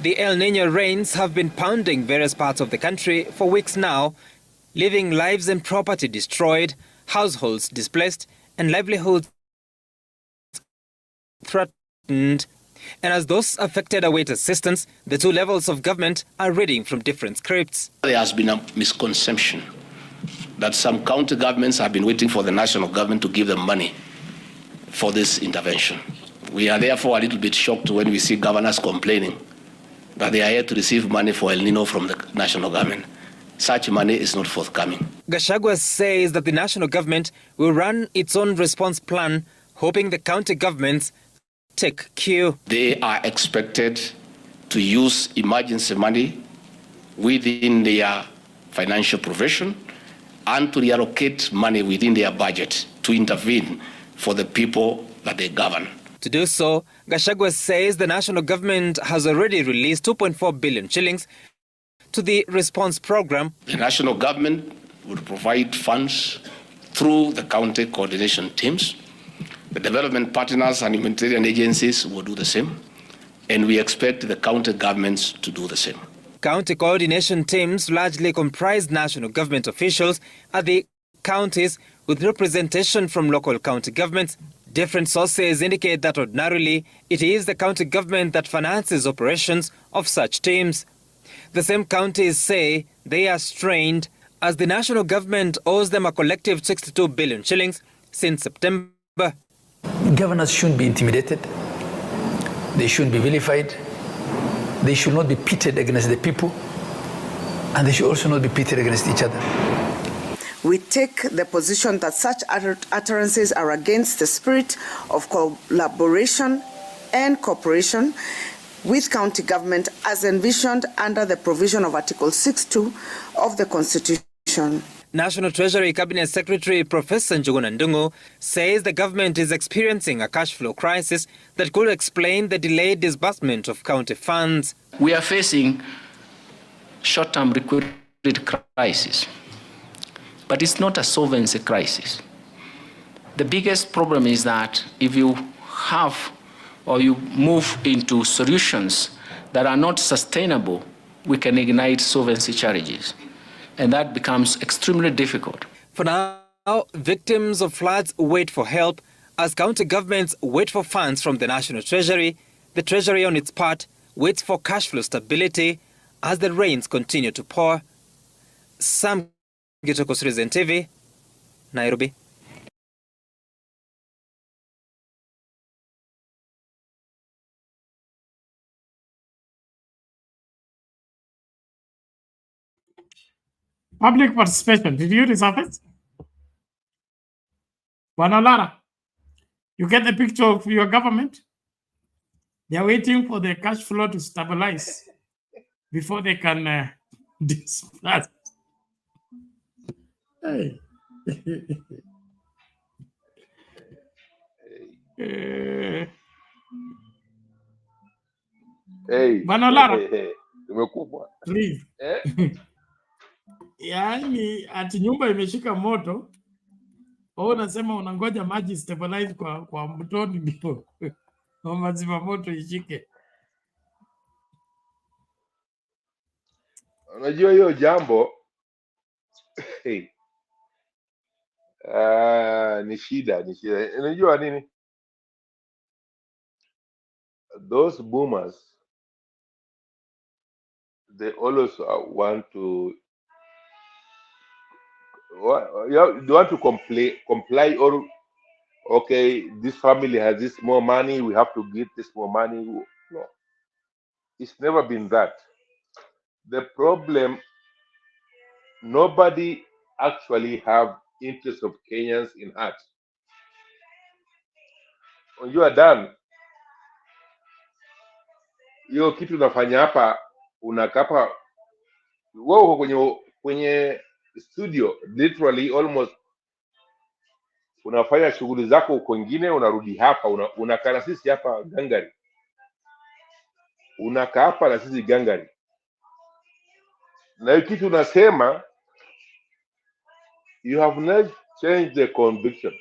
The El-Nino rains have been pounding various parts of the country for weeks now, leaving lives and property destroyed, households displaced, and livelihoods threatened. And as those affected await assistance, the two levels of government are reading from different scripts. There has been a misconception that some county governments have been waiting for the national government to give them money for this intervention. We are therefore a little bit shocked when we see governors complaining that they are yet to receive money for El-Nino from the national government. Such money is not forthcoming. Gachagua says that the national government will run its own response plan, hoping the county governments take cue. They are expected to use emergency money within their financial provision and to reallocate money within their budget to intervene for the people that they govern. To do so, Gachagua says the national government has already released 2.4 billion shillings to the response program. The national government would provide funds through the county coordination teams. The development partners and humanitarian agencies will do the same, and we expect the county governments to do the same. County coordination teams largely comprise national government officials at the counties with representation from local county governments. Different sources indicate that ordinarily it is the county government that finances operations of such teams. The same counties say they are strained as the national government owes them a collective 62 billion shillings since September. Governors shouldn't be intimidated. They shouldn't be vilified. They should not be pitted against the people. And they should also not be pitted against each other. We take the position that such utterances are against the spirit of collaboration and cooperation with county government as envisioned under the provision of Article 6(2) of the Constitution. National Treasury Cabinet Secretary Professor Njuguna Ndung'u says the government is experiencing a cash flow crisis that could explain the delayed disbursement of county funds. We are facing short-term liquidity crisis, but it's not a solvency crisis. The biggest problem is that if you have or you move into solutions that are not sustainable, we can ignite solvency challenges. And that becomes extremely difficult. For now, victims of floods wait for help as county governments wait for funds from the National Treasury. The Treasury, on its part, waits for cash flow stability as the rains continue to pour. Sam Gitoko, Citizen TV, Nairobi. Public participation. Did you reserve it? Wanalara, you get the picture of your government? They are waiting for the cash flow to stabilize before they can dispersed. Hey. Hey, Bwana Lara, tumekufa. please. Yaani ati nyumba imeshika moto, wewe unasema unangoja maji stabilize kwa mtoni ndio mazima moto ishike. Unajua hiyo jambo hey, ni shida. Unajua nini? Those boomers, they always want to they want to comply or okay, this family has this more money, we have to get this more money. No, it's never been that. The problem, nobody actually have interest of Kenyans in heart. Unajua Dan, hiyo kitu unafanya hapa, unakapa wewe uko kwenye studio literally almost unafanya shughuli zako huko kwingine, unarudi hapa unakaa na sisi hapa gangari, unakaa hapa na sisi gangari, na hiyo kitu unasema you have not changed the conviction.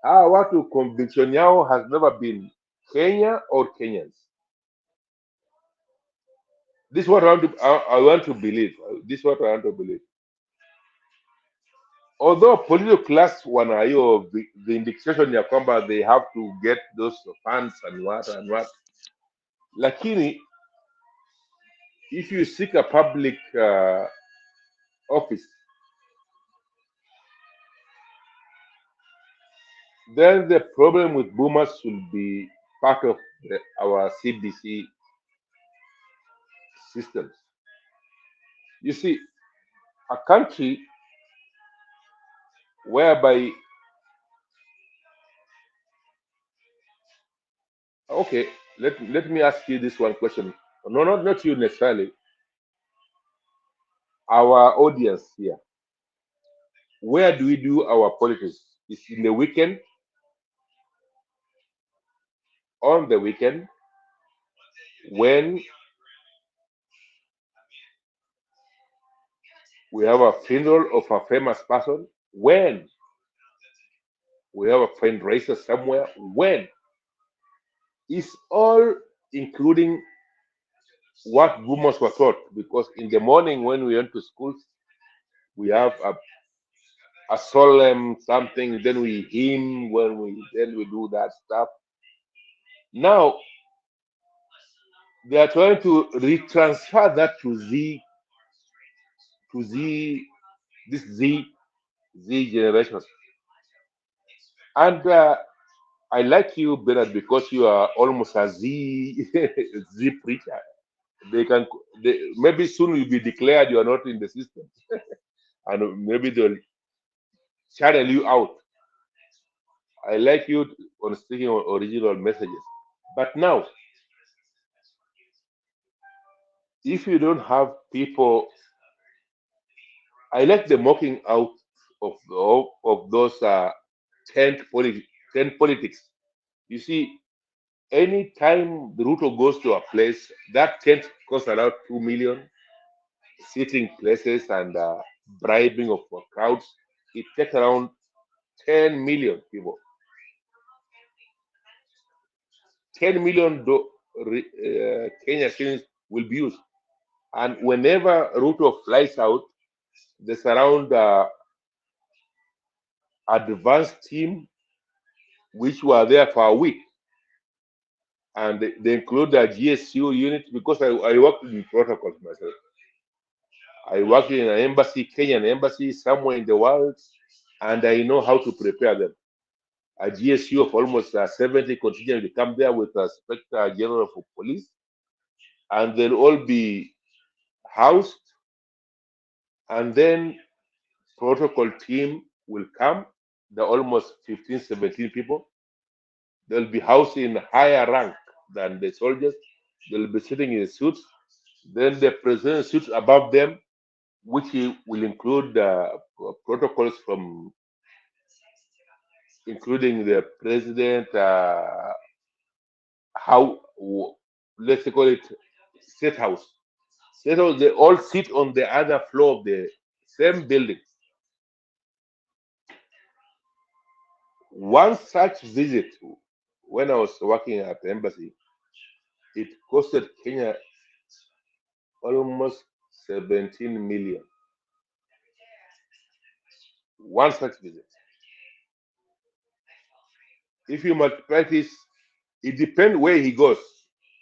Watu conviction yao has never been Kenya or Kenyans. This is what I want to believe. This is what I want to believe. Although political class wana hiyo vindication ya kwamba they have to get those funds and what, lakini if you seek a public office, then the problem with boomers should be part of our CBC systems. You see, a country whereby, okay, let me ask you this one question. No, not you necessarily. Our audience here. Where do we do our politics? Is in the weekend, on the weekend, when we have a funeral of a famous person, when we have a fundraiser somewhere, when it's all including what boomers were taught. Because in the morning when we went to school, we have a solemn something, then we hymn, then we do that stuff. Now they are trying to retransfer that to this Z generation. And I like you, Bernard, because you are almost a Z preacher. Maybe soon you'll be declared you are not in the system, and maybe they'll channel you out. I like you on speaking on original messages. But now, if you don't have people, I like the mocking out of those tent politics. You see, any time the Ruto goes to a place, that tent costs around 2 million, sitting places and bribing of crowds. It takes around 10 million people. 10 million Kenya shillings will be used. And whenever Ruto flies out, there's around advanced team which were there for a week. And they include the GSU unit, because I worked in protocols myself. I worked in an embassy, Kenyan embassy, somewhere in the world, and I know how to prepare them. A GSU of almost 70 contingent will come there with a Inspector General of Police, and they'll all be housed, and then protocol team will come. They're almost 15, 17 people. They'll be housed in higher rank than the soldiers. They'll be sitting in suits. Then the president sits above them, which will include protocols from including the president, let's call it state house. State house, they all sit on the other floor of the same building. One such visit, when I was working at the embassy, it costed Kenya almost 17 million. One such visit. If you multiply this, it depends where he goes.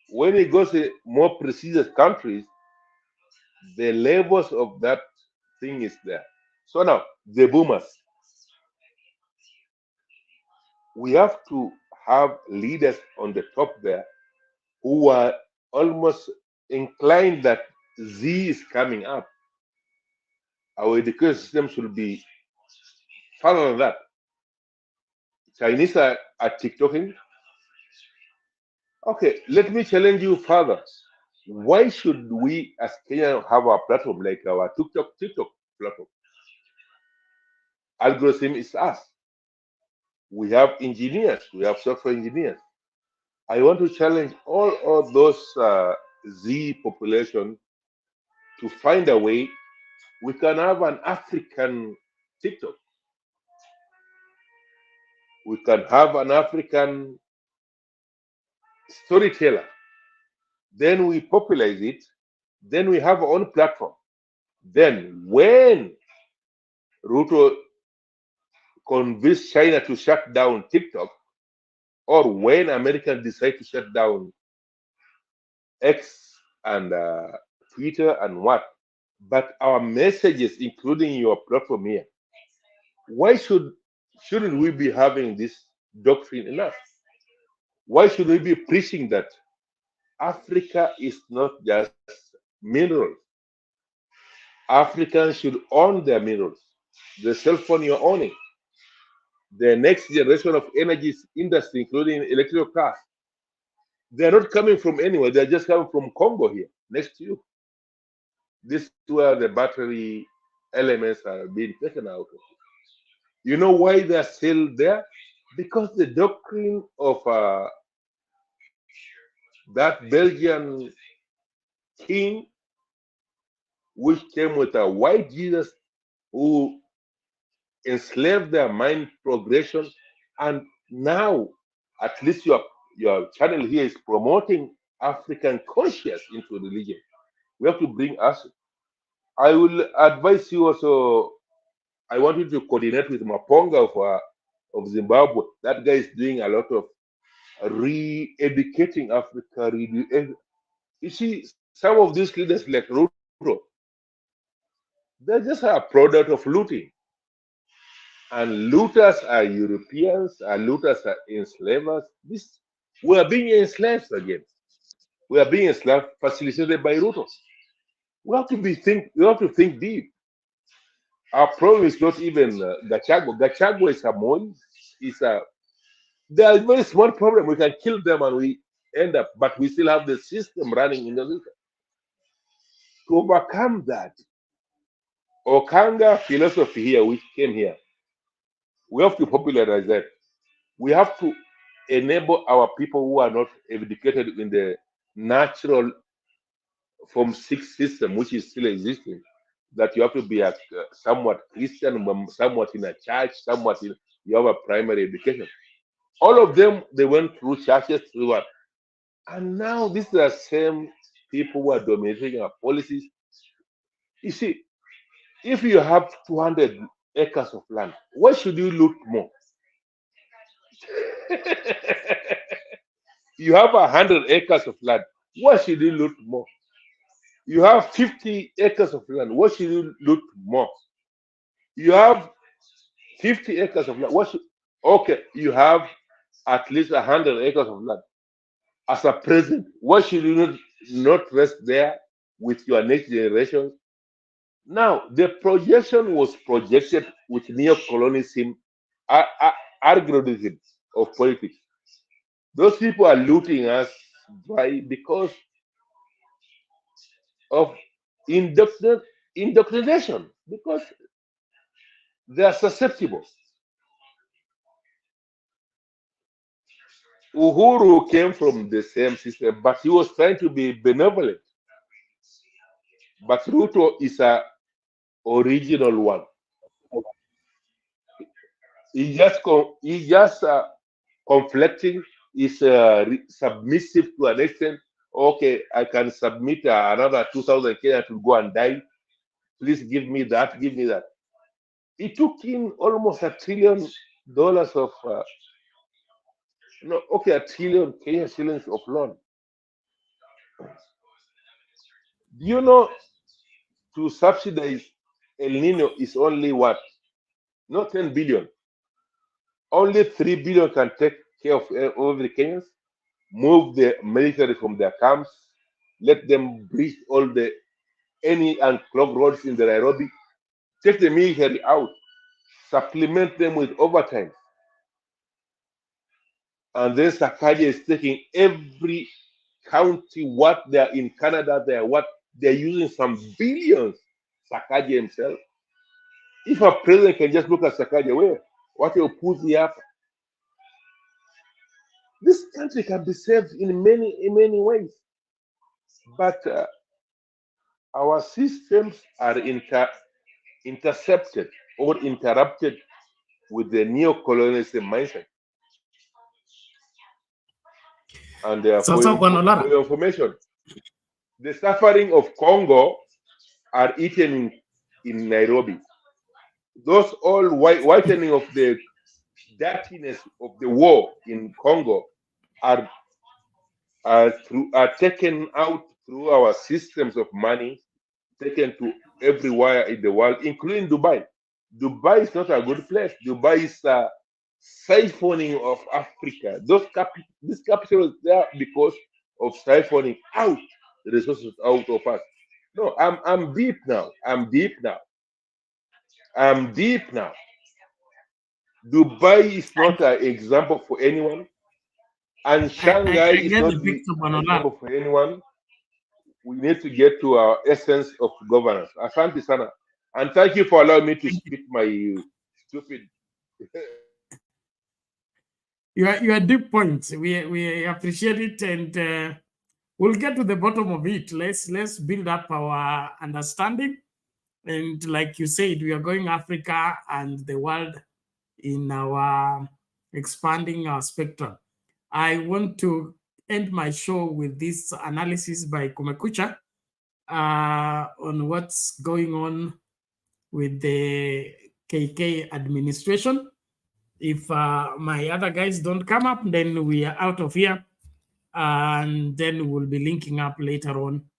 When he goes to more prestigious countries, the levels of that thing is there. So now, the boomers. We have to have leaders on the top there who are almost inclined that Z is coming up. Our education system should be further than that. Chinese are TikToking. Okay, let me challenge you further. Why should we as Kenya have a platform like our TikTok platform? Algorithm is us. We have engineers, we have software engineers. I want to challenge all of those Z population to find a way we can have an African TikTok. We can have an African storyteller. Then we popularize it. Then we have our own platform. Then when Ruto convince China to shut down TikTok, or when Americans decide to shut down X and Twitter and what, but our messages, including your platform here, why shouldn't we be having this doctrine enough? Why should we be preaching that Africa is not just minerals? Africans should own their minerals. The cell phone you're owning, the next generation of energy industry, including electrical cars, they're not coming from anywhere. They're just coming from Congo here, next to you. This is where the battery elements are being taken out of. You know why they're still there? Because the doctrine of that Belgian king, which came with a white Jesus who enslaved their mind progression, and now at least your channel here is promoting African conscience into religion. We have to bring us. I will advise you also. I want you to coordinate with Maponga of Zimbabwe. That guy is doing a lot of re-educating Africa. You see, some of these leaders like Ruto, they're just a product of looting. And looters are Europeans, and looters are enslavers. We are being enslaved again. We are being enslaved, facilitated by Ruto. We have to think deep. Our problem is not even Gachagua. Gachagua is a mon. They are a very small problem. We can kill them and we end up, but we still have the system running in the Indonesia. To overcome that, Okanga philosophy here, which came here, we have to popularize that. We have to enable our people who are not educated in the natural Form 6 system, which is still existing, that you have to be somewhat Christian, somewhat in a church, you have a primary education. All of them, they went through churches, through what? And now these are the same people who are dominating our policies. You see, if you have 200 acres of land, why should you loot more? You have 100 acres of land, why should you loot more? You have 50 acres of land, why should you loot more? You have 50 acres of land, okay, you have at least 100 acres of land. As a president, why should you not rest there with your next generation? Now, the projection was projected with neo-colonialism, algorithm of politics. Those people are looting us because of indoctrination because they are susceptible. Uhuru came from the same system, but he was trying to be benevolent. But Ruto is a original one. He just conflicting. Is submissive to an extent. Okay, I can submit another 2,000 Kenya to go and die. Please give me that. Give me that. It took him almost $1 trillion of $1 trillion Kenya shillings of loan. Do you know to subsidize El-Nino is only what? Not 10 billion. Only 3 billion can take care of every Kenyans. Move the military from their camps. Let them breach all any unclogged roads in the Nairobi. Take the military out. Supplement them with overtime. And then Sakaja is taking every county what they're in Canada, they're using some billions. Sakaja himself. If a president can just look at Sakaja, what you put up, this country can be saved in many ways. But our systems are intercepted or interrupted with the neo-colonialism mindset. And for your information, the suffering of Congo are eaten in Nairobi. Those all whitening of the dirtiness of the war in Congo are taken out through our systems of money, taken to everywhere in the world, including Dubai. Dubai is not a good place. Dubai is a siphoning of Africa. This capital is there because of siphoning out the resources out of us. No, I'm deep now. I'm deep now. Dubai is not an example for anyone, and Shanghai is not an example for anyone. We need to get to our essence of governance. Asante sana. And thank you for allowing me to spit my stupid. Your deep points. We appreciate it, and we'll get to the bottom of it. Let's build up our understanding. And like you said, we are going Africa and the world in our expanding our spectrum. I want to end my show with this analysis by Kumekucha on what's going on with the KK administration. If my other guys don't come up, then we are out of here. And then we'll be linking up later on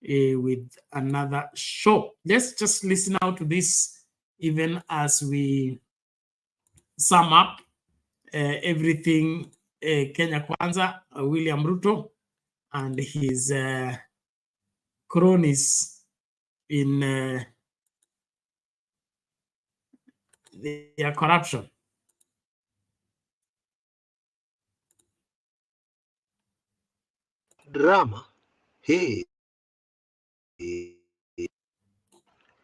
with another show. Let's just listen out to this even as we sum up everything Kenya Kwanza, William Ruto, and his cronies in their corruption. Drama. Hey.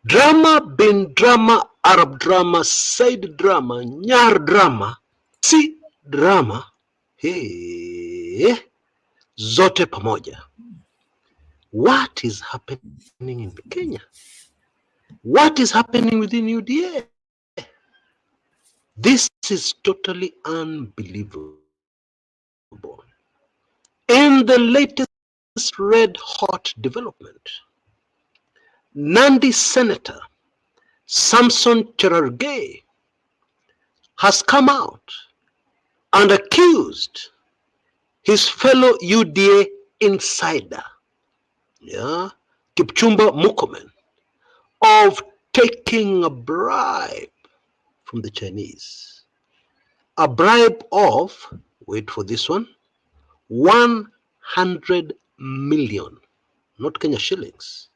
Drama bin drama, Arab drama, Said drama, Nyar drama, si drama. Hey. Zote pamoja. What is happening in Kenya? What is happening within UDA? This is totally unbelievable. In the latest red-hot development, Nandi Senator Samson Cherargei has come out and accused his fellow UDA insider, Kipchumba Murkomen, of taking a bribe from the Chinese. A bribe of, wait for this one, 100 million, not Kenya shillings,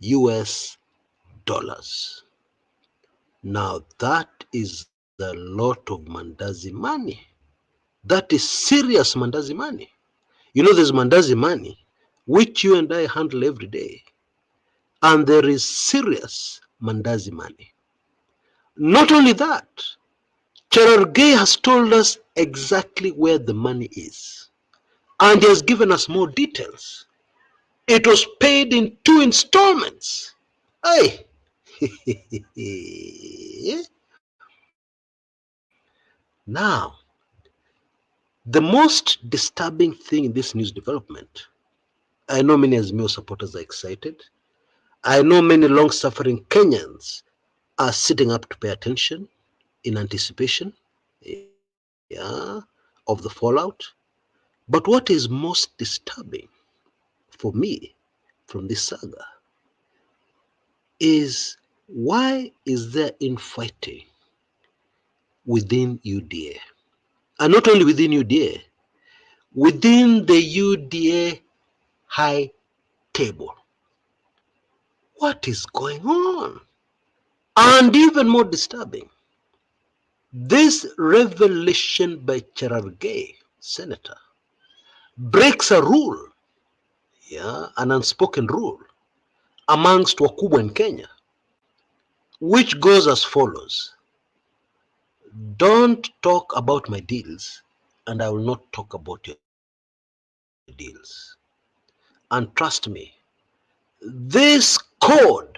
US dollars. Now that is a lot of mandazi money. That is serious mandazi money. You know, there's mandazi money which you and I handle every day. And there is serious mandazi money. Not only that, Cherargei has told us exactly where the money is. And he has given us more details. It was paid in 2 installments. Hey! Now, the most disturbing thing in this news development, I know many Azimio supporters are excited. I know many long-suffering Kenyans are sitting up to pay attention in anticipation, of the fallout. But what is most disturbing for me from this saga is, why is there infighting within UDA? And not only within UDA, within the UDA high table. What is going on? And even more disturbing, this revelation by Cherargei, senator, breaks a rule, an unspoken rule amongst wakubwa in Kenya, which goes as follows: don't talk about my deals, and I will not talk about your deals. And trust me, this code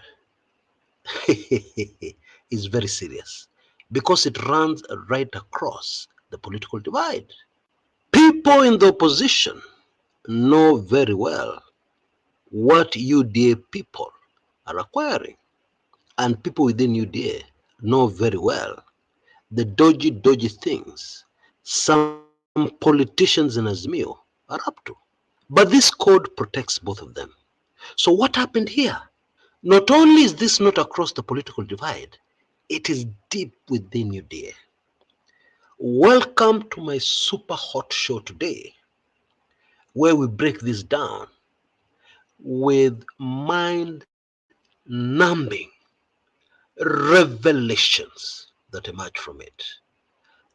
is very serious because it runs right across the political divide. People in the opposition know very well what UDA people are acquiring, and people within UDA know very well the dodgy things some politicians in Azimio are up to. But this code protects both of them. So what happened here? Not only is this not across the political divide, it is deep within UDA. Welcome to my super hot show today, where we break this down with mind-numbing revelations that emerge from it.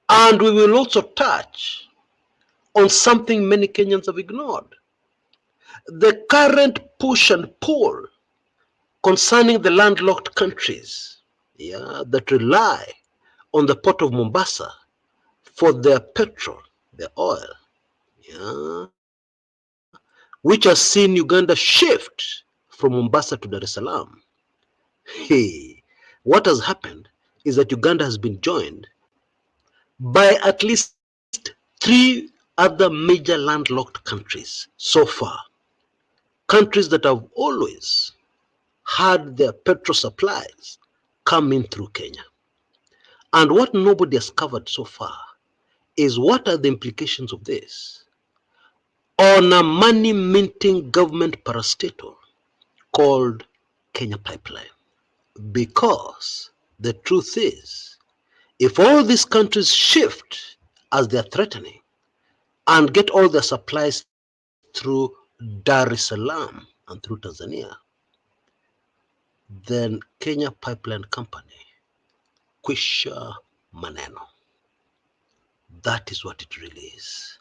And we will also touch on something many Kenyans have ignored: the current push and pull concerning the landlocked countries that rely on the port of Mombasa for their petrol, their oil, which has seen Uganda shift from Mombasa to Dar es Salaam. Hey, what has happened is that Uganda has been joined by at least 3 other major landlocked countries so far. Countries that have always had their petrol supplies coming through Kenya. And what nobody has covered so far is, what are the implications of this on a money minting government parastatal called Kenya Pipeline? Because the truth is, if all these countries shift as they're threatening and get all their supplies through Dar es Salaam and through Tanzania, then Kenya Pipeline Company, kwisha maneno. That is what it really is.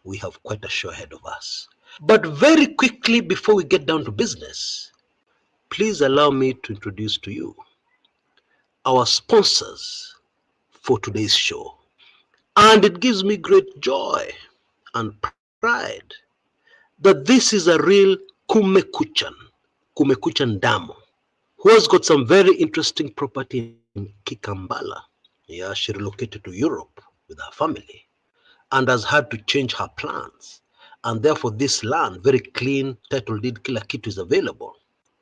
We have quite a show ahead of us. But very quickly, before we get down to business, please allow me to introduce to you our sponsors for today's show. And it gives me great joy and pride that this is a real Kumekuchan Damo, who has got some very interesting property in Kikambala. She relocated to Europe with her family and has had to change her plans. And therefore this land, very clean, title deed, kila kitu, is available.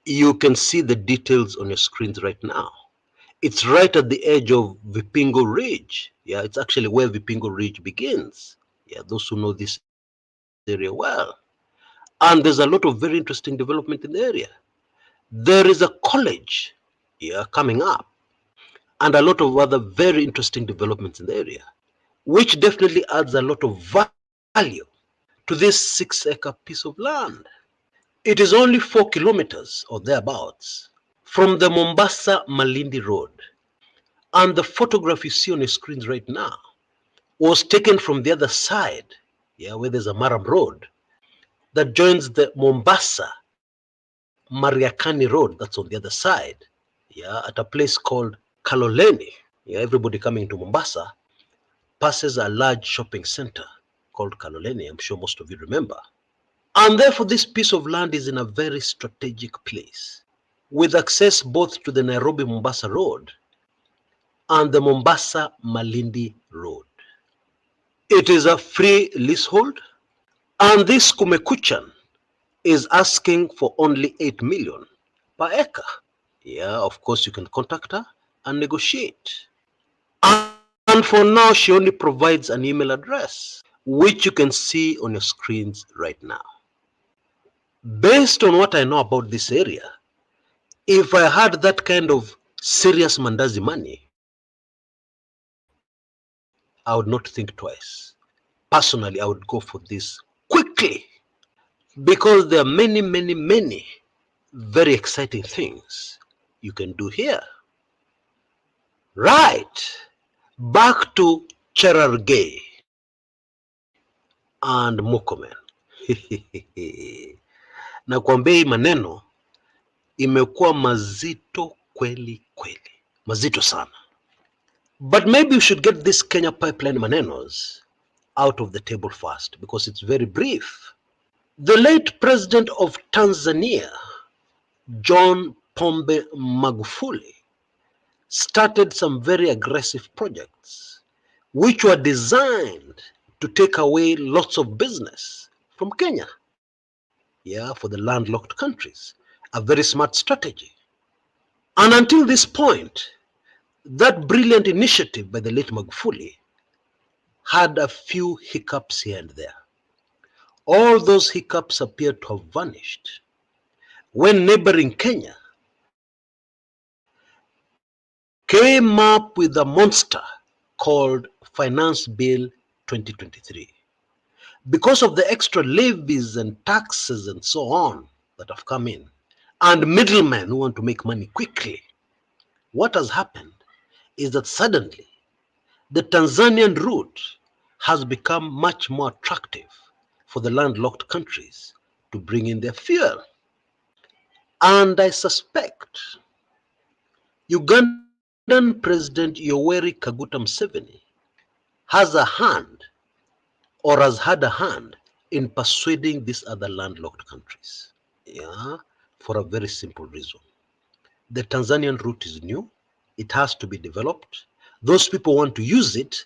You can see the details on your screens right now. It's right at the edge of Vipingo Ridge. It's actually where Vipingo Ridge begins. Those who know this area well. And there's a lot of very interesting development in the area. There is a college coming up, and a lot of other very interesting developments in the area, which definitely adds a lot of value to this 6-acre piece of land. It is only 4 kilometers or thereabouts from the Mombasa-Malindi Road. And the photograph you see on your screens right now was taken from the other side, where there's a Maram Road that joins the Mombasa Mariakani Road, that's on the other side, at a place called Kaloleni. Everybody coming to Mombasa passes a large shopping center called Kaloleni. I'm sure most of you remember. And therefore, this piece of land is in a very strategic place, with access both to the Nairobi-Mombasa Road and the Mombasa-Malindi Road. It is a free leasehold, and this Kumekuchan is asking for only 8 million per acre. Of course, you can contact her and negotiate. And for now, she only provides an email address, which you can see on your screens right now. Based on what I know about this area, if I had that kind of serious mandazi money, I would not think twice. Personally, I would go for this quickly, because there are many, many, many very exciting things you can do here. Right, back to Cherargei and Murkomen. Nakwambia hii maneno imekuwa mazito kweli kweli, mazito sana. But maybe we should get this Kenya pipeline manenos out of the table first, because it's very brief. The late president of Tanzania, John Pombe Magufuli, started some very aggressive projects which were designed to take away lots of business from Kenya, for the landlocked countries. A very smart strategy. And until this point, that brilliant initiative by the late Magufuli had a few hiccups here and there. All those hiccups appear to have vanished when neighboring Kenya came up with a monster called Finance Bill 2023. Because of the extra levies and taxes and so on that have come in, and middlemen who want to make money quickly, what has happened is that suddenly the Tanzanian route has become much more attractive for the landlocked countries to bring in their fuel. And I suspect Ugandan President Yoweri Kaguta Museveni has a hand, or has had a hand, in persuading these other landlocked countries. For a very simple reason. The Tanzanian route is new. It has to be developed. Those people who want to use it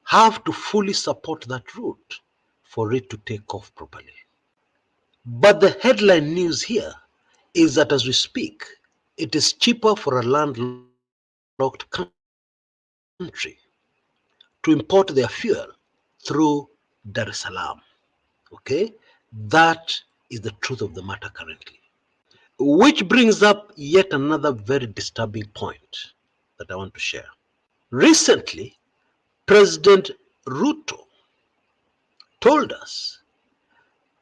have to fully support that route for it to take off properly. But the headline news here is that as we speak, it is cheaper for a landlocked country to import their fuel through Dar es Salaam. Okay? That is the truth of the matter currently. Which brings up yet another very disturbing point that I want to share. Recently, President Ruto told us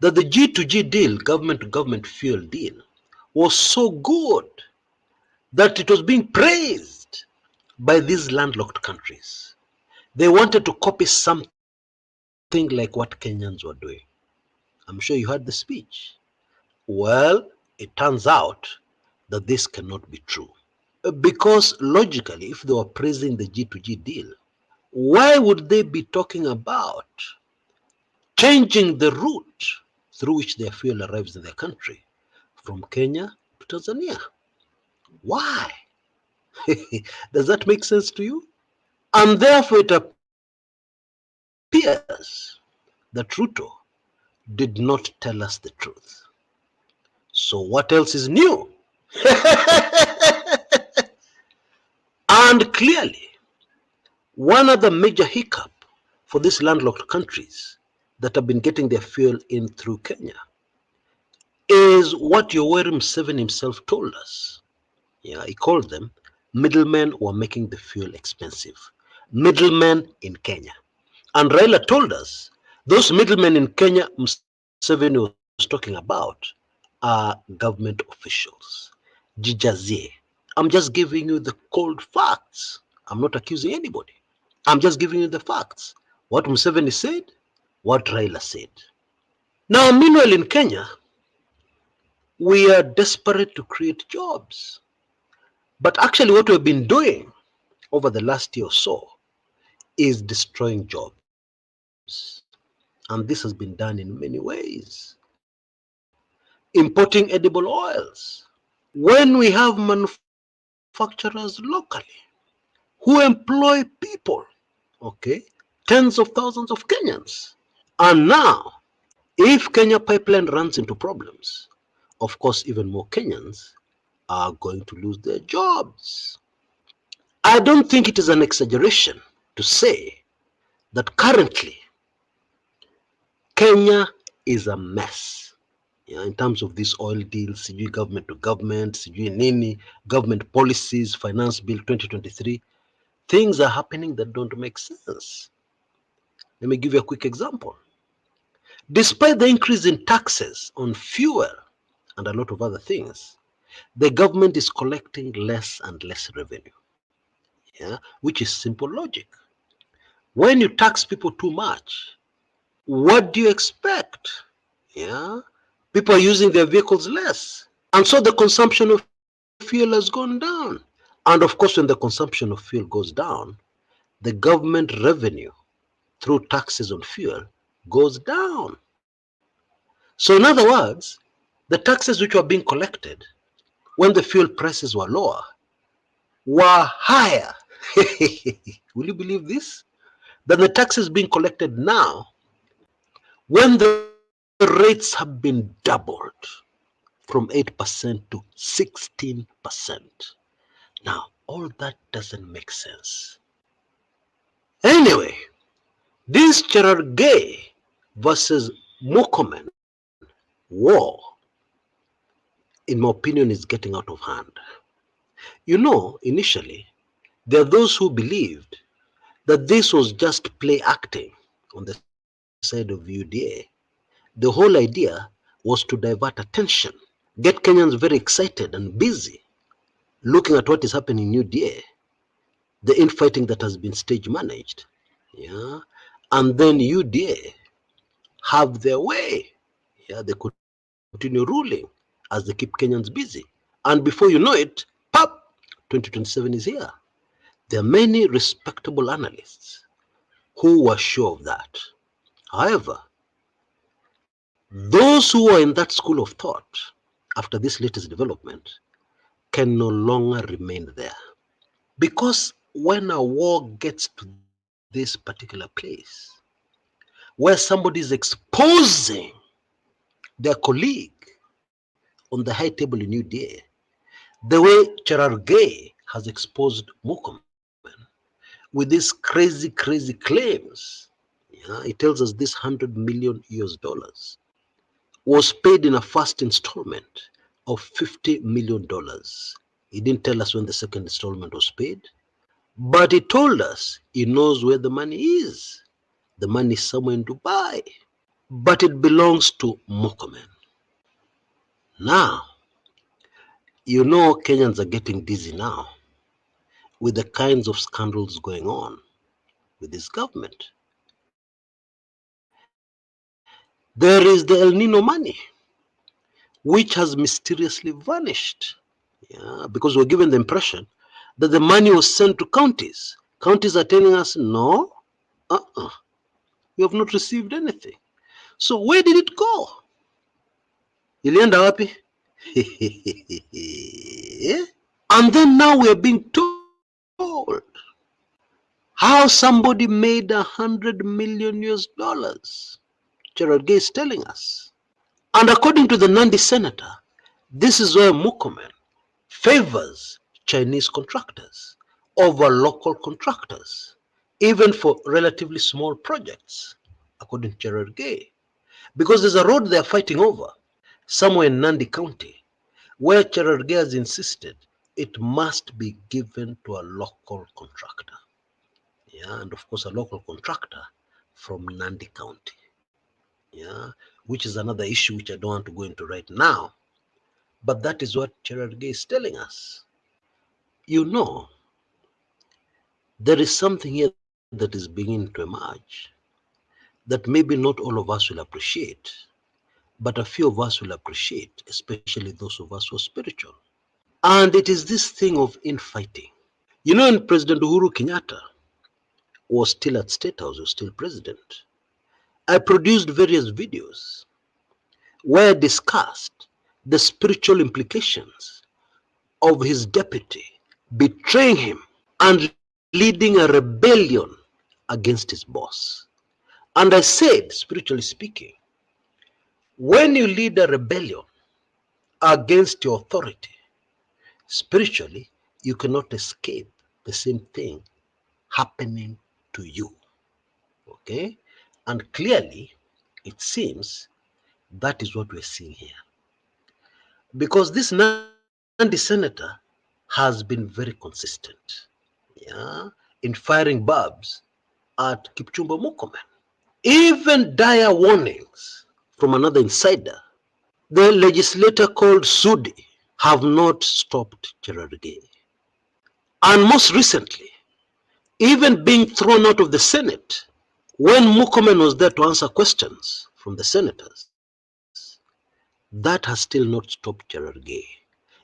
that the G2G deal, government-to-government fuel deal, was so good that it was being praised by these landlocked countries. They wanted to copy something like what Kenyans were doing. I'm sure you heard the speech. Well, it turns out that this cannot be true. Because logically, if they were praising the G2G deal, why would they be talking about changing the route through which their fuel arrives in their country from Kenya to Tanzania? Why? Does that make sense to you? And therefore it appears that Ruto did not tell us the truth. So what else is new? And clearly, one other major hiccup for these landlocked countries that have been getting their fuel in through Kenya is what Yoweri Museveni himself told us. He called them middlemen who are making the fuel expensive. Middlemen in Kenya. And Raila told us those middlemen in Kenya Museveni was talking about are government officials. Jijazie. I'm just giving you the cold facts. I'm not accusing anybody. I'm just giving you the facts. What Museveni said what Raila said. Now, meanwhile in Kenya, we are desperate to create jobs. But actually what we've been doing over the last year or so is destroying jobs. And this has been done in many ways. Importing edible oils. When we have manufacturers locally who employ people, okay, tens of thousands of Kenyans. And now, if Kenya pipeline runs into problems, of course, even more Kenyans are going to lose their jobs. I don't think it is an exaggeration to say that currently Kenya is a mess. In terms of these oil deals, CG government to government, CG nini, government policies, finance bill 2023, things are happening that don't make sense. Let me give you a quick example. Despite the increase in taxes on fuel and a lot of other things, the government is collecting less and less revenue, which is simple logic. When you tax people too much, what do you expect? People are using their vehicles less. And so the consumption of fuel has gone down. And of course, when the consumption of fuel goes down, the government revenue through taxes on fuel goes down. So in other words, the taxes which were being collected when the fuel prices were lower were higher. Will you believe this? That the taxes being collected now when the rates have been doubled from 8% to 16%. Now, all that doesn't make sense. Anyway, this Cherargei versus Murkomen war, in my opinion, is getting out of hand. Initially, there are those who believed that this was just play acting on the side of UDA. The whole idea was to divert attention, get Kenyans very excited and busy looking at what is happening in UDA, the infighting that has been stage managed, and then UDA have their way. They continue ruling as they keep Kenyans busy. And before you know it, pop, 2027 is here. There are many respectable analysts who were sure of that. However, those who are in that school of thought after this latest development can no longer remain there. Because when a war gets to this particular place, where somebody is exposing their colleague on the high table in UDA, the way Cherargei has exposed Murkomen with these crazy claims. He tells us this $100 million was paid in a first installment of $50 million. He didn't tell us when the second installment was paid, but he told us he knows where the money is. The money is somewhere in Dubai, but it belongs to Murkomen. Now, Kenyans are getting dizzy now with the kinds of scandals going on with this government. There is the El-Nino money, which has mysteriously vanished, because we're given the impression that the money was sent to counties. Counties are telling us, no, we have not received anything. So where did it go? Ilienda wapi? And then now we are being told how somebody made $100 million. Cherargei is telling us. And according to the Nandi senator, this is where Murkomen favors Chinese contractors over local contractors, even for relatively small projects, according to Cherargei. Because there's a road they're fighting over, somewhere in Nandi County, where Cherargei has insisted it must be given to a local contractor. And of course a local contractor from Nandi County. Which is another issue which I don't want to go into right now. But that is what Cherargei is telling us. There is something here that is beginning to emerge. that maybe not all of us will appreciate, but a few of us will appreciate, especially those of us who are spiritual. And it is this thing of infighting. You know, when President Uhuru Kenyatta was still at State House, was still president, I produced various videos where I discussed the spiritual implications of his deputy betraying him and leading a rebellion against his boss. And I said, spiritually speaking, when you lead a rebellion against your authority, spiritually, you cannot escape the same thing happening to you. Okay? And clearly, it seems that is what we're seeing here. Because this Nandi senator has been very consistent, yeah, in firing barbs at Kipchumba Murkomen. Even dire warnings from another insider, the legislator called Sudi, have not stopped Cherargei. And most recently, even being thrown out of the Senate, when Murkomen was there to answer questions from the senators, that has still not stopped Cherargei.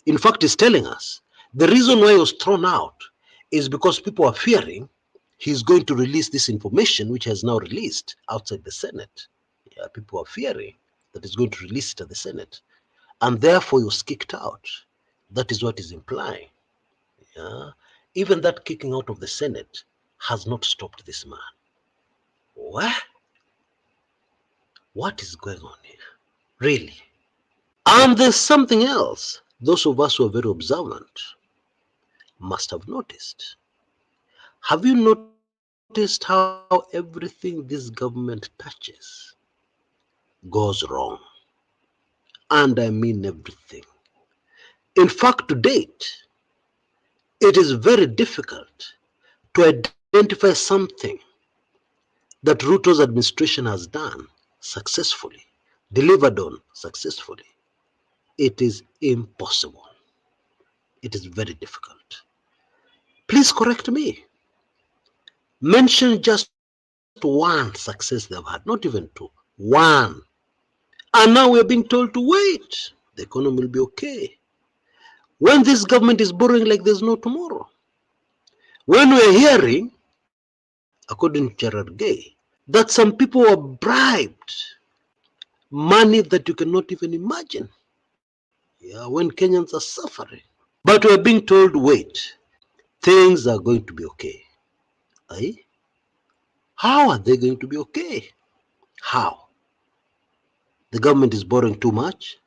In fact, he's telling us the reason why he was thrown out is because people are fearing he's going to release this information, which has now released outside the Senate. Yeah, people are fearing that he's going to release it at the Senate. And therefore, he was kicked out. That is what he's implying. Yeah? Even that kicking out of the Senate has not stopped this man. What? What is going on here? Really? And there's something else those of us who are very observant must have noticed. Have you noticed how everything this government touches goes wrong? And I mean everything. In fact, to date, it is very difficult to identify something that Ruto's administration has done successfully, delivered on successfully. It is impossible. It is very difficult. Please correct me. Mention just one success they've had, not even two, one. And now we're being told to wait. The economy will be okay. When this government is borrowing like there's no tomorrow. When we're hearing, according to Cherargei, that some people were bribed money that you cannot even imagine. Yeah, when Kenyans are suffering. But we're being told, wait, things are going to be okay. Eh? How are they going to be okay? How? The government is borrowing too much.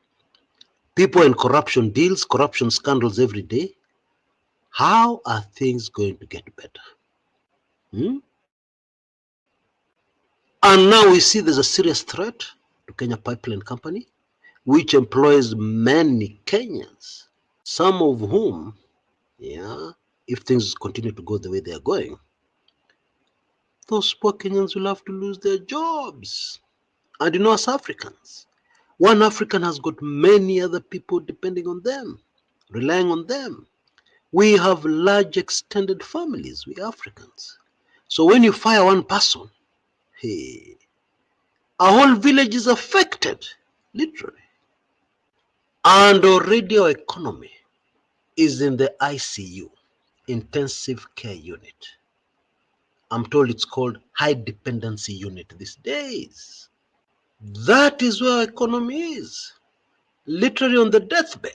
People in corruption deals, corruption scandals every day. How are things going to get better? And now we see there's a serious threat to Kenya Pipeline Company, which employs many Kenyans, some of whom, yeah, if things continue to go the way they are going, those poor Kenyans will have to lose their jobs. And you know, as Africans, one African has got many other people depending on them, relying on them. We have large extended families, we Africans. So when you fire one person, hey, a whole village is affected, literally. And already our economy is in the ICU, intensive care unit. I'm told it's called high dependency unit these days. That is where our economy is, literally on the deathbed.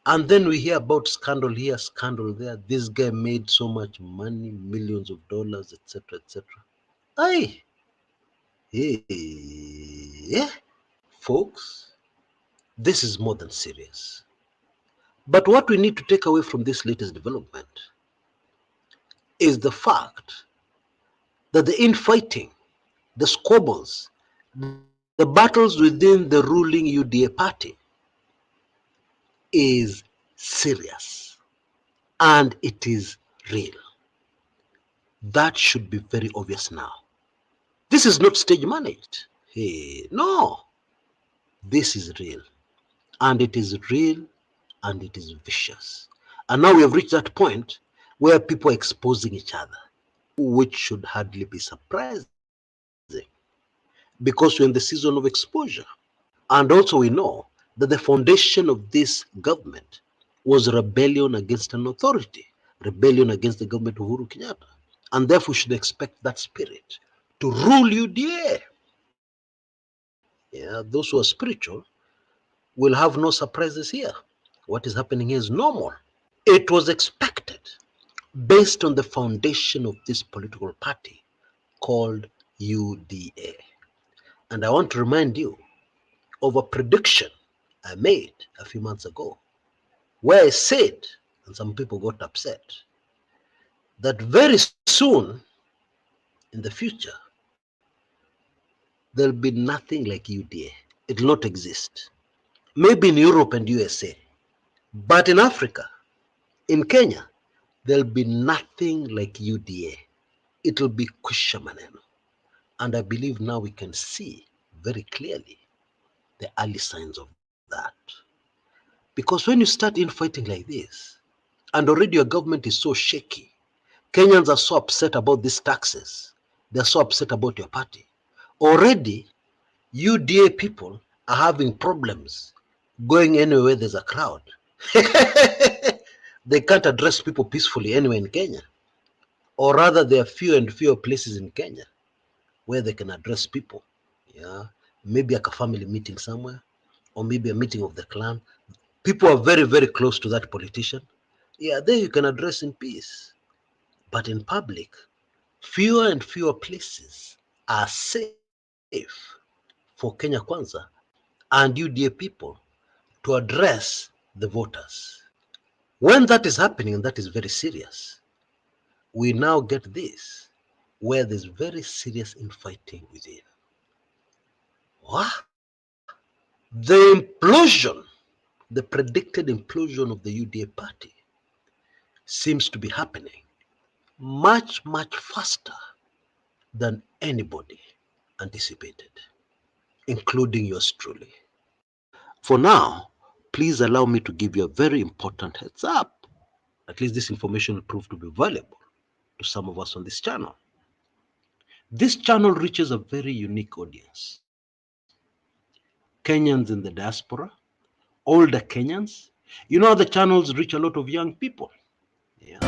And then we hear about scandal here, scandal there. This guy made so much money, millions of dollars, etc., etc. Aye. Yeah. Folks, this is more than serious. But what we need to take away from this latest development is the fact that the infighting, the squabbles, the battles within the ruling UDA party is serious and it is real. That should be very obvious now. This is not stage managed. Hey, no, this is real, and it is real, and it is vicious. And now we have reached that point where people are exposing each other, which should hardly be surprising. because we're in the season of exposure. And also we know that the foundation of this government was rebellion against an authority, rebellion against the government of Uhuru Kenyatta. And therefore we should expect that spirit to rule UDA. Yeah, those who are spiritual will have no surprises here. What is happening here is normal. It was expected based on the foundation of this political party called UDA. And I want to remind you of a prediction I made a few months ago, where I said, and some people got upset, that very soon in the future, there'll be nothing like UDA. It will not exist. Maybe in Europe and USA, but in Africa, in Kenya, there'll be nothing like UDA. It'll be kwisha maneno. And I believe now we can see very clearly the early signs of that. Because when you start infighting like this, and already your government is so shaky, Kenyans are so upset about these taxes, they're so upset about your party. Already, UDA people are having problems going anywhere there's a crowd. They can't address people peacefully anywhere in Kenya. Or rather, there are fewer and fewer places in Kenya where they can address people. Yeah, maybe like a family meeting somewhere, or maybe a meeting of the clan. People are very, very close to that politician. Yeah, there you can address in peace. But in public, fewer and fewer places are safe for Kenya Kwanza and UDA people to address the voters. When that is happening, and that is very serious, we now get this, where there's very serious infighting within. What? The implosion, the predicted implosion of the UDA party seems to be happening much, much faster than anybody anticipated, including yours truly. For now, please allow me to give you a very important heads up. At least this information will prove to be valuable to some of us on this channel. This channel reaches a very unique audience. Kenyans in the diaspora, older Kenyans. You know, the channels reach a lot of young people. Yeah.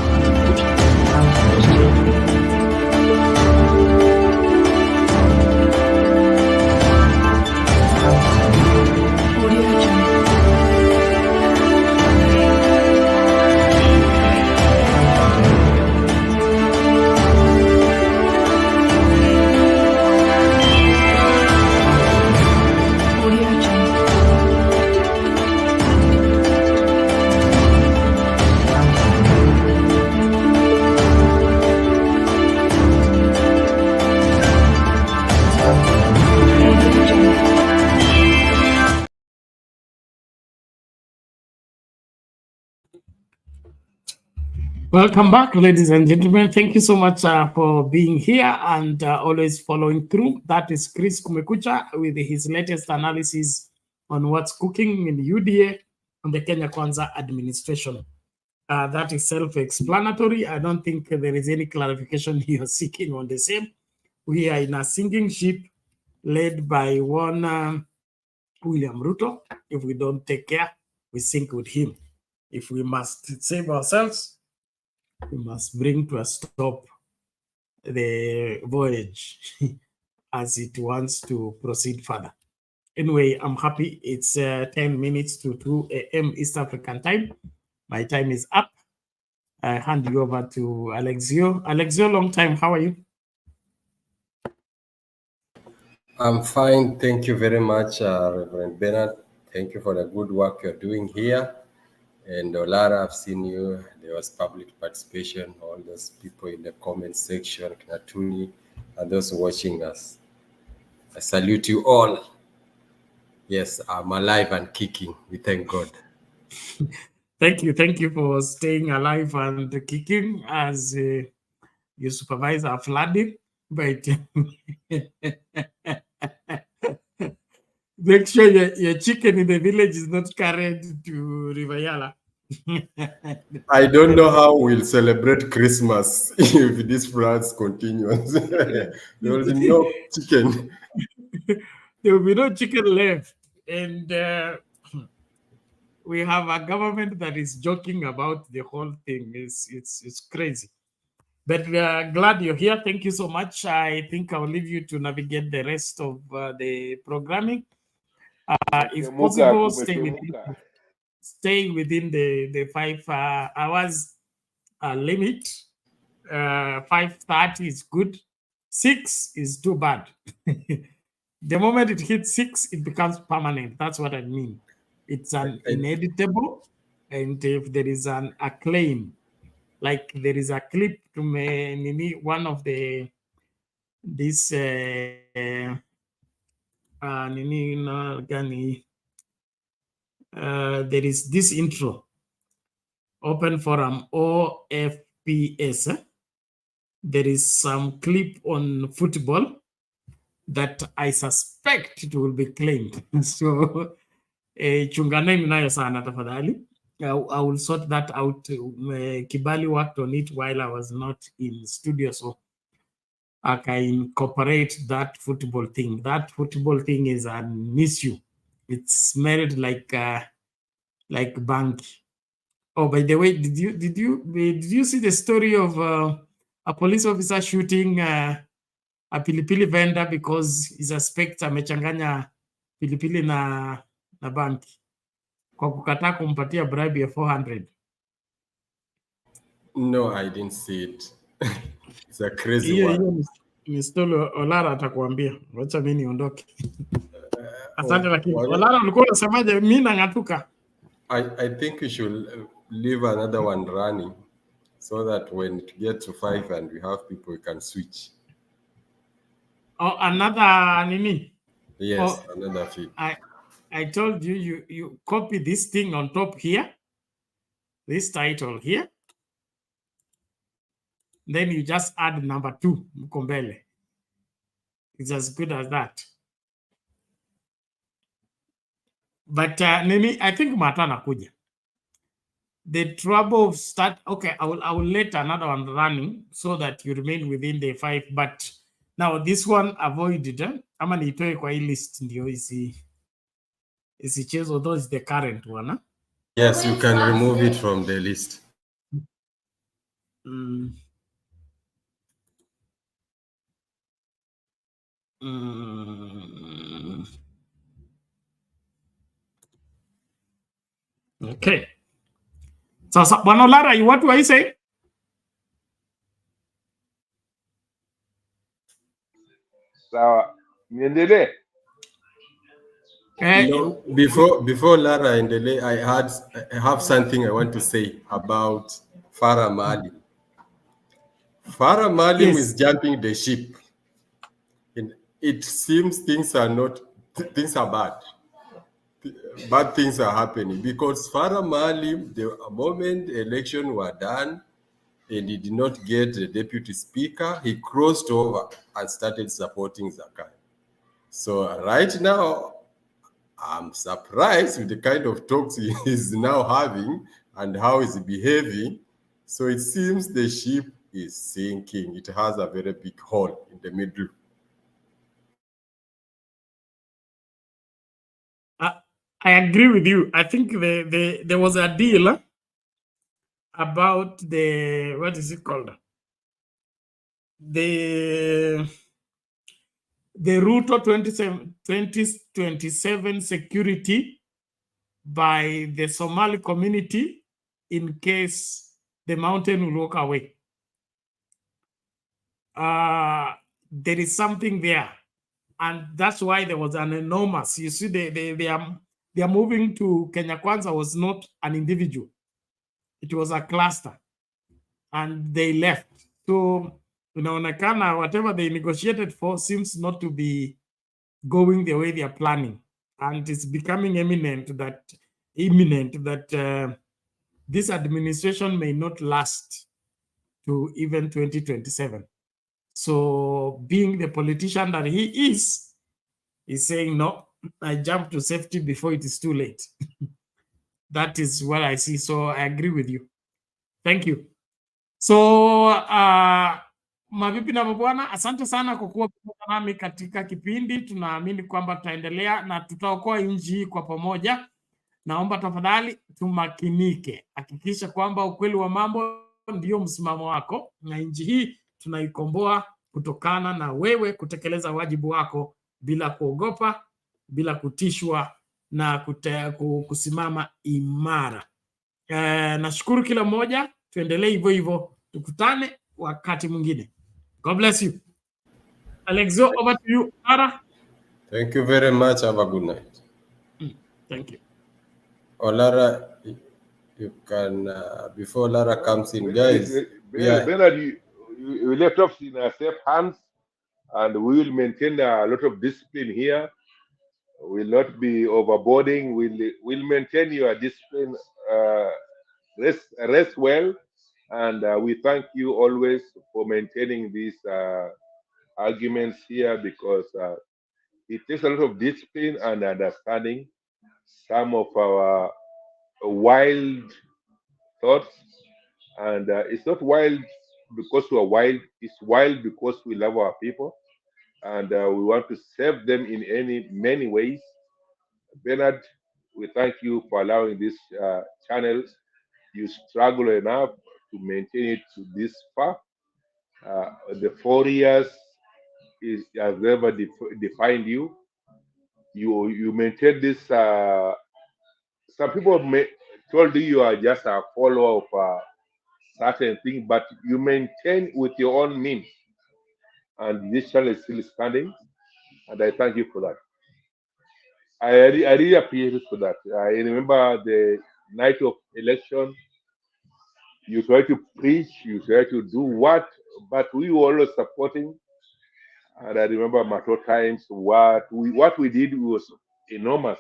Welcome back, ladies and gentlemen. Thank you so much for being here and always following through. That is Chris Kumekucha with his latest analysis on what's cooking in the UDA and the Kenya Kwanza administration. That is self-explanatory. I don't think there is any clarification you're seeking on the same. We are in a sinking ship led by one William Ruto. If we don't take care, we sink with him. If we must save ourselves, we must bring to a stop the voyage as it wants to proceed further. Anyway, I'm happy. It's 10 minutes to 2 a.m. East African time. My time is up. I hand you over to Alexio. Alexio, long time. How are you? I'm fine. Thank you very much, Reverend Bernard. Thank you for the good work you're doing here. And Olara, I've seen you. There was public participation, all those people in the comment section, Knatuni, and those watching us. I salute you all. Yes, I'm alive and kicking. We thank God. Thank you. Thank you for staying alive and kicking as your supervisor flooding. But make sure your chicken in the village is not carried to River Yala. I don't know how we'll celebrate Christmas if this floods continues. There will be no chicken. there will be no chicken left. And we have a government that is joking about the whole thing. It's crazy. But glad you're here. Thank you so much. I think I'll leave you to navigate the rest of the programming. If possible, stay within the 5 hours limit. 5:30 is good. 6 is too bad. The moment it hits 6, it becomes permanent. That's what I mean. It's an ineditable, and if there is a claim, like there is a clip to me, one of there is this intro, Open Forum, OFPS. There is some clip on football that I suspect it will be claimed. So, chunganeni nayo sana tafadhali. I will sort that out. Kibali worked on it while I was not in studio, so I can incorporate that football thing. That football thing is an issue. It's smelled like bank. Oh, by the way, did you see the story of a police officer shooting a pilipili vendor because he suspects amechanganya pilipili na banki kwa kukataa kumpatia bribe ya 400? No, I didn't see it. It's a crazy one. Mr. Olara atakuambia. Wacha mimi niondoke. Asante lakini. Olara ulikuwa unasemaje? Mimi nangatuka. I think we should leave another one running so that when it gets to 5 and we have people, we can switch. Oh, another nini? Yes, another feed. I told you, you copy this thing on top here, this title here. Then you just add number 2, Mkombele. It's as good as that. But Nini, I think Matana kuja. The trouble of okay, I will let another one running so that you remain within the 5. But now this one avoided. Ama nitoe kwa hii list ndio isichezo, although it's the current one. Huh? Yes, you can remove it from the list. Okay. So, Bwana Olara, what do I say? Sawa, niendelee. No, before Lara endelee, I have something I want to say about Farah Maalim. Farah Maalim is jumping the ship. It seems things are bad. Bad things are happening because Farah Maalim, the moment election were done and he did not get the deputy speaker, he crossed over and started supporting Zakai. So right now, I'm surprised with the kind of talks he is now having and how he's behaving. So it seems the ship is sinking. It has a very big hole in the middle. I agree with you. I think there was a deal about the, what is it called? The Ruto 2027 security by the Somali community in case the mountain will walk away. There is something there. And that's why there was an enormous, you see, they are moving to Kenya Kwanza was not an individual. It was a cluster. And they left. So, inaonekana whatever they negotiated for seems not to be going the way they are planning. And it's becoming imminent that this administration may not last to even 2027. So being the politician that he is, he's saying, no, I jump to safety before it is too late. That is what I see. So I agree with you. Thank you. So, mabibi na mabwana, asante sana kwa kuwa nami katika kipindi. Tunaamini kwamba tutaendelea na tutaokoa nchi hii kwa pamoja. Naomba tafadhali tumakinike, hakikisha kwamba ukweli wa mambo ndio msimamo wako, na nchi hii tunaikomboa kutokana na wewe kutekeleza wajibu wako bila kuogopa, bila kutishwa na kusimama imara. Nashukuru kila mmoja, tuendelee hivyo hivyo, tukutane wakati mwingine. God bless you. Alexo, over to you. Lara. Thank you very much. Have a good night. Thank you. Lara, you can, before Lara comes in, guys. Bernard, you left us in safe hands, and we will maintain a lot of discipline here. We will not be overboarding. We'll maintain your discipline. Rest well, and we thank you always for maintaining these arguments here, because it takes a lot of discipline and understanding some of our wild thoughts, and it's not wild because we are wild. It's wild because we love our people, and we want to serve them in many ways. Bernard, we thank you for allowing this channel. You struggle enough to maintain it to this far. The 4 years has never defined you. You maintain this. Some people told you are just a follower of certain thing, but you maintain with your own means, and this channel is still standing, and I thank you for that. I really appreciate it for that. I remember the night of election, you try to preach, you try to do what, but we were always supporting. And I remember Mato times, what we did was enormous.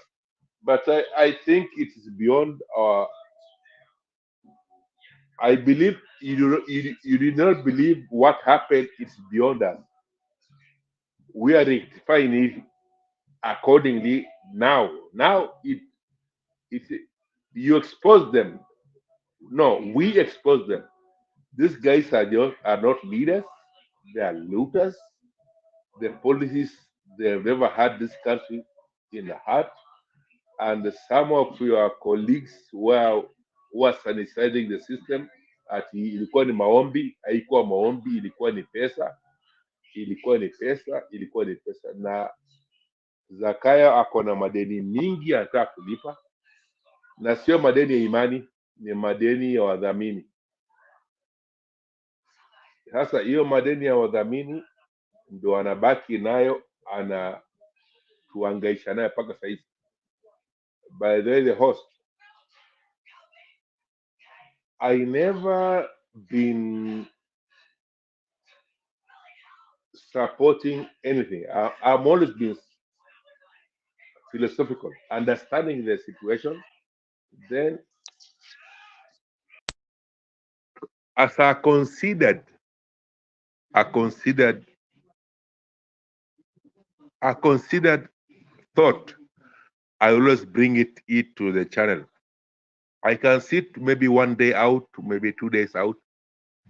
But I think it is beyond our. I believe you did not believe what happened. It's beyond us. We are rectifying it accordingly now. Now you expose them. No, we expose them. These guys are not leaders. They are looters. The policies, they've never had this country in the heart. And some of your colleagues were sanitizing the system. Ati ilikuwa ni maombi, haikuwa maombi, ilikuwa ni pesa, na Zakayo ako na madeni mingi anataka kulipa, na sio madeni ya imani, ni madeni ya wadhamini. Sasa hiyo madeni ya wadhamini ndo anabaki nayo, anatuangaisha nayo mpaka sasa hivi. By the way, the host, I never been supporting anything. I'm always been philosophical, understanding the situation. Then, as I considered thought, I always bring it to the channel. I can sit maybe 1 day out, maybe 2 days out,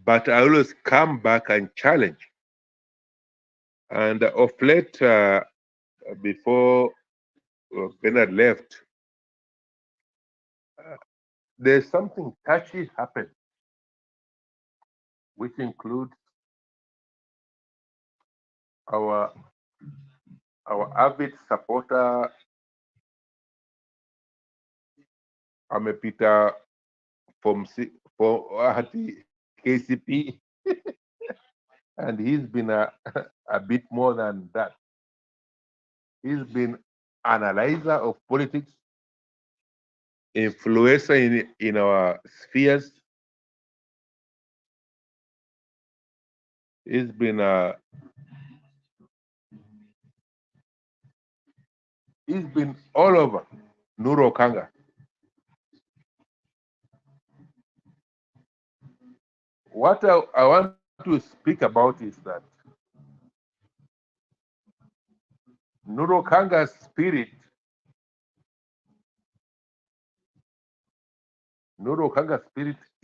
but I always come back and challenge. And of late, before Bernard left, there's something touchy happened, which includes our avid supporter, amepita for KCPE, and he's been a bit more than that. He's been analyzer of politics, influencer in our spheres. He's been all over. Nuru Okanga. What I want to speak about is that Nuru Okanga's spirit,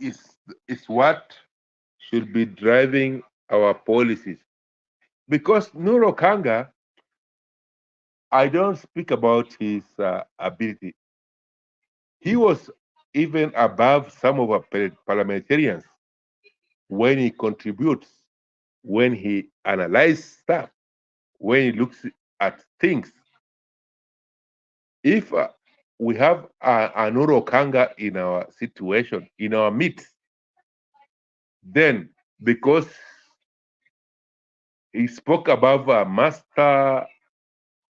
is what should be driving our policies. Because Nuru Okanga, I don't speak about his ability. He was even above some of our parliamentarians when he contributes, when he analyzes stuff, when he looks at things. If we have a Nuru Okanga in our situation, in our midst, then because he spoke above a master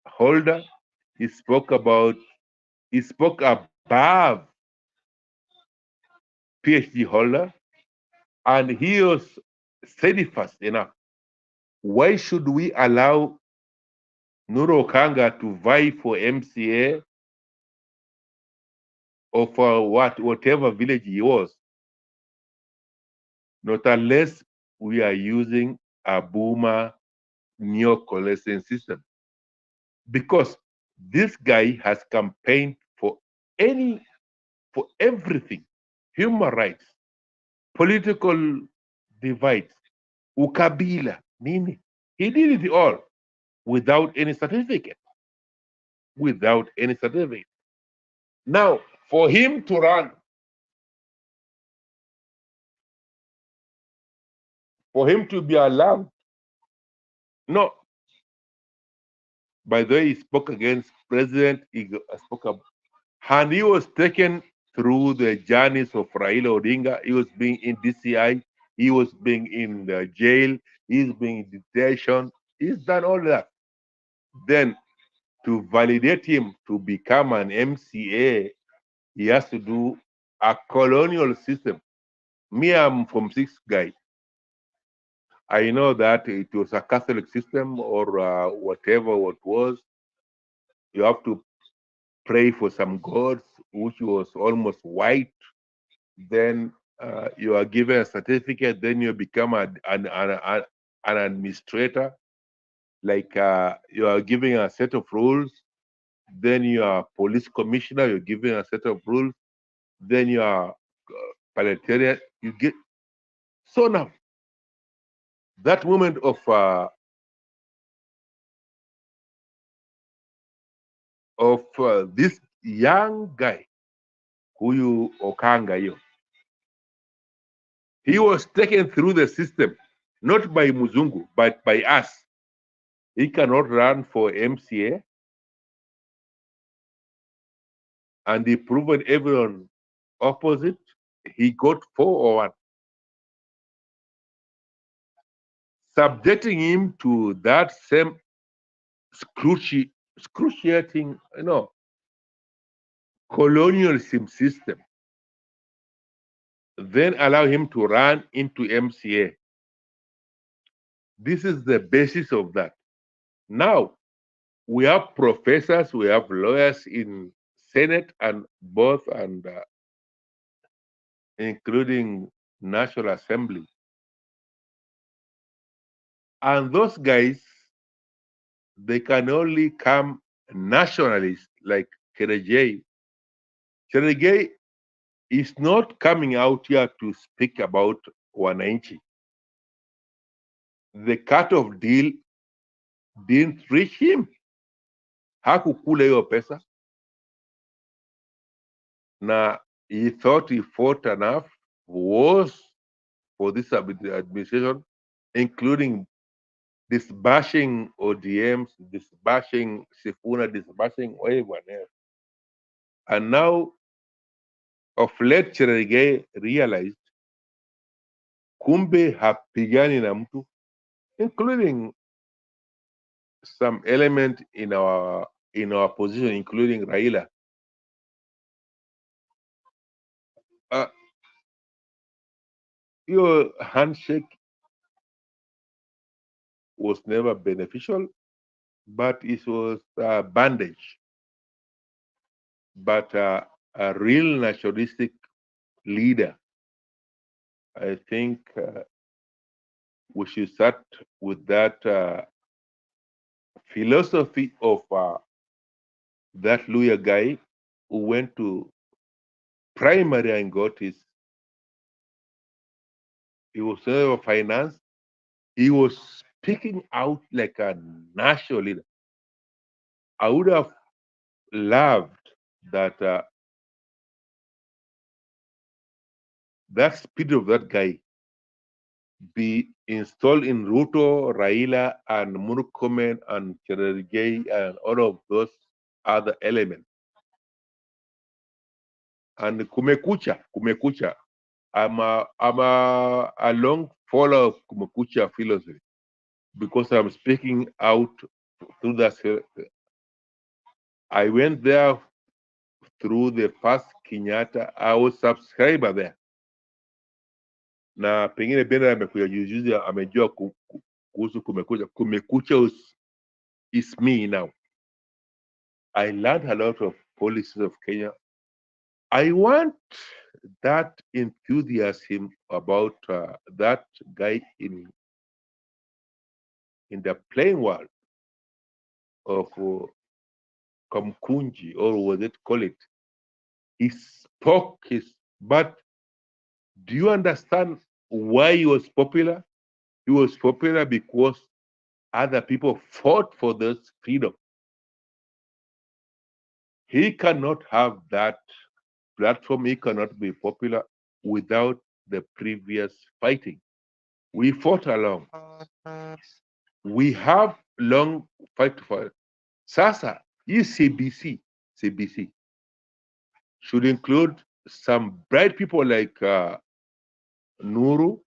holder, he spoke above PhD holder, and he was steadfast enough. Why should we allow Nuru Okanga to vie for MCA or for whatever village he was? Not unless we are using a boomer neo-coalescing system. Because this guy has campaigned for everything: human rights, political divides, ukabila, nini. He did it all without any certificate. Without any certificate. Now, for him to run, for him to be allowed, no. By the way, he spoke against President, and he was taken through the journeys of Raila Odinga. He was being in DCI, he was being in the jail, he's being in detention, he's done all that. Then to validate him to become an MCA, he has to do a colonial system. Me, I'm from 6th guy. I know that it was a Catholic system or whatever it was. You have to pray for some gods, which was almost white. Then you are given a certificate. Then you become an administrator. Like you are giving a set of rules. Then you are police commissioner. You're given a set of rules. Then you are parliamentarian. You get so now. That moment of this young guy, Huyu Okanga, he was taken through the system, not by Muzungu, but by us. He cannot run for MCA, and he proved everyone opposite. He got 401, subjecting him to that same excruciating, colonialism system. Then allow him to run into MCA. This is the basis of that. Now, we have professors, we have lawyers in Senate and both, and including National Assembly. And those guys, they can only come nationalists like Cheregei. Cheregei is not coming out here to speak about Wananchi. The cut-off deal didn't reach him. Hakukula hiyo pesa. Na he thought he fought enough wars for this administration, including disbashing ODMs, disbashing Sifuna, disbashing everyone else. And now, of late, Cheregei realized kumbe hapigani na mtu, including some element in our position, including Raila. Your handshake was never beneficial, but it was a bandage. But a real nationalistic leader, I think we should start with that philosophy of that lawyer guy who went to primary and got he was never financed. He was speaking out like a national leader. I would have loved that that spirit of that guy be installed in Ruto, Raila, and Murkomen, and Cherargei, and all of those other elements. And kumekucha. I'm a long follower of kumekucha philosophy because I'm speaking out through that. I went there through the first Kenyatta. I was subscriber there. Na pengine Bernard amekuja juzi amejua kuhusu kumekucha. Kumekucha is me now. I learned a lot of policies of Kenya. I want that enthusiasm about that guy in the playing world of Kamkunji, or what they call it. He spoke but do you understand why he was popular? He was popular because other people fought for this freedom. He cannot have that platform. He cannot be popular without the previous fighting. We fought along. We have long fight for it. Sasa, CBC should include some bright people like Nuru.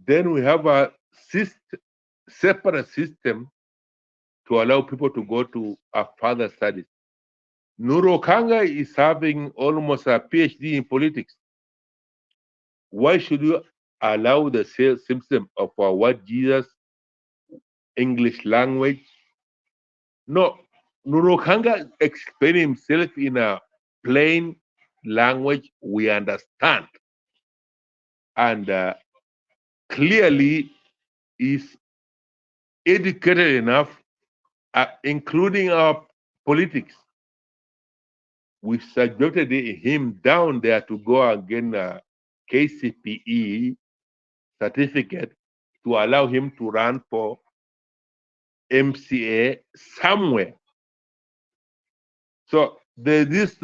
Then we have a separate system to allow people to go to a further studies. Nuru Okanga is having almost a PhD in politics. Why should you allow the system of what Jesus, English language? No, Nuru Okanga explain himself in a plain language we understand, and clearly is educated enough, including our politics. We subjected him down there to go and get a KCPE certificate to allow him to run for MCA somewhere. So this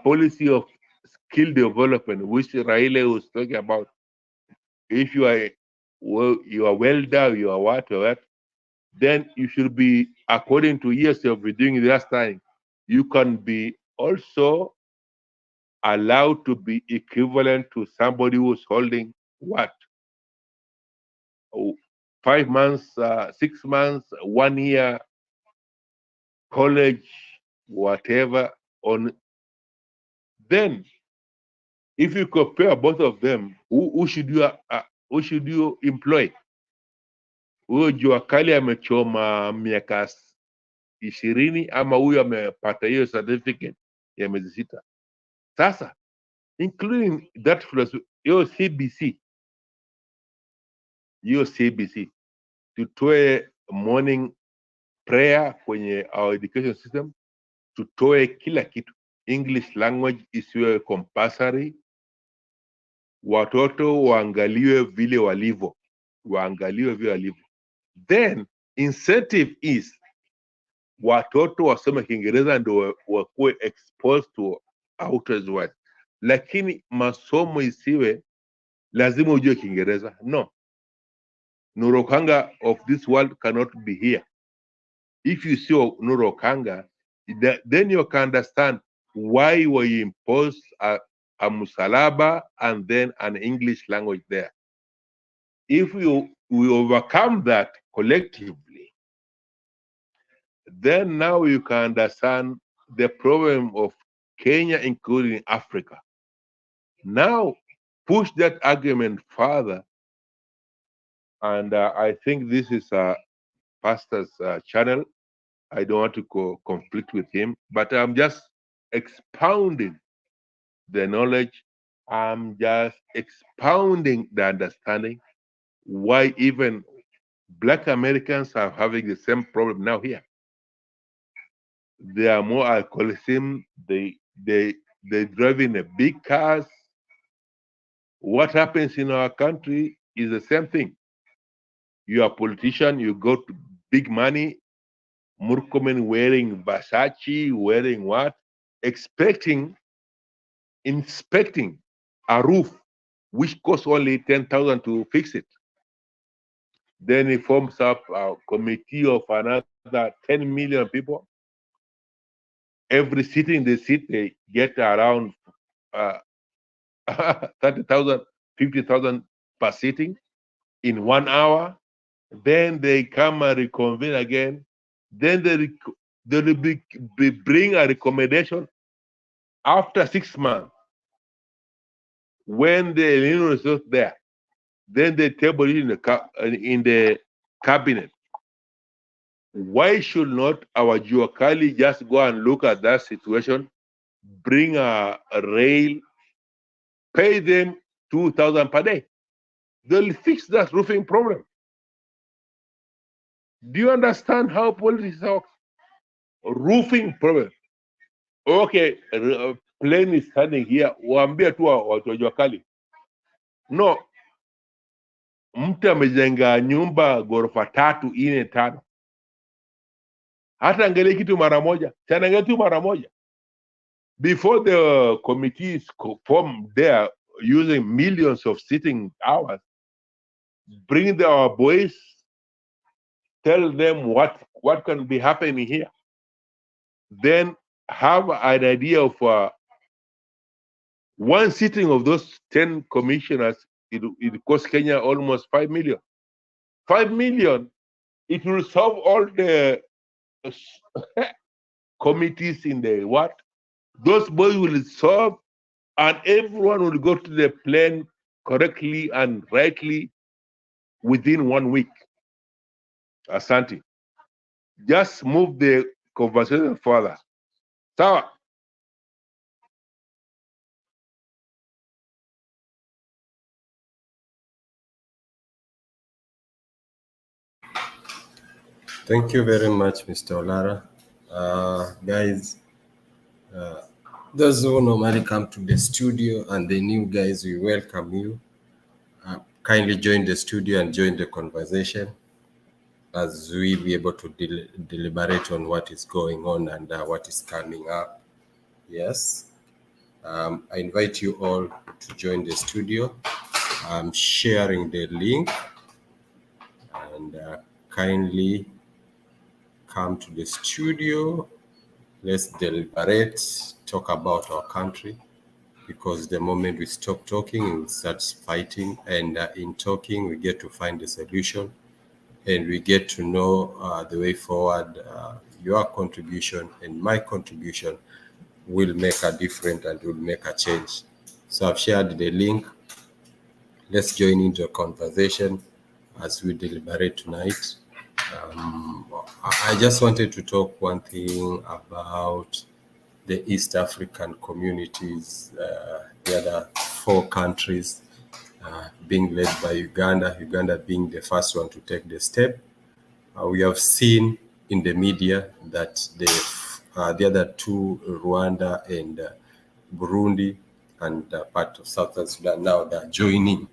policy of skill development, which Raila was talking about, if you are welder, you are what, then you should be, according to years of doing that time, you can be also allowed to be equivalent to somebody who's holding what? 5 months, 6 months, 1 year, college, whatever. Then, if you compare both of them, who should you employ? Huyo jua kali amechoma miaka 20 ama huyo amepata hiyo certificate ya miezi 6? Sasa, including that philosophy, hiyo CBC tutoe morning prayer kwenye our education system, tutoe kila kitu. English language isiwe compulsory, watoto waangaliwe vile walivyo, then incentive is watoto wasome Kiingereza ndio wakuwe exposed to outer world, lakini masomo isiwe lazima ujue Kiingereza. No, Nuru Okanga of this world cannot be here. If you see Nuru Okanga, then you can understand why we impose a musalaba and then an English language there. If we overcome that collectively, then now you can understand the problem of Kenya, including Africa. Now, push that argument further, and I think this is a pastor's channel. I don't want to conflict with him, but I'm just expounding the knowledge. I'm just expounding the understanding why even Black Americans are having the same problem now here. They are more alcoholism. They drive in a big cars. What happens in our country is the same thing. You are a politician, you go to big money, Murkomen wearing Versace, wearing what? Inspecting a roof, which costs only 10,000 to fix it. Then he forms up a committee of another 10 million people. Every sitting they sit, they get around 30,000, 50,000 per sitting in 1 hour. Then they come and reconvene again. Then they bring a recommendation after 6 months. When the El-Nino is not there, then they table it in the cabinet. Why should not our Juakali just go and look at that situation, bring a rail, pay them 2,000 per day? They'll fix that roofing problem. Do you understand how politics works? Roofing problem. Okay, plane is standing here. Waambie tu watu wa Juakali. No, mtu amejenga nyumba ghorofa 3, 4, 5. Hata angalie kitu mara moja, anaangalia tu mara moja. Before the committees formed there using millions of sitting hours, bring our boys, tell them what can be happening here. Then have an idea of one sitting of those 10 commissioners, it costs Kenya almost 5 million. 5 million, it will solve all the committees in the what? Those boys will solve, and everyone will go to the plane correctly and rightly within 1 week. Asante. Just move the conversation further. Sawa. Thank you very much, Mr. Olara. Guys, those who normally come to the studio and the new guys, we welcome you. Kindly join the studio and join the conversation as we be able to deliberate on what is going on and what is coming up. Yes. I invite you all to join the studio. I'm sharing the link, and kindly come to the studio. Let's deliberate, talk about our country, because the moment we stop talking, we start fighting, and in talking, we get to find a solution, and we get to know the way forward. Your contribution and my contribution will make a difference and will make a change. So I've shared the link. Let's join into a conversation as we deliberate tonight. I just wanted to talk one thing about the East African communities, the other 4 countries being led by Uganda being the first one to take the step. We have seen in the media that the other 2, Rwanda and Burundi and part of Southern Sudan, now they're joining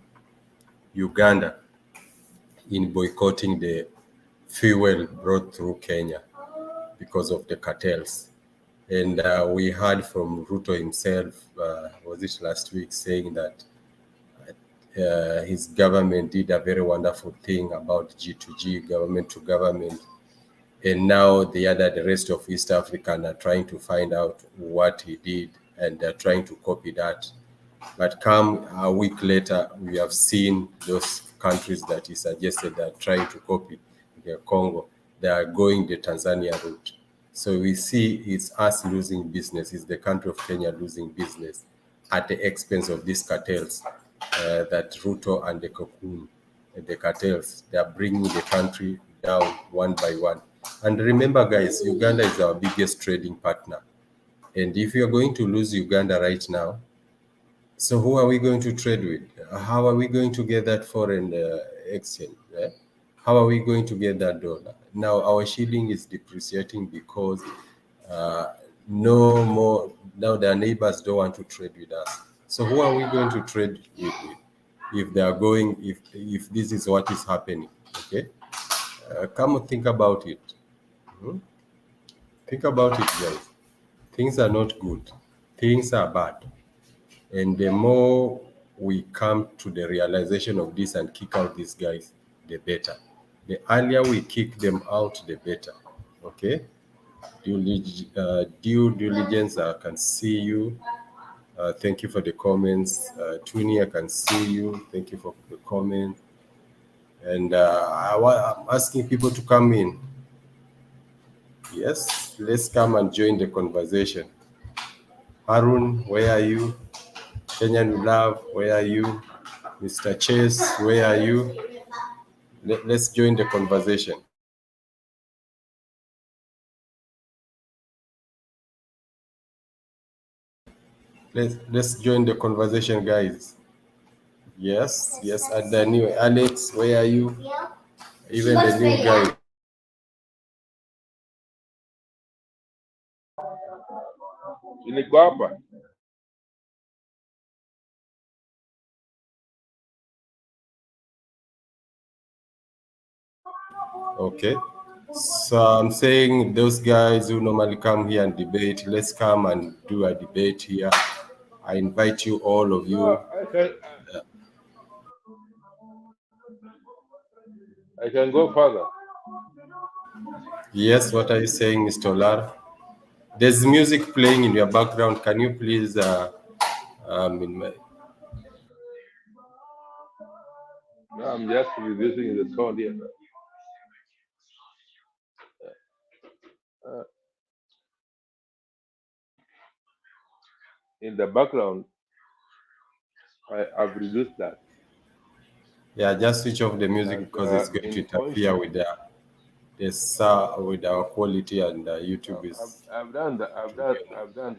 Uganda in boycotting the fuel brought through Kenya because of the cartels. And we heard from Ruto himself, was it last week, saying that his government did a very wonderful thing about G2G, government to government. And now the rest of East Africa are trying to find out what he did, and they're trying to copy that. But come a week later, we have seen those countries that he suggested are trying to copy the Congo. They are going the Tanzania route. So we see it's us losing business. It's the country of Kenya losing business at the expense of these cartels that Ruto and the Cocoon, the cartels, they are bringing the country down one by one. And remember, guys, Uganda is our biggest trading partner. And if you're going to lose Uganda right now, so who are we going to trade with? How are we going to get that foreign exchange? How are we going to get that dollar? Now our shilling is depreciating because no more, now their neighbors don't want to trade with us. So who are we going to trade with? if they are going, if this is what is happening. Okay, come and think about it. Think about it, guys. Things are not good. Things are bad. And the more we come to the realization of this and kick out these guys, the better. The earlier we kick them out, the better. Okay? Due diligence, I can see you. Thank you for the comments. Tuni, I can see you. Thank you for the comment. And I'm asking people to come in. Yes, let's come and join the conversation. Harun, where are you? Kenyan Love, where are you? Mr. Chase, where are you? Let's join the conversation. Let's join the conversation, guys. Yes, and the new Alex, where are you? Even the new guy. Niko hapa. Okay. So I'm saying those guys who normally come here and debate, let's come and do a debate here. I invite you, all of you. I can go further. Yes, what are you saying, Mr. Olar? There's music playing in your background. Can you please No, I'm just reducing the sound here. In the background, I've reduced that. Yeah, just switch off the music And, because it's going to interfere with with our quality, and YouTube is. I've done that. I've done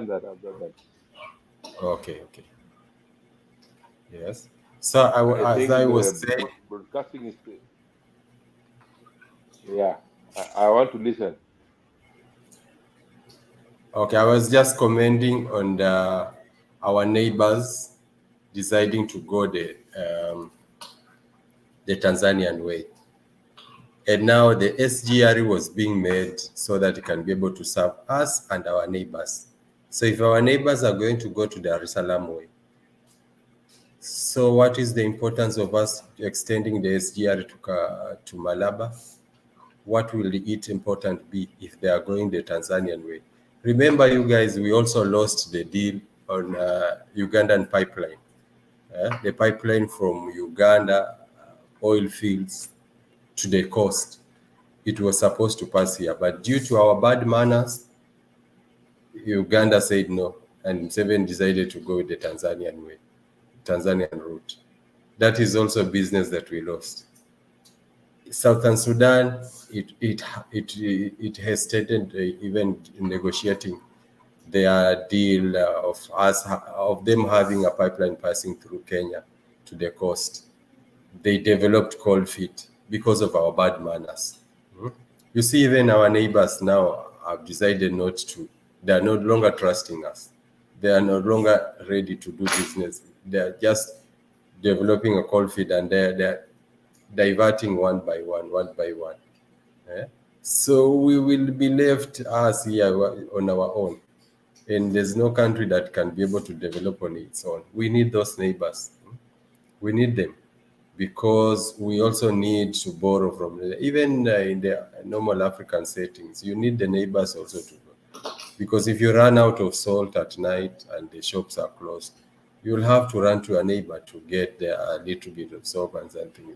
that. Okay. Yes. So as I was saying, broadcasting is. Yeah, I want to listen. Okay, I was just commenting on our neighbors deciding to go the Tanzanian way. And now the SGR was being made so that it can be able to serve us and our neighbors. So if our neighbors are going to go to the Dar es Salaam way, so what is the importance of us extending the SGR to Malaba? What will it important be if they are going the Tanzanian way? Remember, you guys, we also lost the deal on Ugandan pipeline. The pipeline from Uganda oil fields to the coast. It was supposed to pass here, but due to our bad manners, Uganda said no, and Museveni decided to go with the Tanzanian way, Tanzanian route. That is also business that we lost. Southern Sudan, it hesitated even negotiating their deal of them having a pipeline passing through Kenya to the coast. They developed cold feet because of our bad manners. You see, even our neighbors now have decided not to. They are no longer trusting us. They are no longer ready to do business. They are just developing a cold feet, and they're diverting one by one. So we will be left us here on our own. And there's no country that can be able to develop on its own. We need those neighbors. We need them because we also need to borrow from them. Even in the normal African settings, you need the neighbors also to go. Because if you run out of salt at night and the shops are closed, you'll have to run to a neighbor to get a little bit of soap and something.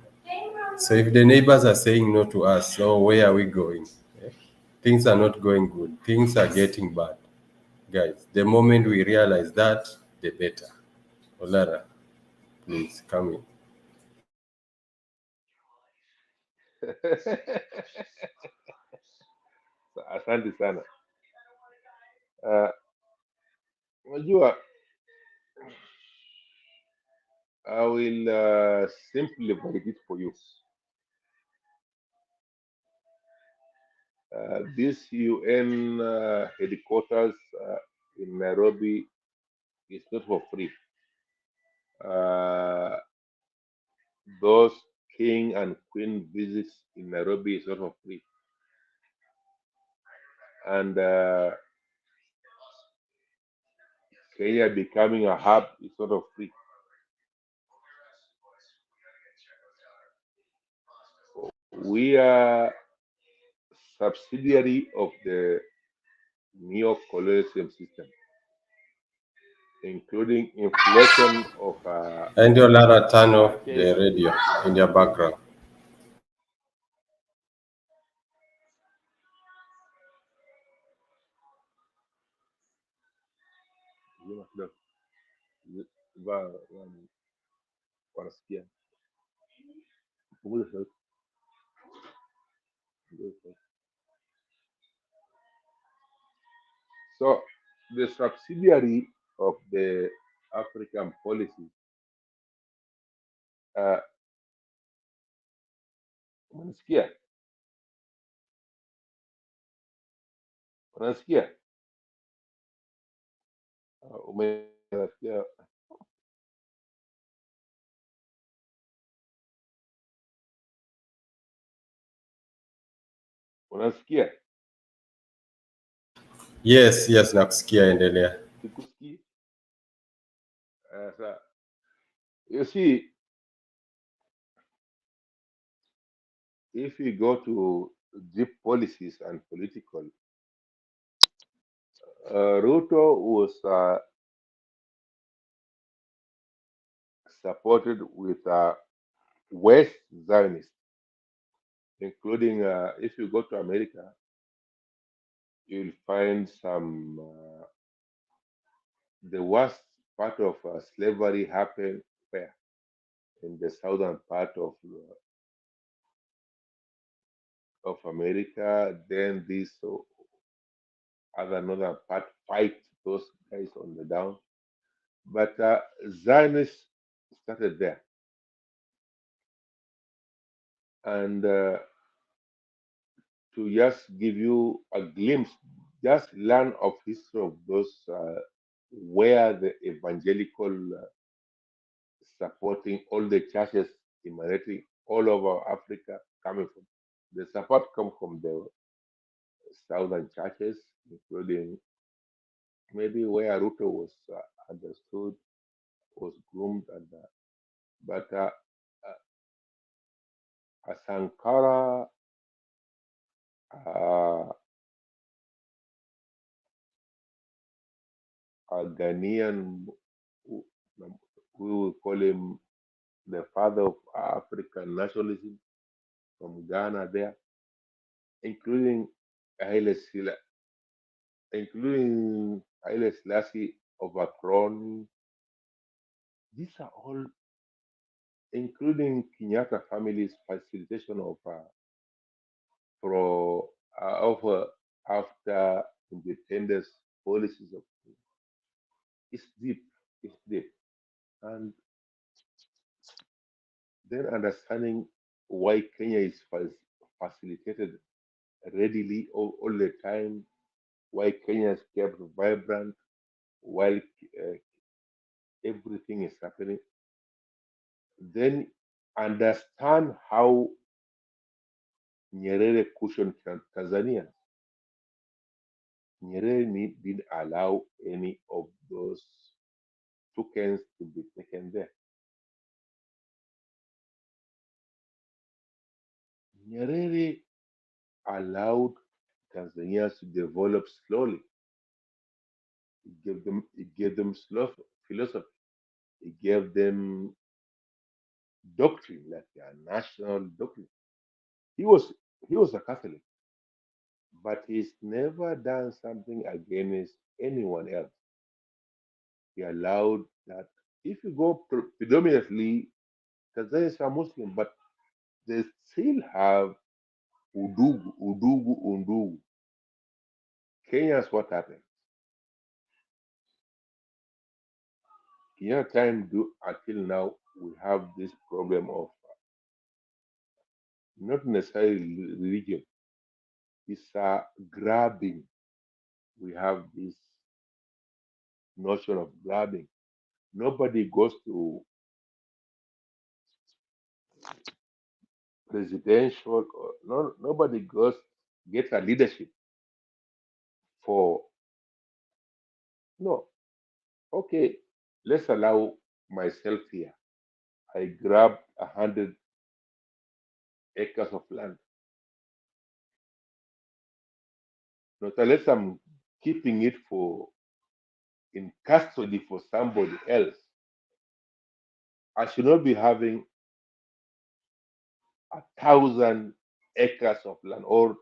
So if the neighbors are saying no to us, so where are we going? Things are not going good. Things are getting bad. Guys, the moment we realize that, the better. Olara, please come in. Asante sana. Unajua, I will simply break it for you. This UN headquarters in Nairobi is not for free. those king and queen visits in Nairobi is sort of free. And Kenya becoming a hub is sort of free. We are subsidiary of the neo-colonialism system, including inflation of And you Lara, turn off market. the radio in your background. Wanasikia. So the subsidiary of the African policy, unasikia? Unasikia? Unasikia? Unasikia? Yes, yes, nakusikia, endelea. Sikusikii. You see, if you go to deep policies and political, Ruto was supported with West Zionists, including if you go to America, you'll find some the worst part of slavery happened where in the southern part of America. Then this other northern part fight those guys on the down. But Zionists started there. And to just give you a glimpse, just learn of history of those where the evangelical supporting all the churches emanating all over Africa coming from. The support come from the southern churches, including maybe where Ruto was understood, was groomed, and but Sankara, a Ghanaian, we will call him the father of African nationalism from Ghana there, including Haile Selassie overthrown. These are all, including Kenyatta family's facilitation of after independence policies of it's deep, and then understanding why Kenya is facilitated readily all the time, why Kenya is kept vibrant while everything is happening. Then understand how Nyerere cushioned Tanzania. Nyerere didn't allow any of those tokens to be taken there. Nyerere allowed Tanzanians to develop slowly. It gave them slow philosophy. It gave them doctrine, like a national doctrine. He was a Catholic, but he's never done something against anyone else. He allowed that. If you go predominantly, Tanzanians are Muslim, but they still have Undugu. Kenya's what happened. Kenya time until now, we have this problem of not necessarily religion. It's grabbing. We have this notion of grabbing. Nobody goes to presidential, or nobody gets a leadership for, no. Okay, let's allow myself here. I grab 100 acres of land. Not unless I'm keeping it in custody for somebody else. I should not be having 1,000 acres of land, or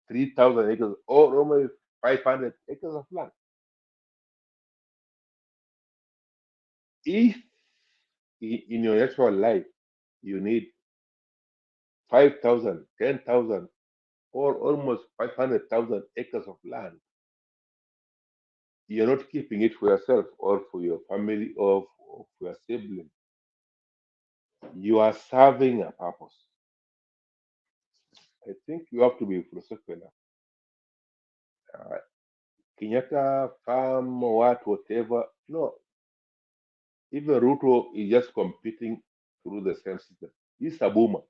3,000 acres, or almost 500 acres of land. If in your natural life you need 5,000, 10,000, or almost 500,000 acres of land, you're not keeping it for yourself or for your family or for your sibling. You are serving a purpose. I think you have to be philosophical. Kenyatta farm, whatever. No. Even Ruto is just competing through the same system. He's a boomer.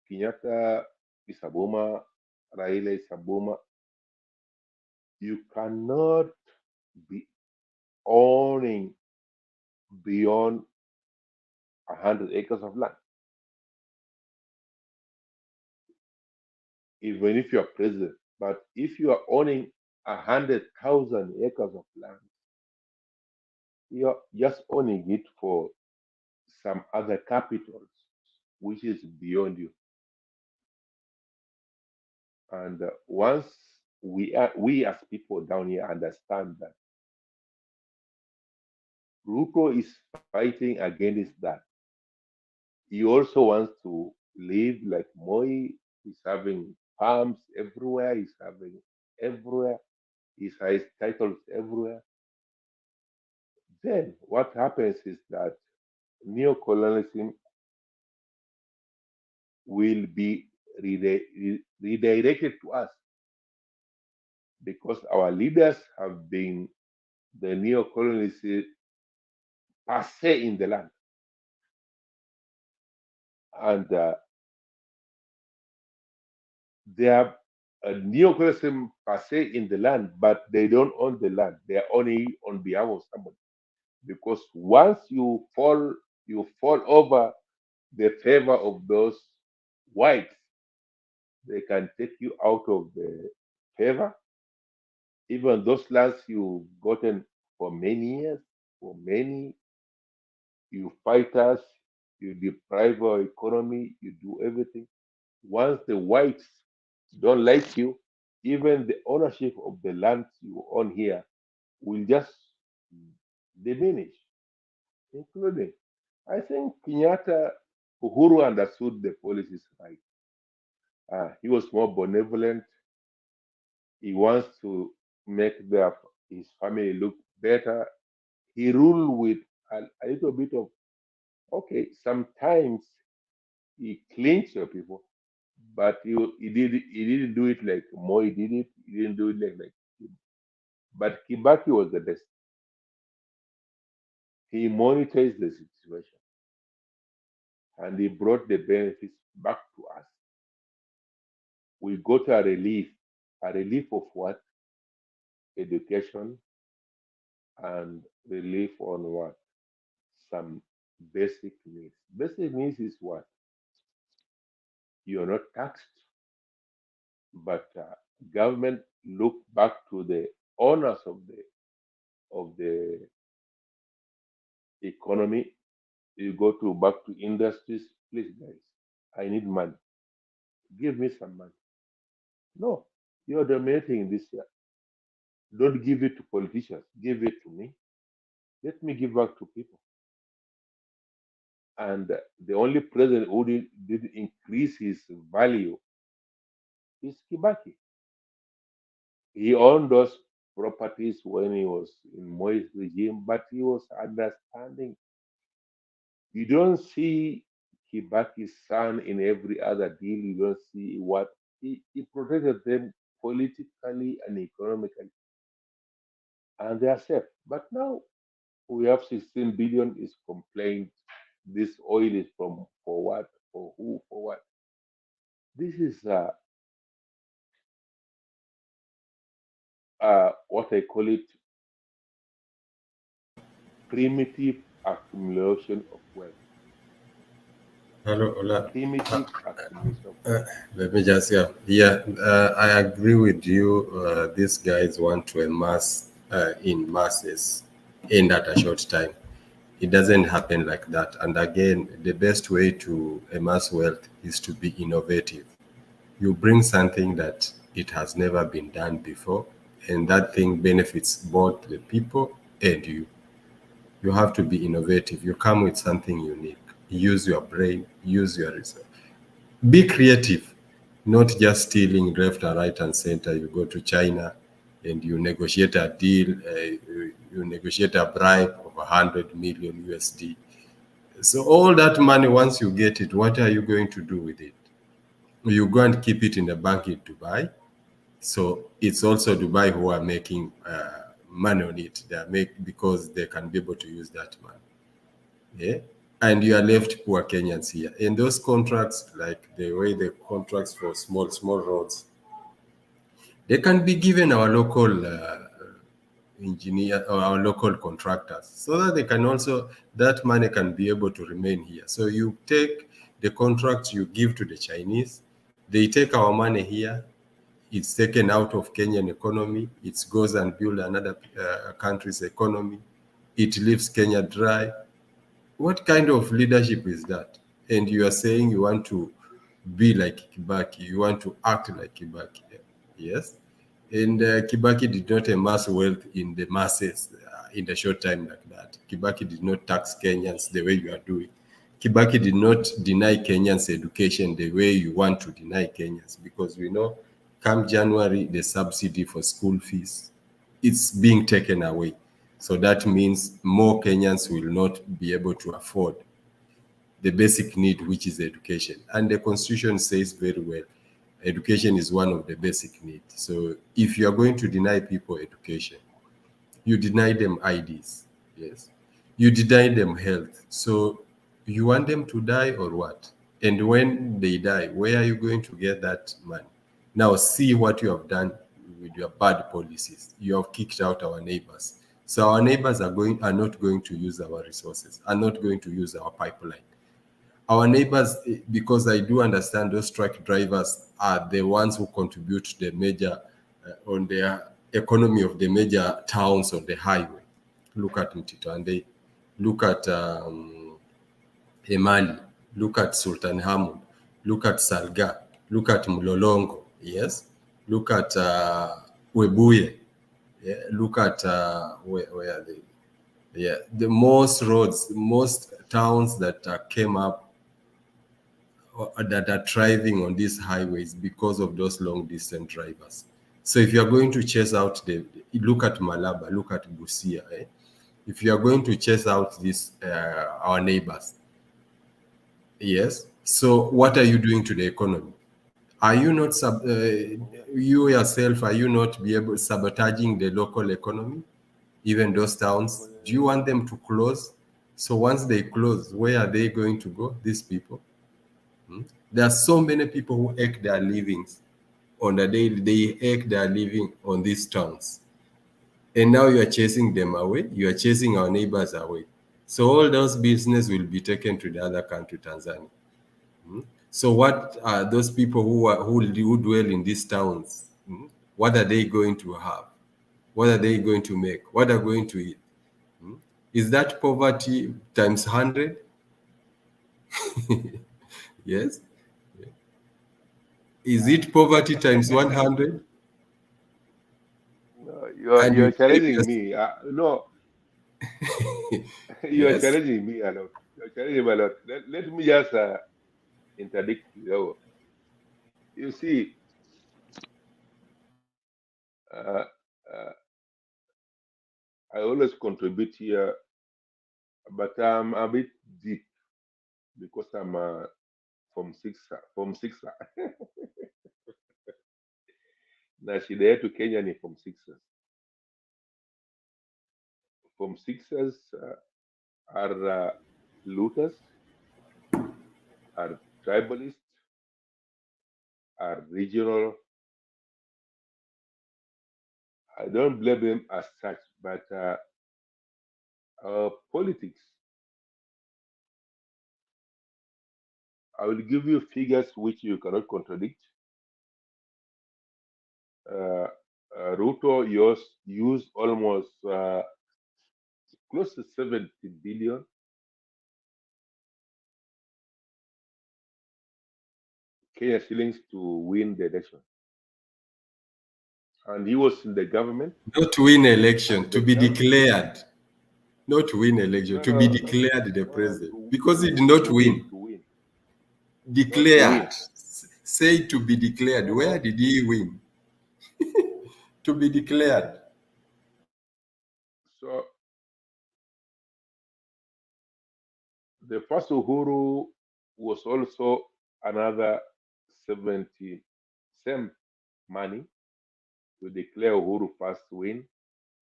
Kenyatta is a boomer. Raila is a boomer. You cannot be owning beyond 100 acres of land. Even if you're president, but if you are owning 100,000 acres of land, you're just owning it for some other capitals, which is beyond you. And once we as people down here understand that Ruto is fighting against that, he also wants to live like Moi. He's having farms everywhere. He's having everywhere. He has titles everywhere. Then what happens is that neocolonialism will be redirected to us, because our leaders have been the neocolonialists per se in the land. And they have a neocolonialism per se in the land, but they don't own the land. They are only on behalf of somebody. Because once you fall over the favor of those whites, they can take you out of the favor. Even those lands you've gotten for many years, you fight us, you deprive our economy, you do everything. Once the whites don't like you, even the ownership of the lands you own here will just diminish, including. I think Kenyatta, Uhuru understood the policies right. He was more benevolent. He wants to make his family look better. He ruled with a little bit of, okay, sometimes he cleans your people, but he didn't do it like Moi did it. He didn't do it like but Kibaki was the best. He monitors the situation and he brought the benefits back to us. We got a relief of what? Education, and relief on what? Some basic needs. Basic needs is what? You're not taxed, but government look back to the owners of the economy. You go back to industries. Please, guys, I need money. Give me some money. No, you're dominating this year. Don't give it to politicians. Give it to me. Let me give back to people. And the only president who did increase his value is Kibaki. He owned those properties when he was in Moi's regime, but he was understanding. You don't see Kibaki's son in every other deal. You don't see what he protected them politically and economically, and they are safe. But now we have 16 billion is complained. This oil is for what? for who, for what. This is what I call it primitive accumulation of wealth. Hello, Ola. Primitive accumulation of wealth. Let me just, I agree with you. These guys want to amass in masses in at a short time. It doesn't happen like that. And again, the best way to amass wealth is to be innovative. You bring something that it has never been done before, and that thing benefits both the people and you. You have to be innovative. You come with something unique. Use your brain, use your research. Be creative, not just stealing left and right and center. You go to China and you negotiate a deal, you negotiate a bribe of 100 million USD. So all that money, once you get it, what are you going to do with it? You go and keep it in the bank in Dubai. So it's also Dubai who are making money on it. Because they can be able to use that money. Yeah. And you are left poor Kenyans here. And those contracts, like the way the contracts for small roads, they can be given our local engineer or our local contractors, so that they can also, that money can be able to remain here. So you take the contracts you give to the Chinese, they take our money here, it's taken out of Kenyan economy, it goes and build another country's economy, it leaves Kenya dry. What kind of leadership is that? And you are saying you want to be like Kibaki, you want to act like Kibaki. Yes. And Kibaki did not amass wealth in the masses in the short time like that. Kibaki did not tax Kenyans the way you are doing. Kibaki did not deny Kenyans education the way you want to deny Kenyans, because we know come January, the subsidy for school fees, it's being taken away. So that means more Kenyans will not be able to afford the basic need, which is education. And the Constitution says very well, education is one of the basic needs. So if you are going to deny people education, you deny them IDs, yes. You deny them health. So you want them to die or what? And when they die, where are you going to get that money? Now see what you have done with your bad policies. You have kicked out our neighbors. So our neighbors are not going to use our resources, are not going to use our pipeline. Our neighbors, because I do understand those truck drivers are the ones who contribute to the major, on the economy of the major towns on the highway. Look at Mtito, look at Emali, look at Sultan Hamud, look at Salga, look at Mlolongo, yes? Look at Webuye, yeah? Look at, where are they? Yeah, the most roads, most towns that came up that are thriving on these highways because of those long distance drivers. So if you are going to chase out look at Malaba, look at Busia, eh? If you are going to chase out our neighbors, yes. So what are you doing to the economy? Are you not, you yourself, are you not be able sabotaging the local economy? Even those towns, do you want them to close? So once they close, where are they going to go, these people? There are so many people who make their livings on the daily, they make their living on these towns. And now you are chasing them away, you are chasing our neighbors away. So all those business will be taken to the other country, Tanzania. So what are those people who dwell in these towns? What are they going to have? What are they going to make? What are they going to eat? Is that poverty times 100? Yes. Is it poverty times 100? No, you're challenging me. No, you're challenging me a lot. You're challenging me a lot. Let me just interdict you. You see, I always contribute here, but I'm a bit deep because I'm from Sixer. Na shida yetu Kenya ni from Sixers. From Sixers are looters, are tribalists, are regional. I don't blame them as such, but politics. I will give you figures which you cannot contradict. Ruto used almost close to 70 billion Kenya shillings to win the election. And he was in the government. Not win election, to be declared. Not win election, to be declared the president. Because he did not win. Declared. Say to be declared. Where did he win? To be declared. So the first Uhuru was also another 70 same money to declare Uhuru first win,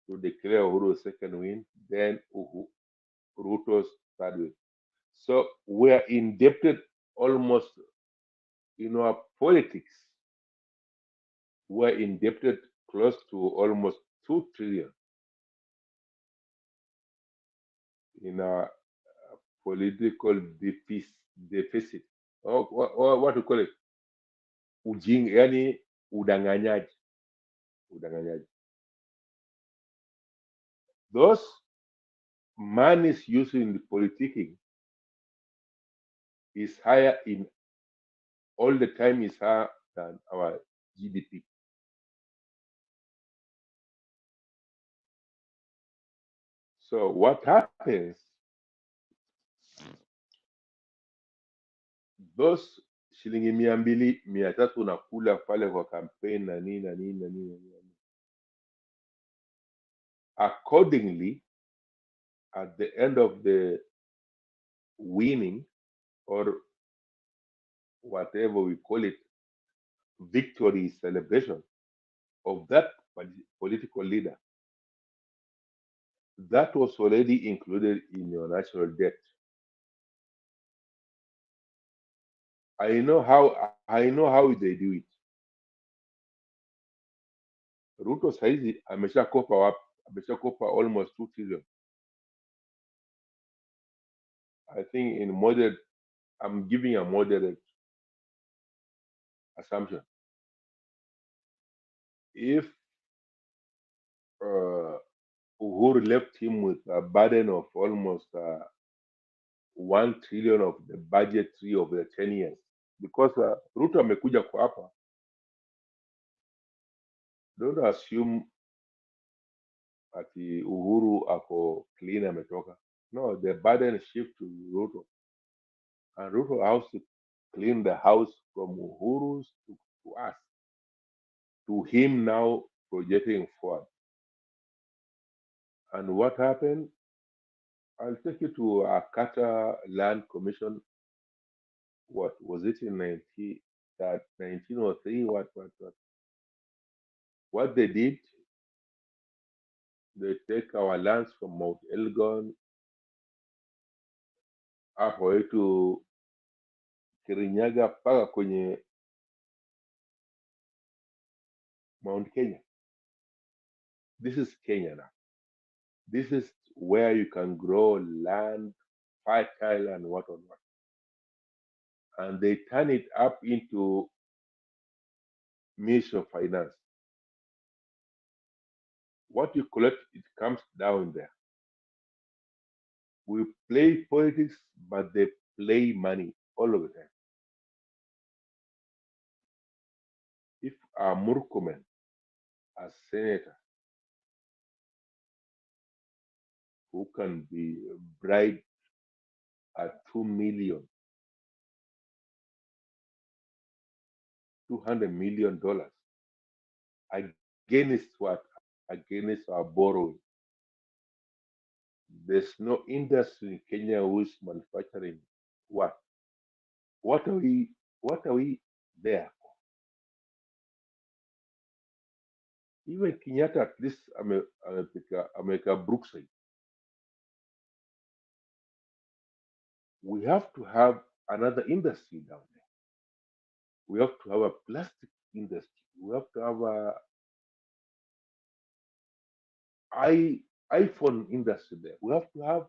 to declare Uhuru second win, then Ruto's third win. So we are indebted almost in our politics. We're indebted close to almost 2 trillion in our political deficit. Or what we call it? Yani udanganyaji. Those monies used in the politicking is higher in all the time is higher than our GDP. So what happens? Those shilingi 200, 300 unakula pale kwa campaign na nini. Accordingly, at the end of the winning or whatever we call it, victory celebration of that political leader, that was already included in your national debt. I know how they do it. Ruto saizi ameshakopa almost 2 trillion. I think in moderate, I'm giving a moderate assumption. If Uhuru left him with a burden of almost 1 trillion of the budgetary of the 10 years, because Ruto amekuja kwa hapa, don't assume ati Uhuru ako clean ametoka. No, the burden shift to Ruto. And Ruto has to clean the house from Uhuru's to us, to him now projecting forward. And what happened? I'll take you to a Kata Land Commission. What was it in 1903? What they did? They take our lands from Mount Elgon hapo to Kirinyaga mpaka kwenye Mount Kenya. This is Kenya now. This is where you can grow land, fertile and what. And they turn it up into Ministry of Finance. What you collect, it comes down there. We play politics, but they play money all of the time. If a Murkomen, a senator, who can be bribed at $2 million, $200 million against what? Against our borrowing. There's no industry in Kenya who is manufacturing what? What are we there for? Even Kenyatta, at least America Brookside. We have to have another industry down there. We have to have a plastic industry. We have to have a iPhone industry there. We have to have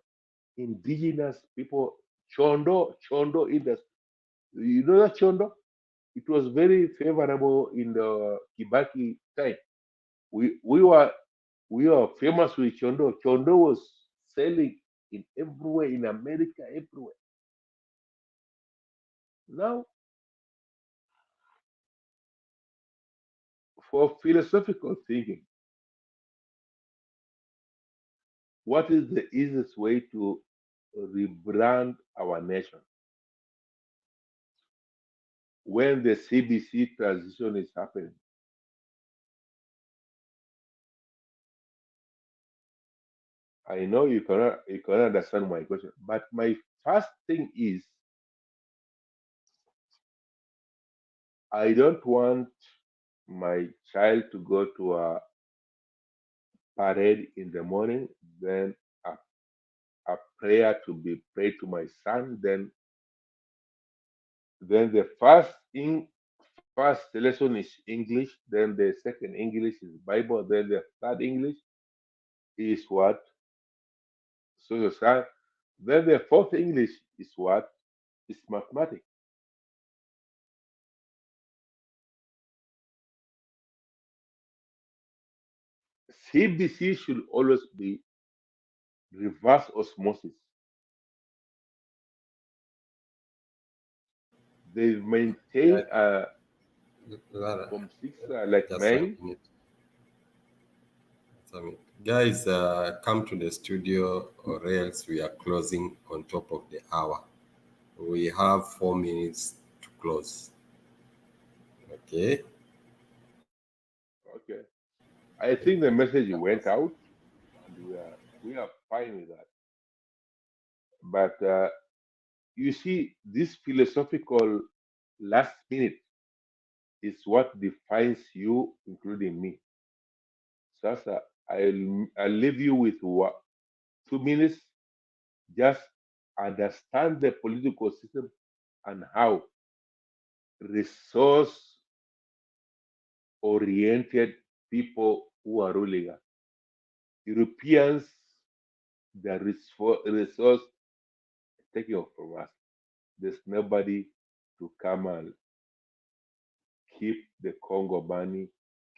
indigenous people, Chondo industry. You know that Chondo? It was very favorable in the Kibaki time. We were famous with Chondo. Chondo was selling in everywhere, in America, everywhere. Now, for philosophical thinking, what is the easiest way to rebrand our nation? When the CBC transition is happening, I know you cannot understand my question, but my first thing is I don't want my child to go to a parade in the morning, then a prayer to be prayed to my son, then the first lesson is English, then the second English is Bible, then the third English is what? Social science. Then the fourth English is what? Is mathematics. CBC should always be reverse osmosis. They maintain from 6 like 9. Guys, come to the studio or else we are closing on top of the hour. We have 4 minutes to close. Okay. Okay. I think the message went out, and we are fine with that. But you see, this philosophical last minute is what defines you, including me. Sasa, I'll leave you with 2 minutes. Just understand the political system and how resource-oriented people who are ruling us. Europeans, the resource taking off from us. There's nobody to come and keep the Congo money,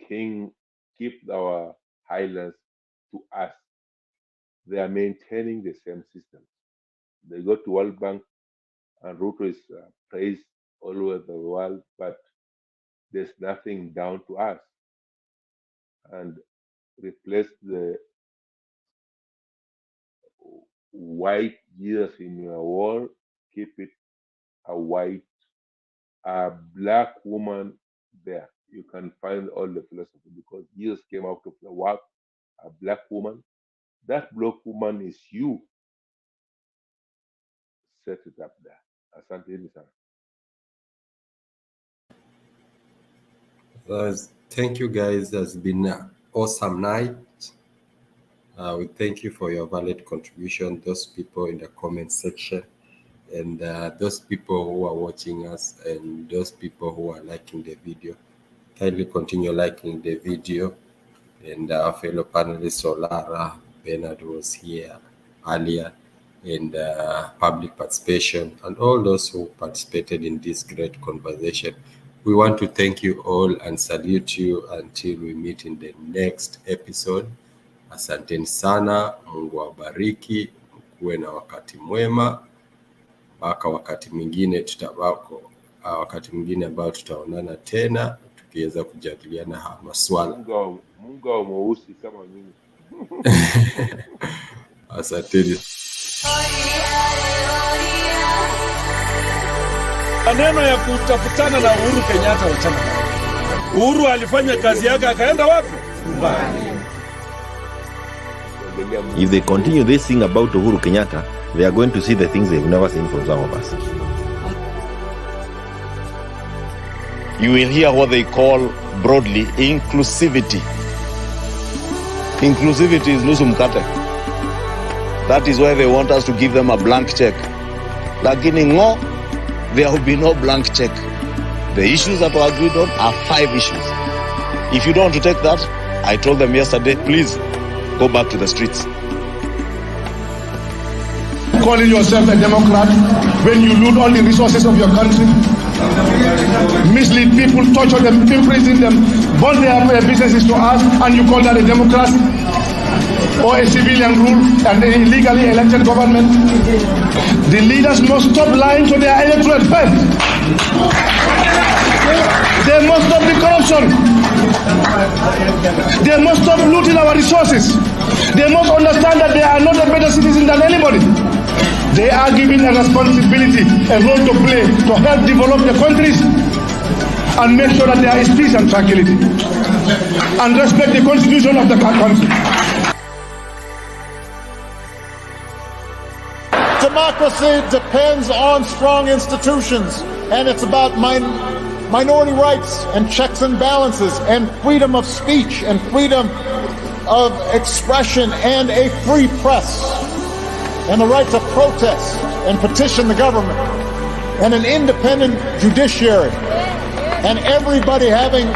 keep our highlands to us. They are maintaining the same system. They go to World Bank, and Ruto is praised all over the world, but there's nothing down to us. And replace the white Jesus in your wall, keep it a black woman there. You can find all the philosophy, because Jesus came out of the work, a black woman. That black woman is you. Set it up there. Asante sana. Thank you, guys. It's been an awesome night. We thank you for your valid contribution, those people in the comment section, and those people who are watching us, and those people who are liking the video. Kindly continue liking the video. And our fellow panelists, Solara, Bernard was here earlier, and public participation, and all those who participated in this great conversation. We want to thank you all and salute you until we meet in the next episode. Asanteni sana, Mungu awabariki, mkuwe na wakati mwema, mpaka wakati mwingine ambao tutaonana tena tukiweza kujadiliana haya maswala. Mungu mweusi kama mimi. Asanteni. Maneno ya kutafutana na Uhuru Kenyatta wachana. Uhuru alifanya kazi yake, akaenda wapi? Dubai. If they continue this thing about Uhuru Kenyatta, they are going to see the things they've never seen from some of us. You will hear what they call broadly inclusivity. Inclusivity is nusu mkate. That is why they want us to give them a blank check. Lakini ngo there will be no blank check. The issues that were agreed on are 5 issues. If you don't want to take that, I told them yesterday, please go back to the streets. Calling yourself a Democrat when you loot all the resources of your country, mislead people, torture them, imprison them, burn their businesses to us, and you call that a democracy or a civilian rule and an illegally elected government? The leaders must stop lying to their electorate base. They must stop the corruption. They must stop looting our resources. They must understand that they are not a better citizen than anybody. They are given a responsibility, a role to play to help develop the countries and make sure that there is peace and tranquility and respect the constitution of the country. Democracy depends on strong institutions, and it's about minority rights and checks and balances and freedom of speech and freedom of expression and a free press and the right to protest and petition the government and an independent judiciary and everybody having